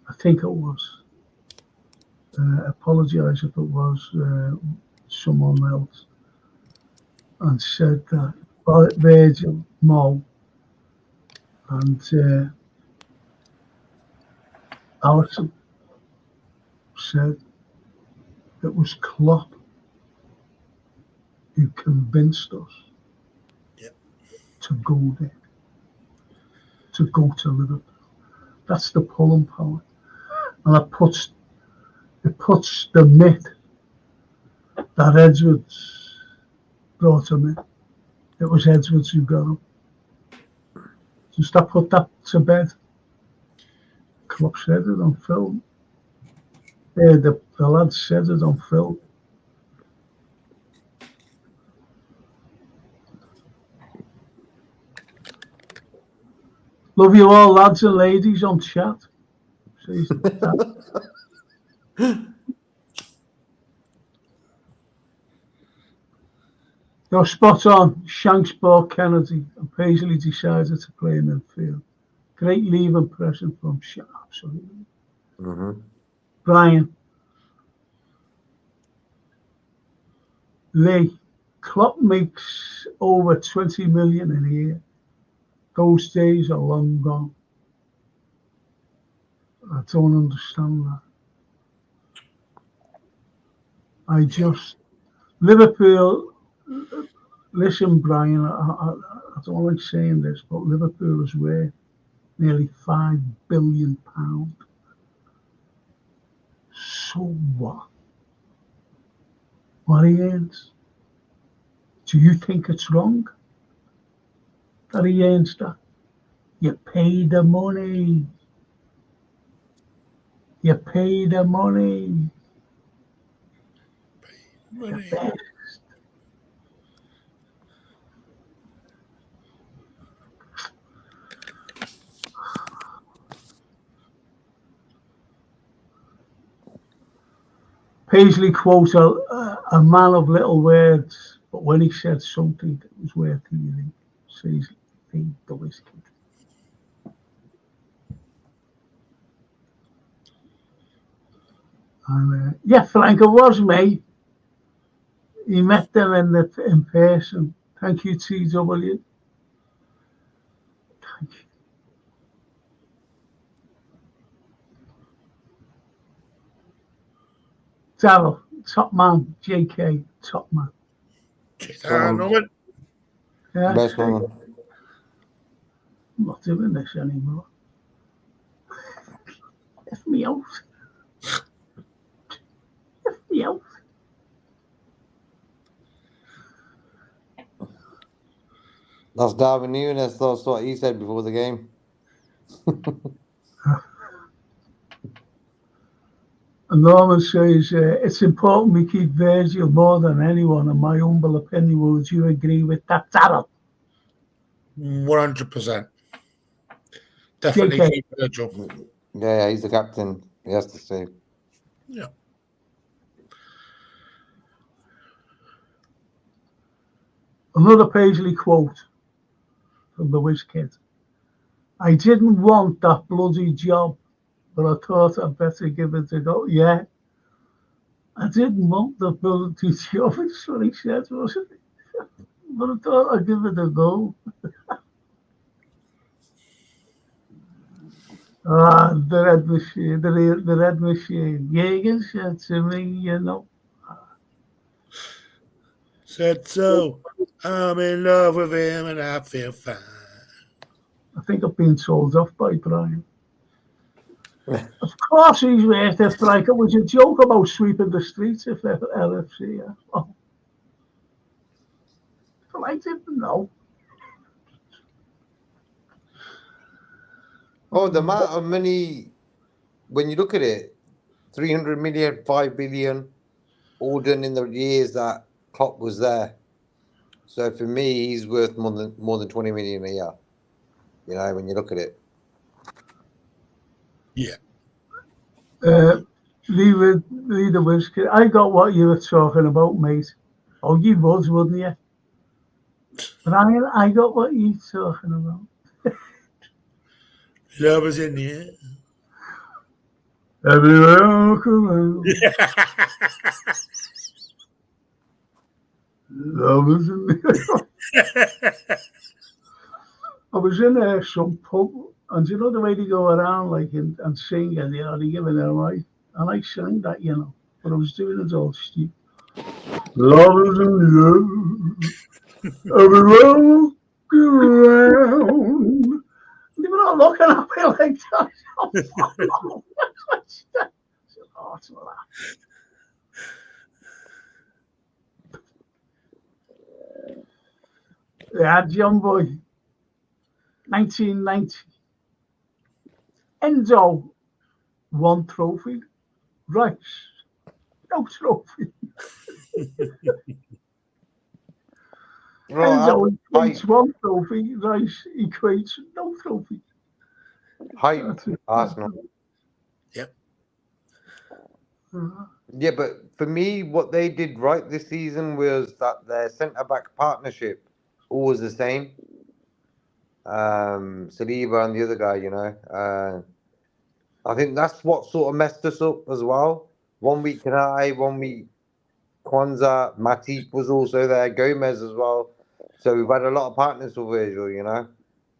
I think it was. Apologise if it was someone else. And said that Virgil, Mo, and Allison said it was Klopp who convinced us to go there, to go to Liverpool. That's the pulling power. And it puts the myth that Edwards brought him in. It was Edwards who got him. Just I put that to bed. Klopp said it on film. The lads said it on film. Love you all, lads and ladies on chat. You're spot on. Shanks bought Kennedy and Paisley decided to play in midfield. Great leaving present from Shanks, absolutely. Mm-hmm. Brian. Lee. Klopp makes over 20 million in a year. Those days are long gone. I don't understand that. Liverpool, listen, Brian, I don't like saying this, but Liverpool is worth nearly £5 billion. So what? What he earns? Do you think it's wrong that he earns that? You pay the money. You pay the money. The best. Paisley quotes a man of little words, but when he said something that was worth hearing, says the whiskey. And yeah, Frank, it was me. He met them in person. Thank you, TW. Thank you. Darryl, top man. JK, top man. Yeah, Best one. I'm not doing this anymore. Let me out. Let me out. That's Darwin Nunes. That's what he said before the game. And Norman says, it's important we keep Virgil more than anyone, in my humble opinion. Would you agree with that, Darryl? 100%. Definitely JK. keep Virgil. Yeah, he's the captain. He has to stay. Yeah. Another Paisley quote from the Whiz Kid. I didn't want that bloody job, but I thought I'd better give it a go. Yeah. I didn't want the bloody job, that's what he said, wasn't it? But I thought I'd give it a go. The red machine, the red machine. Jagan said to me, you know. Said so. I'm in love with him and I feel fine. I think I've been told off by Brian. Of course he's worth it, Frank. It was a joke about sweeping the streets if LFC. Yeah. Oh. But I didn't know. Oh, the amount of money, when you look at it, 300 million, 5 billion, all done in the years that Klopp was there. So for me, he's worth more than 20 million a year. You know, when you look at it. Yeah. Leader Whiskey, I got what you were talking about, mate. Oh, you would, wouldn't you? But I got what you're talking about. Love is in the air. Everywhere I look around, love is in the air. I was in some pub, and you know the way they go around like and sing, and they give it away. And I sang that, but I was doing it all stupid. Love is in the air, everywhere I look around. They were all looking at me like that. Yeah, John Boy, 1990. Enzo, 1 trophy. Rice, no trophy. Enzo equates 1 trophy. Rice equates no trophy. Hype, Arsenal. Yep. Yeah, but for me, what they did right this season was that their centre-back partnership always the same. Saliba and the other guy, I think that's what sort of messed us up as well. 1 week Canai, 1 week Kwanzaa, Matip was also there, Gomez as well. So we've had a lot of partners for Virgil,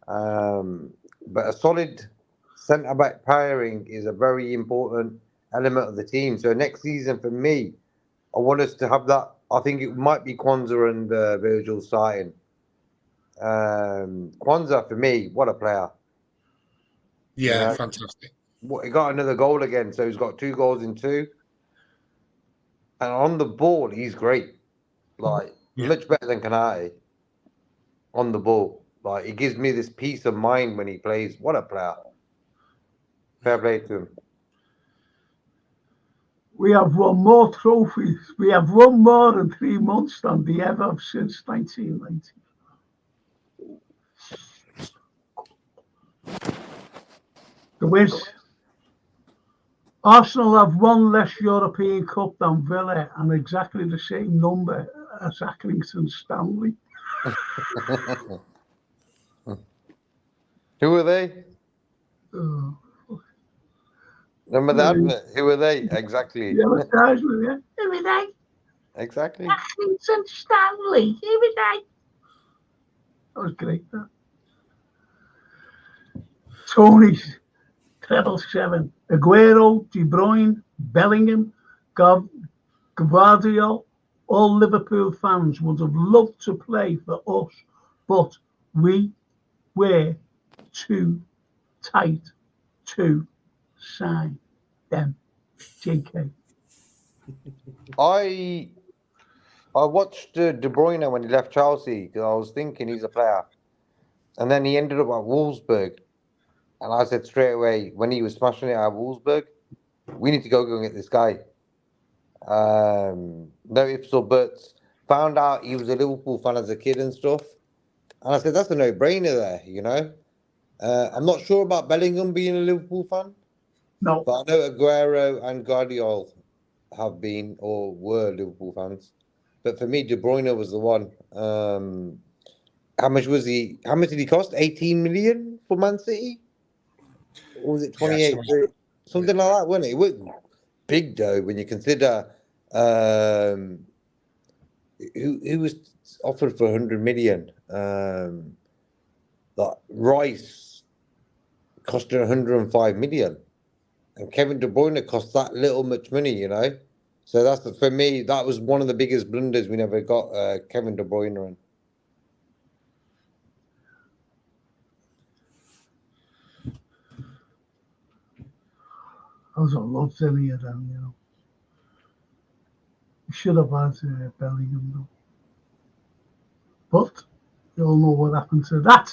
but a solid centre-back pairing is a very important element of the team. So next season for me, I want us to have that. I think it might be Kwanzaa and Virgil starting. Kwanzaa for me, what a player. Yeah, fantastic. He got another goal again, so he's got 2 goals in 2. And on the ball, he's great. Much better than Kanate on the ball. He gives me this peace of mind when he plays. What a player. Fair play to him. We have won more trophies. We have won more in 3 months than they ever have since 1990. The Wiz. Arsenal have 1 less European Cup than Villa and exactly the same number as Accrington Stanley. Who are they? Remember that? Who are they? Exactly. Yeah, who are they? Exactly. Accrington Stanley. Who are they? That was great, that. Tony's. 777. Aguero, De Bruyne, Bellingham, Gvardiol, all Liverpool fans would have loved to play for us, but we were too tight to sign them. JK. I watched De Bruyne when he left Chelsea because I was thinking he's a player. And then he ended up at Wolfsburg. And I said straight away, when he was smashing it at Wolfsburg, we need to go and get this guy. No ifs or buts. Found out he was a Liverpool fan as a kid and stuff. And I said, that's a no-brainer there, I'm not sure about Bellingham being a Liverpool fan. No. But I know Aguero and Guardiola have been or were Liverpool fans. But for me, De Bruyne was the one. How much was he? How much did he cost? 18 million for Man City? Or was it 28? Yeah, something like that, wasn't it? It wasn't big though when you consider who was offered for 100 million. Rice costed 105 million, and Kevin De Bruyne cost that little much money, So that's for me. That was one of the biggest blunders we never got Kevin De Bruyne in. I was loved any of them, We should have had Bellingham, though. But you all know what happened to that.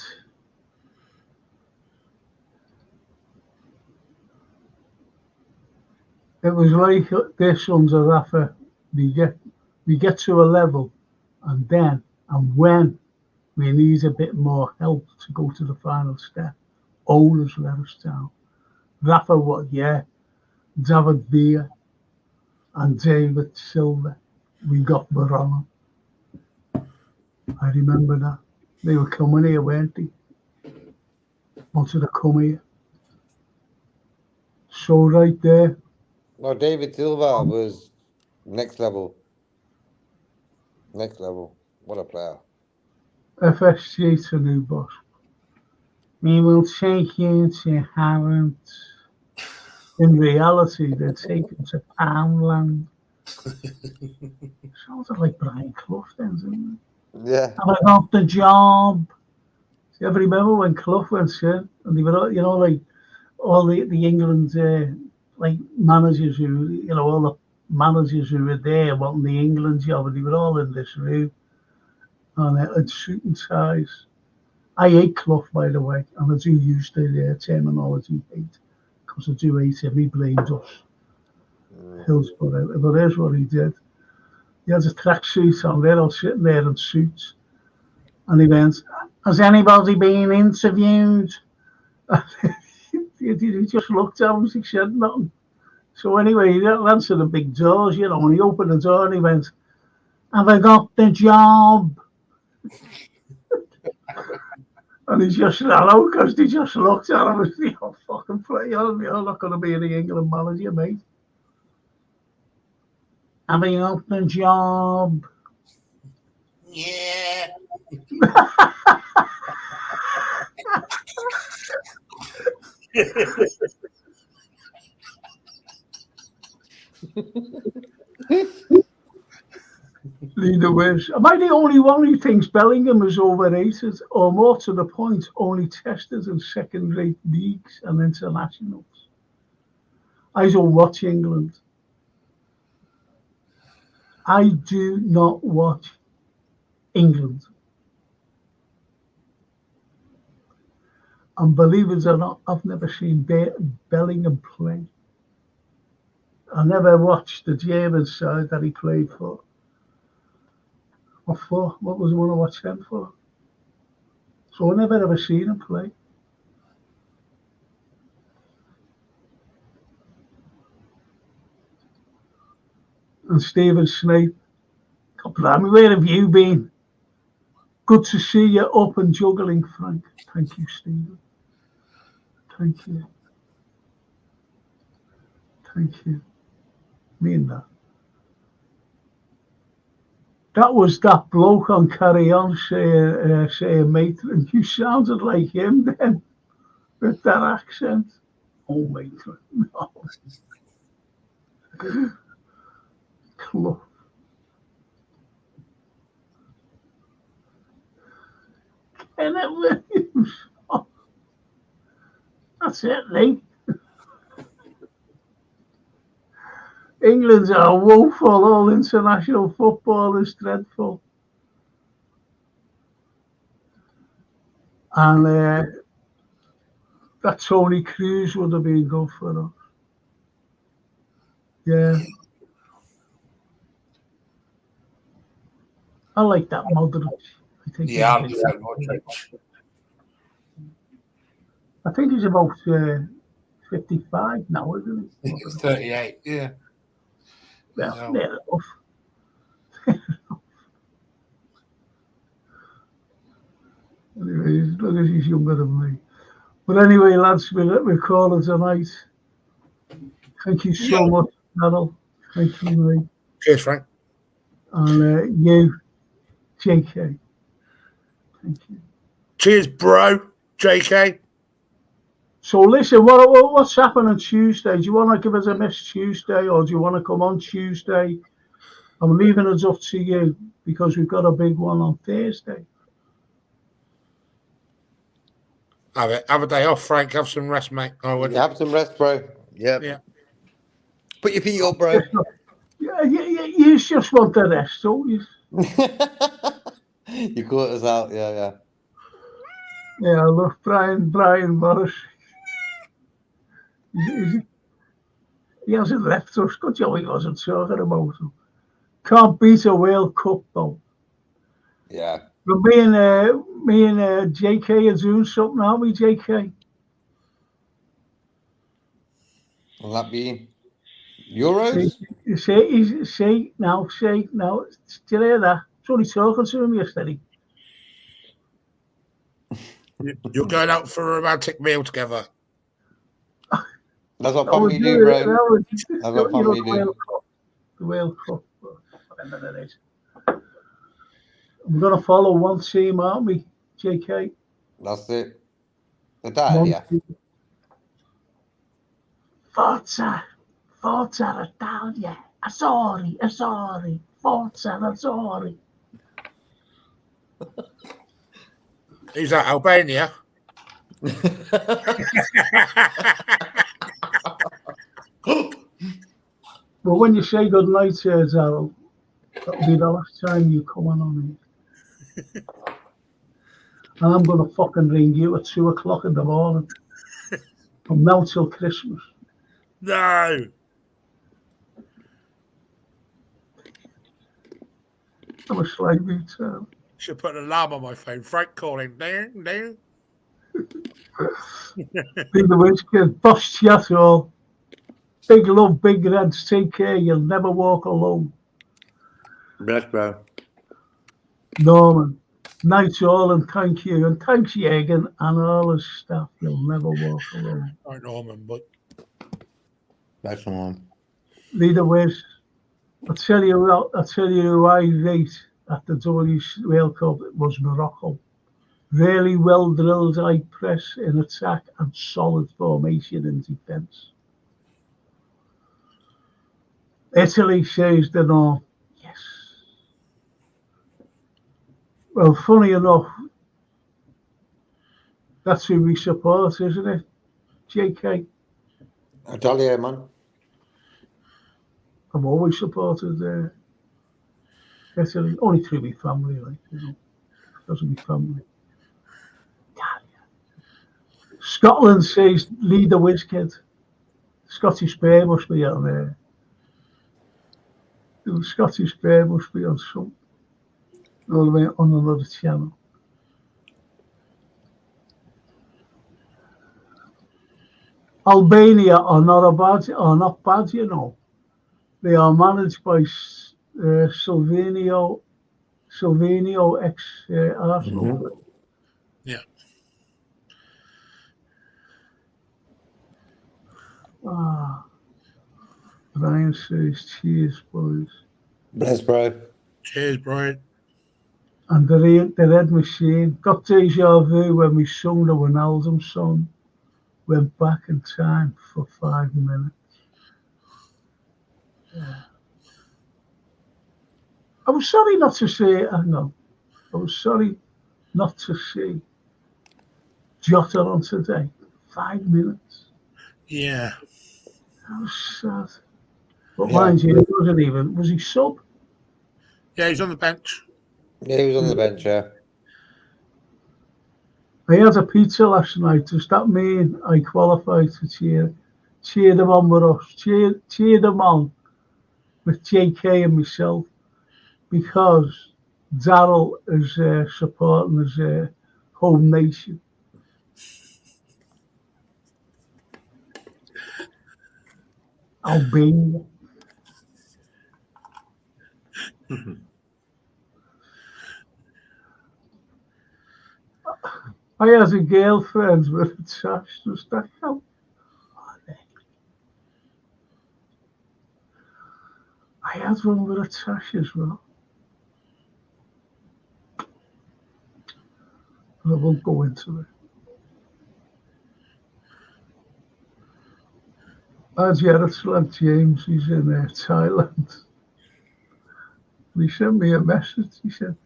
It was like this under Rafa. We get to a level, and then And when we need a bit more help to go to the final step, owners let us down. Rafa, David Villa and David Silva, we got Verona. I remember that. They were coming here, weren't they? Wanted to come here. So right there. No, David Silva was next level. Next level. What a player. FSG to new boss. We will take you to Harrods. In reality, they're taken to Poundland. Sounds like Brian Clough then, doesn't it? Yeah. Have I got the job? Do you ever remember when Clough went in and they were, like all the England like managers who, all the managers who were there wanting the England job, and they were all in this room and had suit and ties. I hate Clough, by the way, and I do use the terminology hate because I do hate him. He blamed us. Hillsborough, but here's what he did. He had a tracksuit on, they're all sitting there in suits, and he went, "Has anybody been interviewed?" He just looked at him, he said nothing. So anyway, he didn't answer the big doors, and he opened the door and he went, "Have I got the job?" And he just ran out because they just looked at him and said, "Oh, fucking play, you're not going to be the England manager, mate. Have I got the job?" Yeah. Leader Wiz. Am I the only one who thinks Bellingham is overrated, or more to the point, only tested in second-rate leagues and internationals? I don't watch England. I do not watch England. And believe it or not, I've never seen Bellingham play. I never watched the German side that he played for. What for? What was I want to watch them for? So I never ever seen him play. And Stephen Snape, God bless me, where have you been? Good to see you up and juggling, Frank. Thank you, Stephen. Thank you. Thank you. Mean that. That was that bloke on Carry On saying Maitland. You sounded like him then, with that accent. Oh, Maitland, no. Clough. Kenneth Williams. Oh, that's it, Lee. England's are woeful. All international football is dreadful. And that Tony Cruz would have been good for us. Yeah. I like that Modric. Yeah, I like Modric. I think he's about 55 now, isn't he? He's 38, yeah. Well, near enough. Anyway, as long as he's younger than me. But anyway, lads, we're calling tonight. Thank you so much, Carol. Thank you, mate. Cheers, Frank. And you, JK. Thank you. Cheers, bro, JK. So listen, what's happening Tuesday? Do you want to give us a miss Tuesday, or do you want to come on Tuesday? I'm leaving it up to you because we've got a big one on Thursday. Have a day off, Frank. Have some rest, mate. Have some rest, bro. Yep. Yeah. Put your feet up, bro. Yeah, you just want the rest, don't you? You caught us out, yeah. Yeah, I love Brian Morris. He hasn't left us. Good job he wasn't talking about him. Can't beat a World Cup, though. Yeah. But me and JK are doing something, aren't we, JK? Will that be Euros? Say now. Do you hear that? It's only talking to him yesterday. You're going out for a romantic meal together. That's what family do, bro. That's what family do. The World Cup. Whatever it is. We're going to follow one team, aren't we, JK? That's it. Italia. Forza Italia. Asori. Forza Asori. Who's that, Albania? Well, when you say good night, Darryl, that'll be the last time you come on here. And I'm going to fucking ring you at 2 o'clock in the morning. From now till Christmas. No. I'm a slight return. Should put an alarm on my phone. Frank calling. Ding. Be the worst kid. Boss chat all. Big love, big reds. Take care. You'll never walk alone. Bless, bro. Norman. Night all and thank you. And thanks Jürgen and all his staff. You'll never walk alone. Right, Norman, but That's one. Leader Wiz. I'll tell you who I rate at the World Cup. It was Morocco. Really well drilled high press in attack and solid formation in defence. Italy says the norm. Yes. Well, funny enough, that's who we support, isn't it? JK. Italia, man. I've always supported Italy, only through my family, like, you know, because of my family. Scotland says, lead the whiz kid. Scottish Bear must be on there. The Scottish Bear must be on some, on another channel. Albania are not bad, you know. They are managed by Silvino ex Arsenal. Mm-hmm. yeah. Brian says, cheers, boys. Bless, bro. Cheers, Brian. And the Red Machine got deja vu when we sung the Wijnaldum song. Went back in time for 5 minutes. Yeah. I was sorry not to see. I was sorry not to see Jota on today. 5 minutes. Yeah. That was sad. But mind you, it wasn't even. Was he sub? Yeah, he's on the bench. Yeah, he was on the bench, yeah. I had a pizza last night. Does that mean I qualified to cheer them on with us? Cheer them on with JK and myself, because Darryl is supporting his home nation. Albania. I had a girlfriend with a tash. Does that count? I had one with a tash as well. But I won't go into it. As Yaroslav James, he's in Thailand. He sent me a message. He said,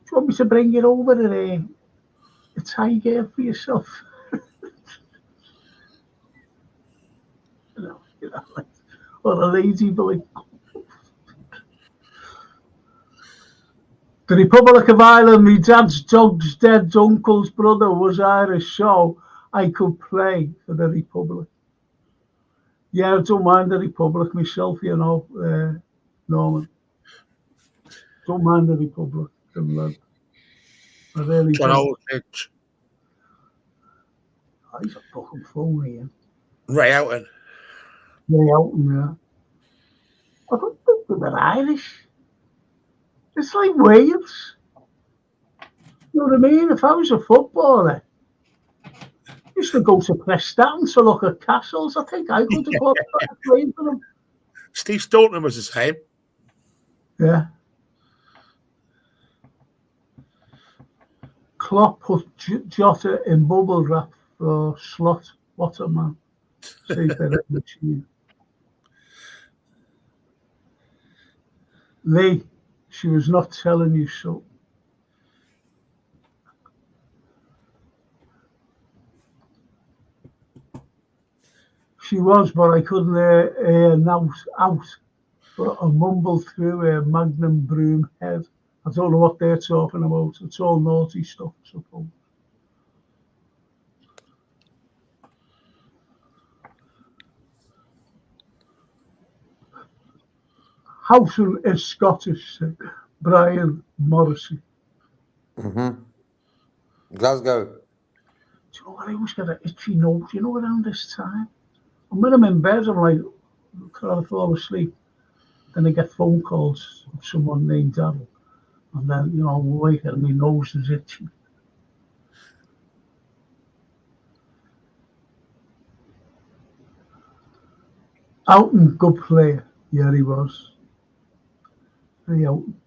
do you want me to bring it over to a Thai girl for yourself? you know, like, or a lazy boy. The Republic of Ireland, my dad's dog's dead uncle's brother was Irish, so I could play for the Republic. Yeah, I don't mind the Republic myself, you know, Norman. Don't mind the Republic. him, lad. I really John do. Aldridge, Oh, he's a fucking phony, yeah. Ray Elton. Yeah, Elton, yeah. I don't think they were Irish. It's like Wales. You know what I mean? If I was a footballer, I used to go to Preston to look at castles. I think I could have got playing for them. Steve Staunton was the same. Yeah. Klopp put Jota in bubble wrap for Slot. What a man. Save that machine. Lee, she was not telling you so. She was, but I couldn't out. But I mumbled through a Magnum Broom head. I don't know what they're talking about. It's all naughty stuff, I suppose. Houghton is Scottish, Brian Morrissey. Glasgow. Do you know what? I always get an itchy nose, around this time. And when I'm in bed, I'm like, trying to fall asleep. Then I get phone calls of someone named Daryl. And then, I'm awake and my nose is itchy. Houghton, good player. Yeah, he was. Hey, Houghton.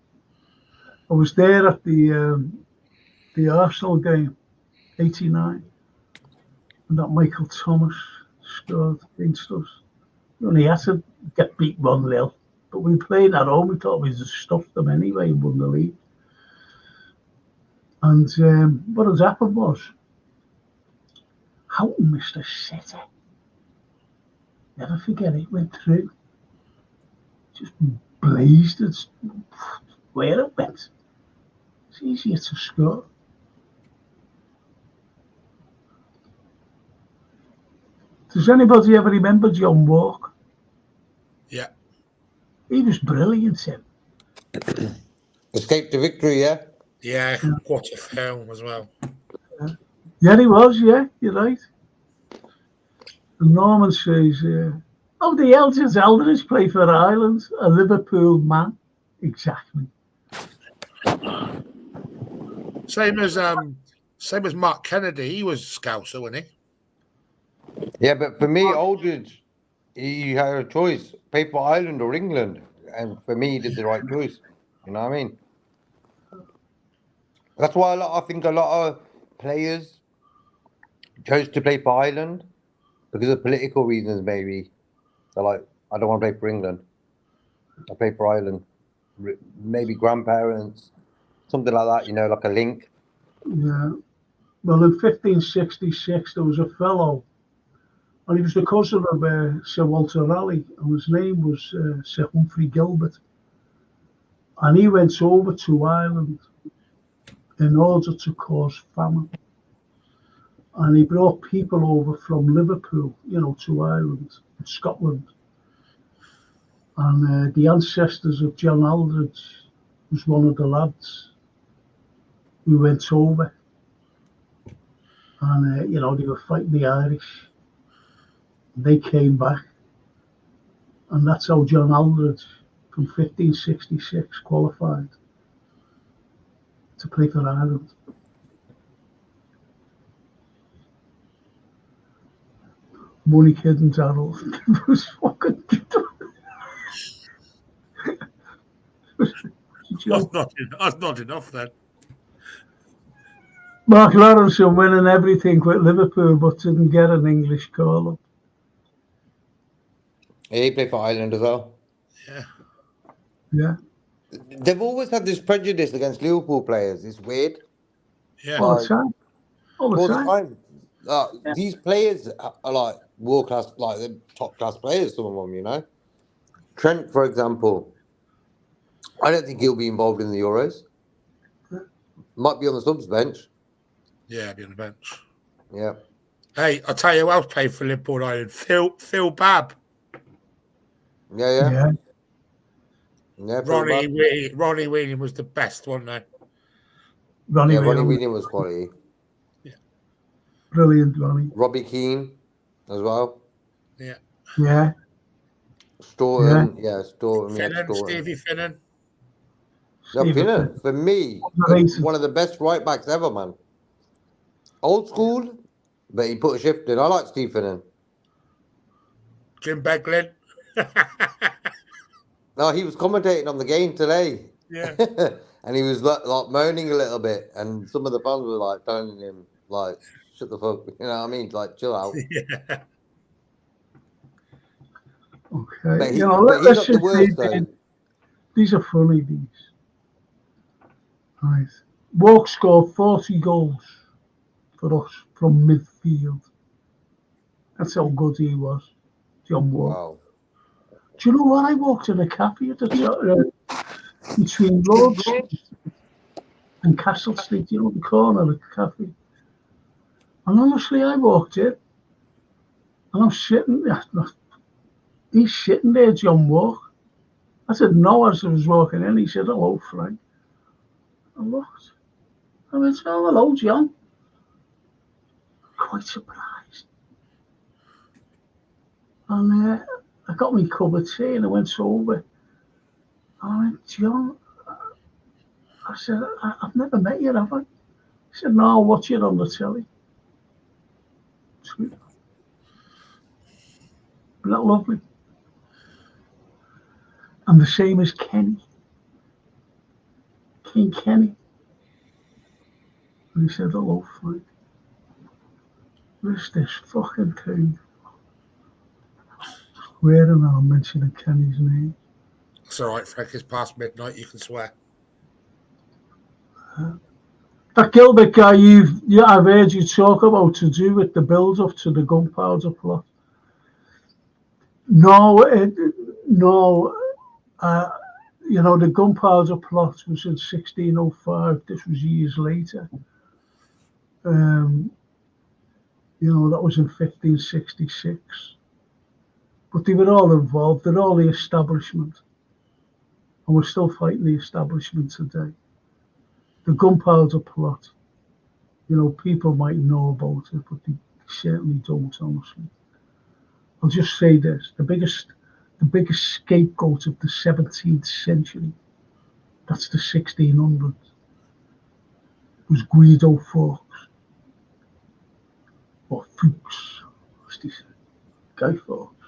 I was there at the Arsenal game, 89. And that Michael Thomas scored against us. He only had to get beat 1-0. But we played at home. We thought we just stuffed them anyway and won the league. And what has happened was, Houghton missed a sitter. Never forget it. Went through. Just blazed it. Where it went. It's easier to score. Does anybody ever remember John Walk? Yeah. He was brilliant, him. Escape to victory, yeah? Yeah, quarter film as well. Yeah, he was, yeah, you're right. And Norman says, the eldest Eldridge play for Ireland, a Liverpool man. Exactly. Same as Mark Kennedy. He was Scouser, wasn't he? Yeah, but for me, Aldridge, he had a choice: play for Ireland or England, and for me, he did the right choice. You know what I mean? That's why I think a lot of players chose to play for Ireland because of political reasons. Maybe they're like, I don't want to play for England. I play for Ireland. Maybe grandparents, something like that. Like a link. Yeah. Well, in 1566, there was a fellow, and he was the cousin of Sir Walter Raleigh, and his name was Sir Humphrey Gilbert. And he went over to Ireland in order to cause famine. And he brought people over from Liverpool, to Ireland, Scotland. And the ancestors of John Aldridge was one of the lads who went over. And, they were fighting the Irish. They came back. And that's how John Aldridge, from 1566, qualified to play for Ireland. Money Kid and Daryl. It was fucking That's not enough then. Mark Lawrence winning everything with Liverpool, but didn't get an English call-up. Yeah, he played for Ireland as well. Yeah. They've always had this prejudice against Liverpool players. It's weird. Yeah. All the time. All the time. Yeah. These players are like world class, like they're top class players. Some of them, Trent, for example. I don't think he'll be involved in the Euros. Might be on the subs bench. Yeah, be on the bench. Yeah. Hey, I'll tell you who else played for Liverpool Ireland. Phil Babb. Yeah. Ronnie Whelan was the best, wasn't he? Ronnie Ronnie Whelan, Whelan was quality. brilliant Ronnie. Robbie Keane as well. Yeah. Yeah, Staunton, Staunton. We had Finnan, Staunton. Stevie Finnan. Yeah, Stevie Finnan, for me, Underrated. one of the best right backs ever, man. Old school, but he put a shift in. I like Steve Finnan. Jim Beglin. No, he was commentating on the game today. Yeah. And he was like moaning a little bit, and some of the fans were like telling him, like, shut the fuck, you know what I mean? Like, chill out. Yeah. Okay, But he let's got the just worst, say though. these are funny, these. Right. Walk scored 40 goals for us from midfield. That's how good he was, John Walk. Wow. Do you know what? I walked in a cafe at the between Lord Street and Castle Street, the corner of the cafe. And honestly, I walked in, and I'm sitting there. He's sitting there, John Walk. I said no as I was walking in. He said, hello, Frank. I looked. I went, oh, hello, John. Quite surprised. And I got my cup of tea and I went over. And I went, John, I said, I've never met you, have I? He said, no, I'll watch it on the telly. Sweet. Isn't that lovely? And the same as Kenny. King Kenny. And he said, hello, Frank. Where's this fucking thing? Swearing and I'm mentioning Kenny's name. It's all right, Frank. It's past midnight. You can swear. That Gilbert guy I've heard you talk about to do with the build-up to the gunpowder plot. No, the gunpowder plot was in 1605. This was years later. That was in 1566. But they were all involved. They're all the establishment. And we're still fighting the establishment today. The gunpowder plot, people might know about it, but they certainly don't, honestly. I'll just say this, the biggest scapegoat of the 17th century, that's the 1600s, was Guido Fawkes. Or Fuchs, what's this? Guy Fawkes.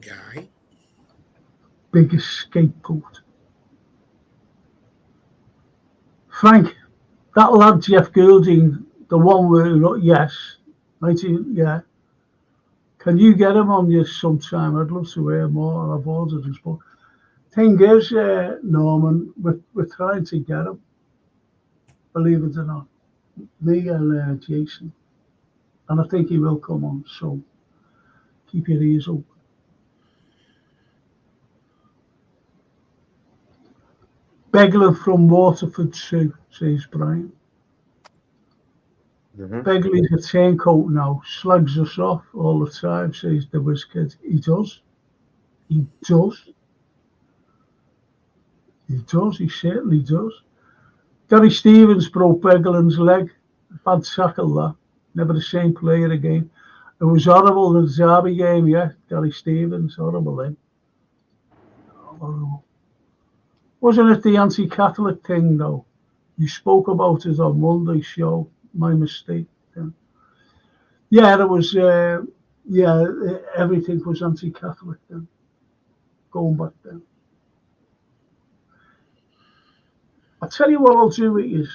Guy. Biggest scapegoat. Frank, that lad Jeff Goulding, the one where, yes, 19, yeah. Can you get him on you sometime? I'd love to hear more. I've ordered his book. Thing is, Norman, we're trying to get him. Believe it or not, me and Jason, and I think he will come on. So keep your ears open. Begler from Waterford too, says Brian. Begley's a turncoat now, slags us off all the time, says the whiz kid. He does. He certainly does. Gary Stevens broke Beglin's leg. Bad tackle that. Never the same player again. It was horrible in the Derby game, yeah. Gary Stevens, horrible, eh? Horrible. Wasn't it the anti-Catholic thing, though? You spoke about it on Monday's show. My mistake. Yeah, there was. Everything was anti-Catholic then. Going back then. I'll tell you what I'll do with you.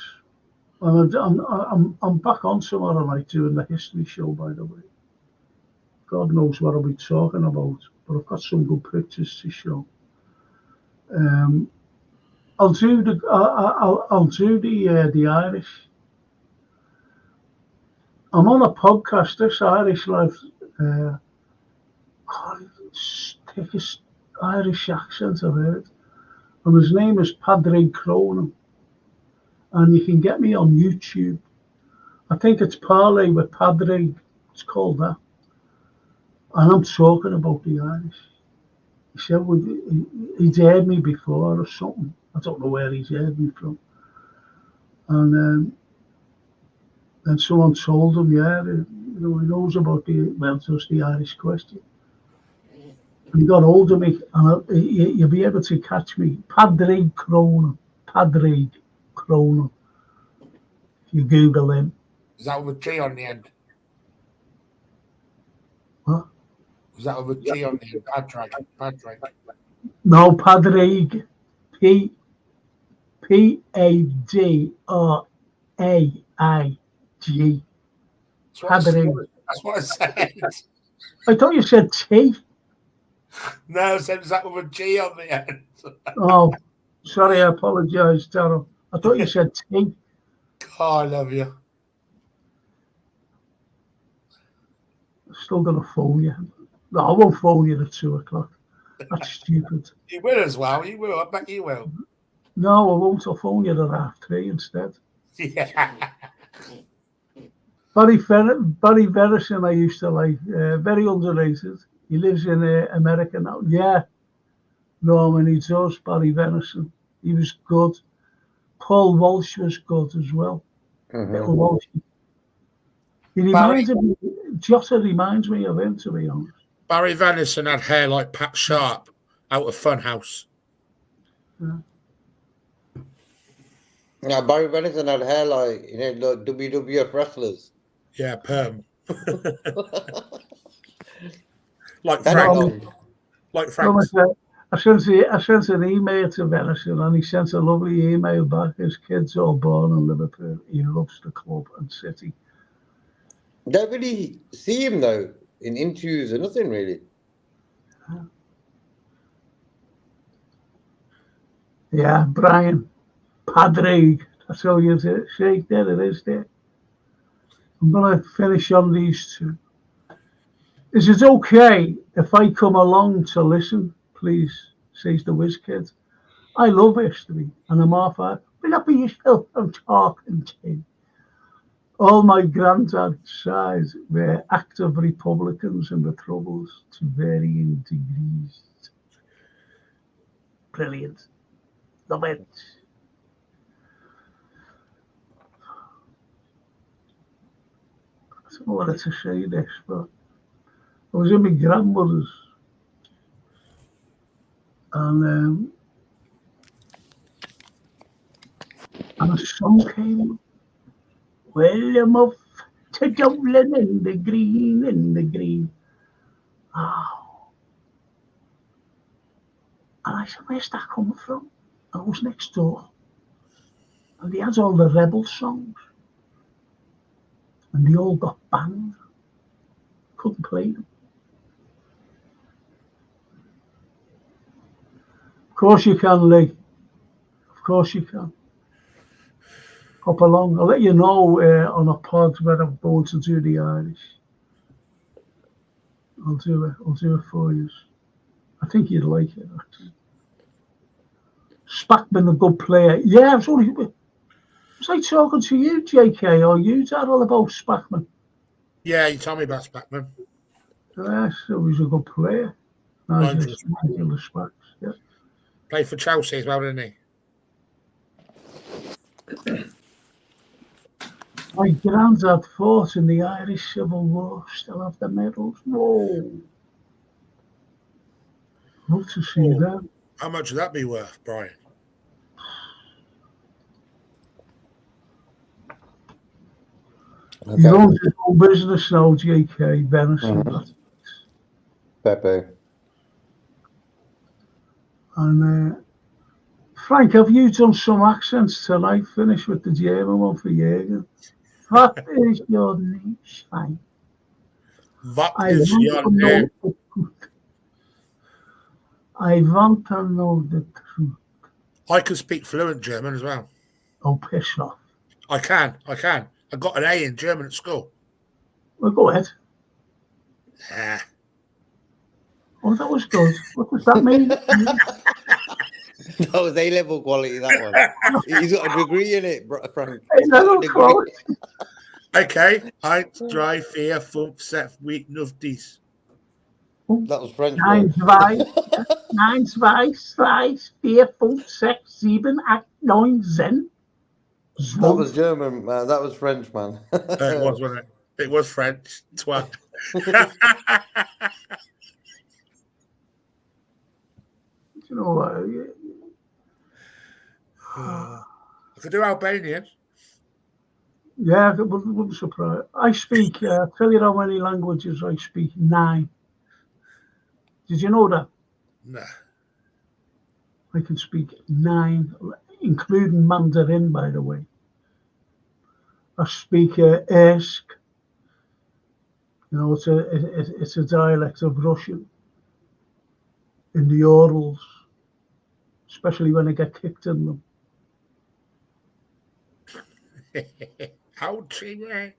I'm back on tomorrow night doing the history show, by the way. God knows what I'll be talking about, but I've got some good pictures to show. I'll do the Irish. I'm on a podcast. This Irish lad, thickest Irish accent I've heard, and his name is Padraig Cronin, and you can get me on YouTube. I think it's Parlay with Padraig. It's called that, and I'm talking about the Irish. He said he'd heard me before or something. I don't know where he's heard me from. And then someone told him, yeah, he knows about just the Irish question. And he got hold of me, and you'll be able to catch me. Padraig Cronin. If you Google him. Is that with a G on the end? What? Is that with a G on the end? Padraig. No, Padraig. Padraig. Padraig. That's what I said. I thought you said T. No, I said is that with a G on the end? Oh, sorry, I apologise, Darryl. I thought you said T. Oh, I love you. Still going to phone you. No, I won't phone you at 2 o'clock. That's stupid. You will as well. You will. I bet you will. No, I won't. I'll phone you at 3:30 instead. Yeah. Barry Verison, I used to like. Very underrated. He lives in America now. Yeah. Norman, he does. Barry Verison. He was good. Paul Walsh was good as well. Little Walsh. Jota reminds me of him, to be honest. Barry Venison had hair like Pat Sharp out of Funhouse. Yeah, Barry Venison had hair like, like WWF wrestlers. Yeah, perm. Like Frank. Like Frank. I sent an email to Venison, and he sent a lovely email back. His kid's all born in Liverpool. He loves the club and city. Don't really see him though in interviews or nothing really. Yeah, Brian Padraig. That's how you say. There it is. There. I'm going to finish on these two. Is it okay if I come along to listen, please? Says the whiz kid. I love history, and I'm off. Will that be yourself I'm talking to? All my granddad's side were active Republicans in the Troubles to varying degrees. Brilliant. Love it. I don't know whether to say this, but I was in my grandmother's, and a song came up. Well, I'm off to Dublin in the green. Oh. And I said, where's that coming from? I was next door. And he had all the rebel songs. And they all got banned. Couldn't play them. Of course you can, Lee. Of course you can. Hop along. I'll let you know on a pod where I'm going to do the Irish. I'll do it for you. I think you'd like it, actually. Spackman, a good player. Yeah, was I talking to you, JK, or you, Darryl, about Spackman? Yeah, you told me about Spackman. Yes, he was a good player. Nice, yeah. Played for Chelsea as well, didn't he? My granddad fought in the Irish Civil War, still have the medals. Whoa. Love to see that. How much would that be worth, Brian? Okay. He owns his own business now, JK, Venison. Pepe. And Frank, have you done some accents tonight? Finish with the German one for Jürgen. What is your name, Frank? What is your name? I want to know the truth. I can speak fluent German as well. Oh, piss off. I can. I got an A in German at school. Well, go ahead. Yeah. Oh, that was good. What does that mean? That was A-level quality, that one. He's got a degree in it, Frank. A-level quality. Okay. 1, 3, 4, 5, 6, 8, 9, 10. That was French. 9, 2, 3, 4, 5, 6, 7, 8, 9, 10. That was German, man. That was French, man. It was, wasn't it? It was French. Twat. You know what? I could do Albanian. Yeah, it wouldn't surprise. I speak, tell you how many languages I speak. 9. Did you know that? No. I can speak 9, including Mandarin, by the way. I speak Ersk. You know, it's a dialect of Russian in the Urals, especially when I get kicked in them. Ouchie, man.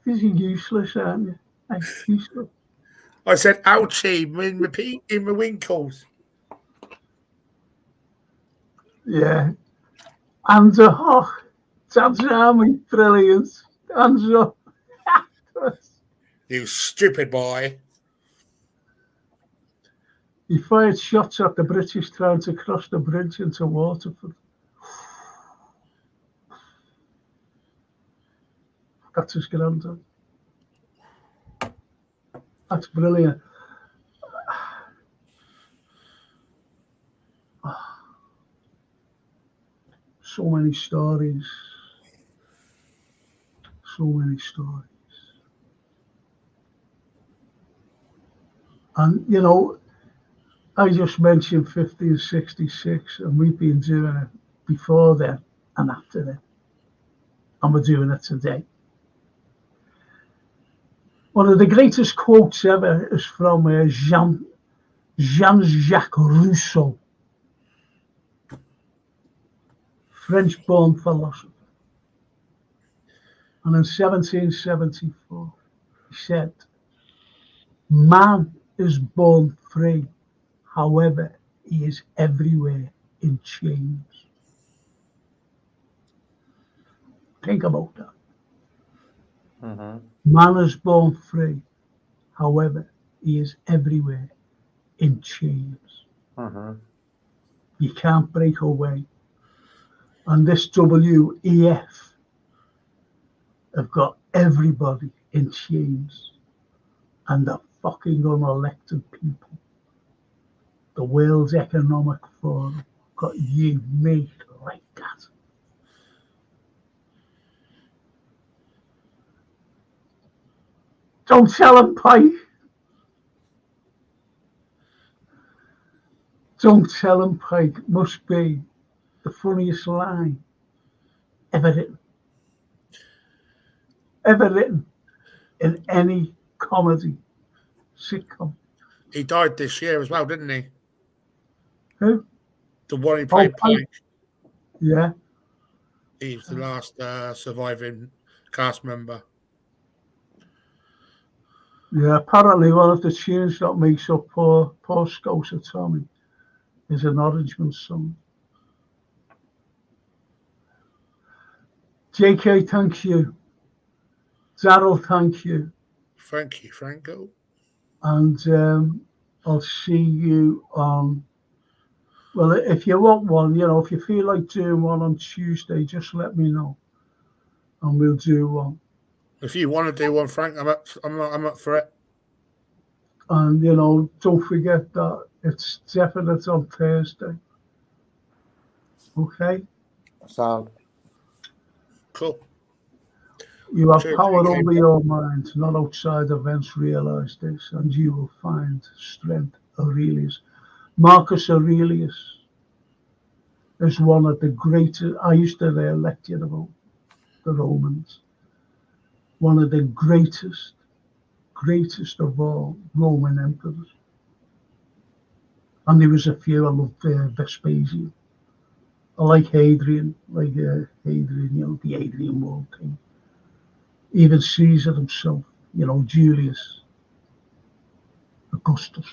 You're useless, aren't you? Hey, useless. I said ouchie in my winkles. Yeah. Hands up. That's army, brilliant. Hands up. You stupid boy. He fired shots at the British trying to cross the bridge into Waterford. That's his granddad. That's brilliant. So many stories. So many stories. And, you know, I just mentioned 1566, and we've been doing it before then and after then. And we're doing it today. One of the greatest quotes ever is from Jean-Jacques Rousseau, French-born philosopher. And in 1774, he said, "Man is born free, however, he is everywhere in chains." Think about that. Mm-hmm. Man is born free, however, he is everywhere in chains. Mm-hmm. You can't break away. And this WEF have got everybody in chains, and the fucking unelected people. The World Economic Forum got you made like that. Don't tell him, Pike. Don't tell him, Pike must be the funniest line ever written. Ever written in any comedy sitcom. He died this year as well, didn't he? Who? The one who played Pike. Yeah. He's the last surviving cast member. Yeah, apparently one of the tunes that makes up Poor Scouser Tommy is an Orangeman song. JK, thank you. Daryl, thank you. Thank you, Franco. And I'll see you on, well, if you want one, you know, if you feel like doing one on Tuesday, just let me know. And we'll do one. If you want to do one, Frank, I'm up for it. And, you know, don't forget that it's definite on Thursday. Okay? Sound. Cool. You have power over your mind, not outside events. Realize this, and you will find strength. Aurelius. Marcus Aurelius is one of the greatest. I used to lecture about the Romans. One of the greatest of all Roman emperors. And there was a few. I loved Vespasian. I like Hadrian, you know, the Hadrian Wall thing. Even Caesar himself, you know, Julius Augustus.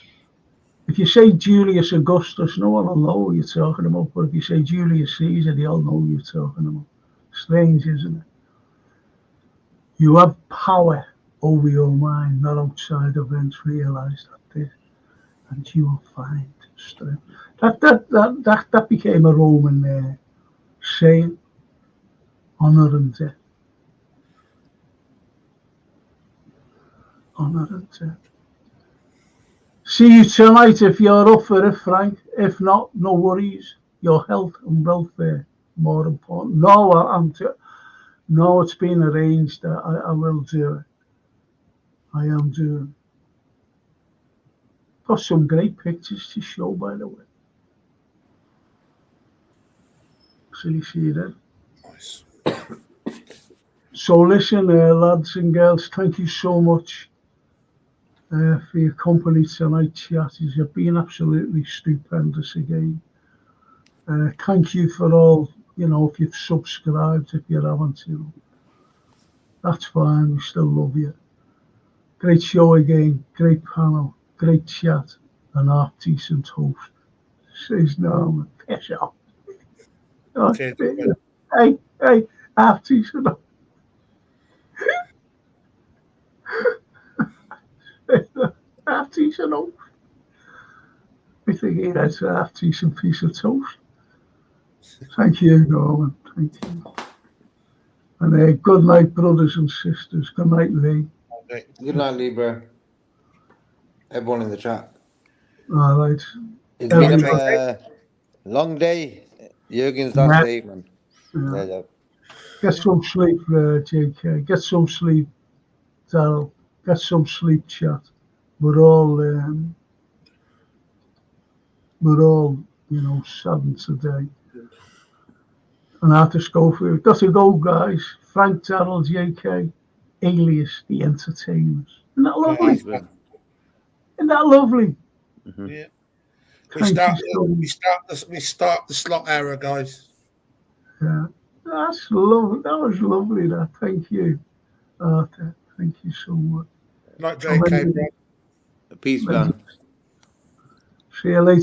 If you say Julius Augustus, no one will know what you're talking about. But if you say Julius Caesar, they all know what you're talking about. Strange, isn't it? You have power over your mind, not outside events. Realize that, and you will find strength. That became a Roman saying. Honour and debt. Honour and debt. See you tonight if you're up for it, Frank. If not, no worries. Your health and welfare more important. No, it's been arranged. I will do it. I am doing. Got some great pictures to show, by the way. So you see that. Nice. So listen, lads and girls, thank you so much for your company tonight, chatters. You've been absolutely stupendous again. Thank you for all, if you've subscribed, if you haven't, that's fine, we still love you. Great show again, great panel, great chat, and half decent host. Says Norman, piss off. Oh, hey, half decent host. Half decent host. I think that's a half decent piece of toast. Thank you, Norman. Thank you. And good night, brothers and sisters. Good night, Lee. Good night, Lee, bro. Everyone in the chat. All right. It's been a long day. Jürgen's last day, man. Yeah. Get some sleep, JK. Get some sleep, Daryl. Get some sleep, chat. We're all saddened today. And I have to go for it. Got to go, guys. Frank, Daryl, JK, alias the entertainers. Isn't that lovely? Yeah, Isn't that lovely? mm-hmm. Yeah. We start the slot era, guys. Yeah. That's lovely. That was lovely. That. Thank you, Arthur. Thank you so much. Like JK. Peace, man. See you later.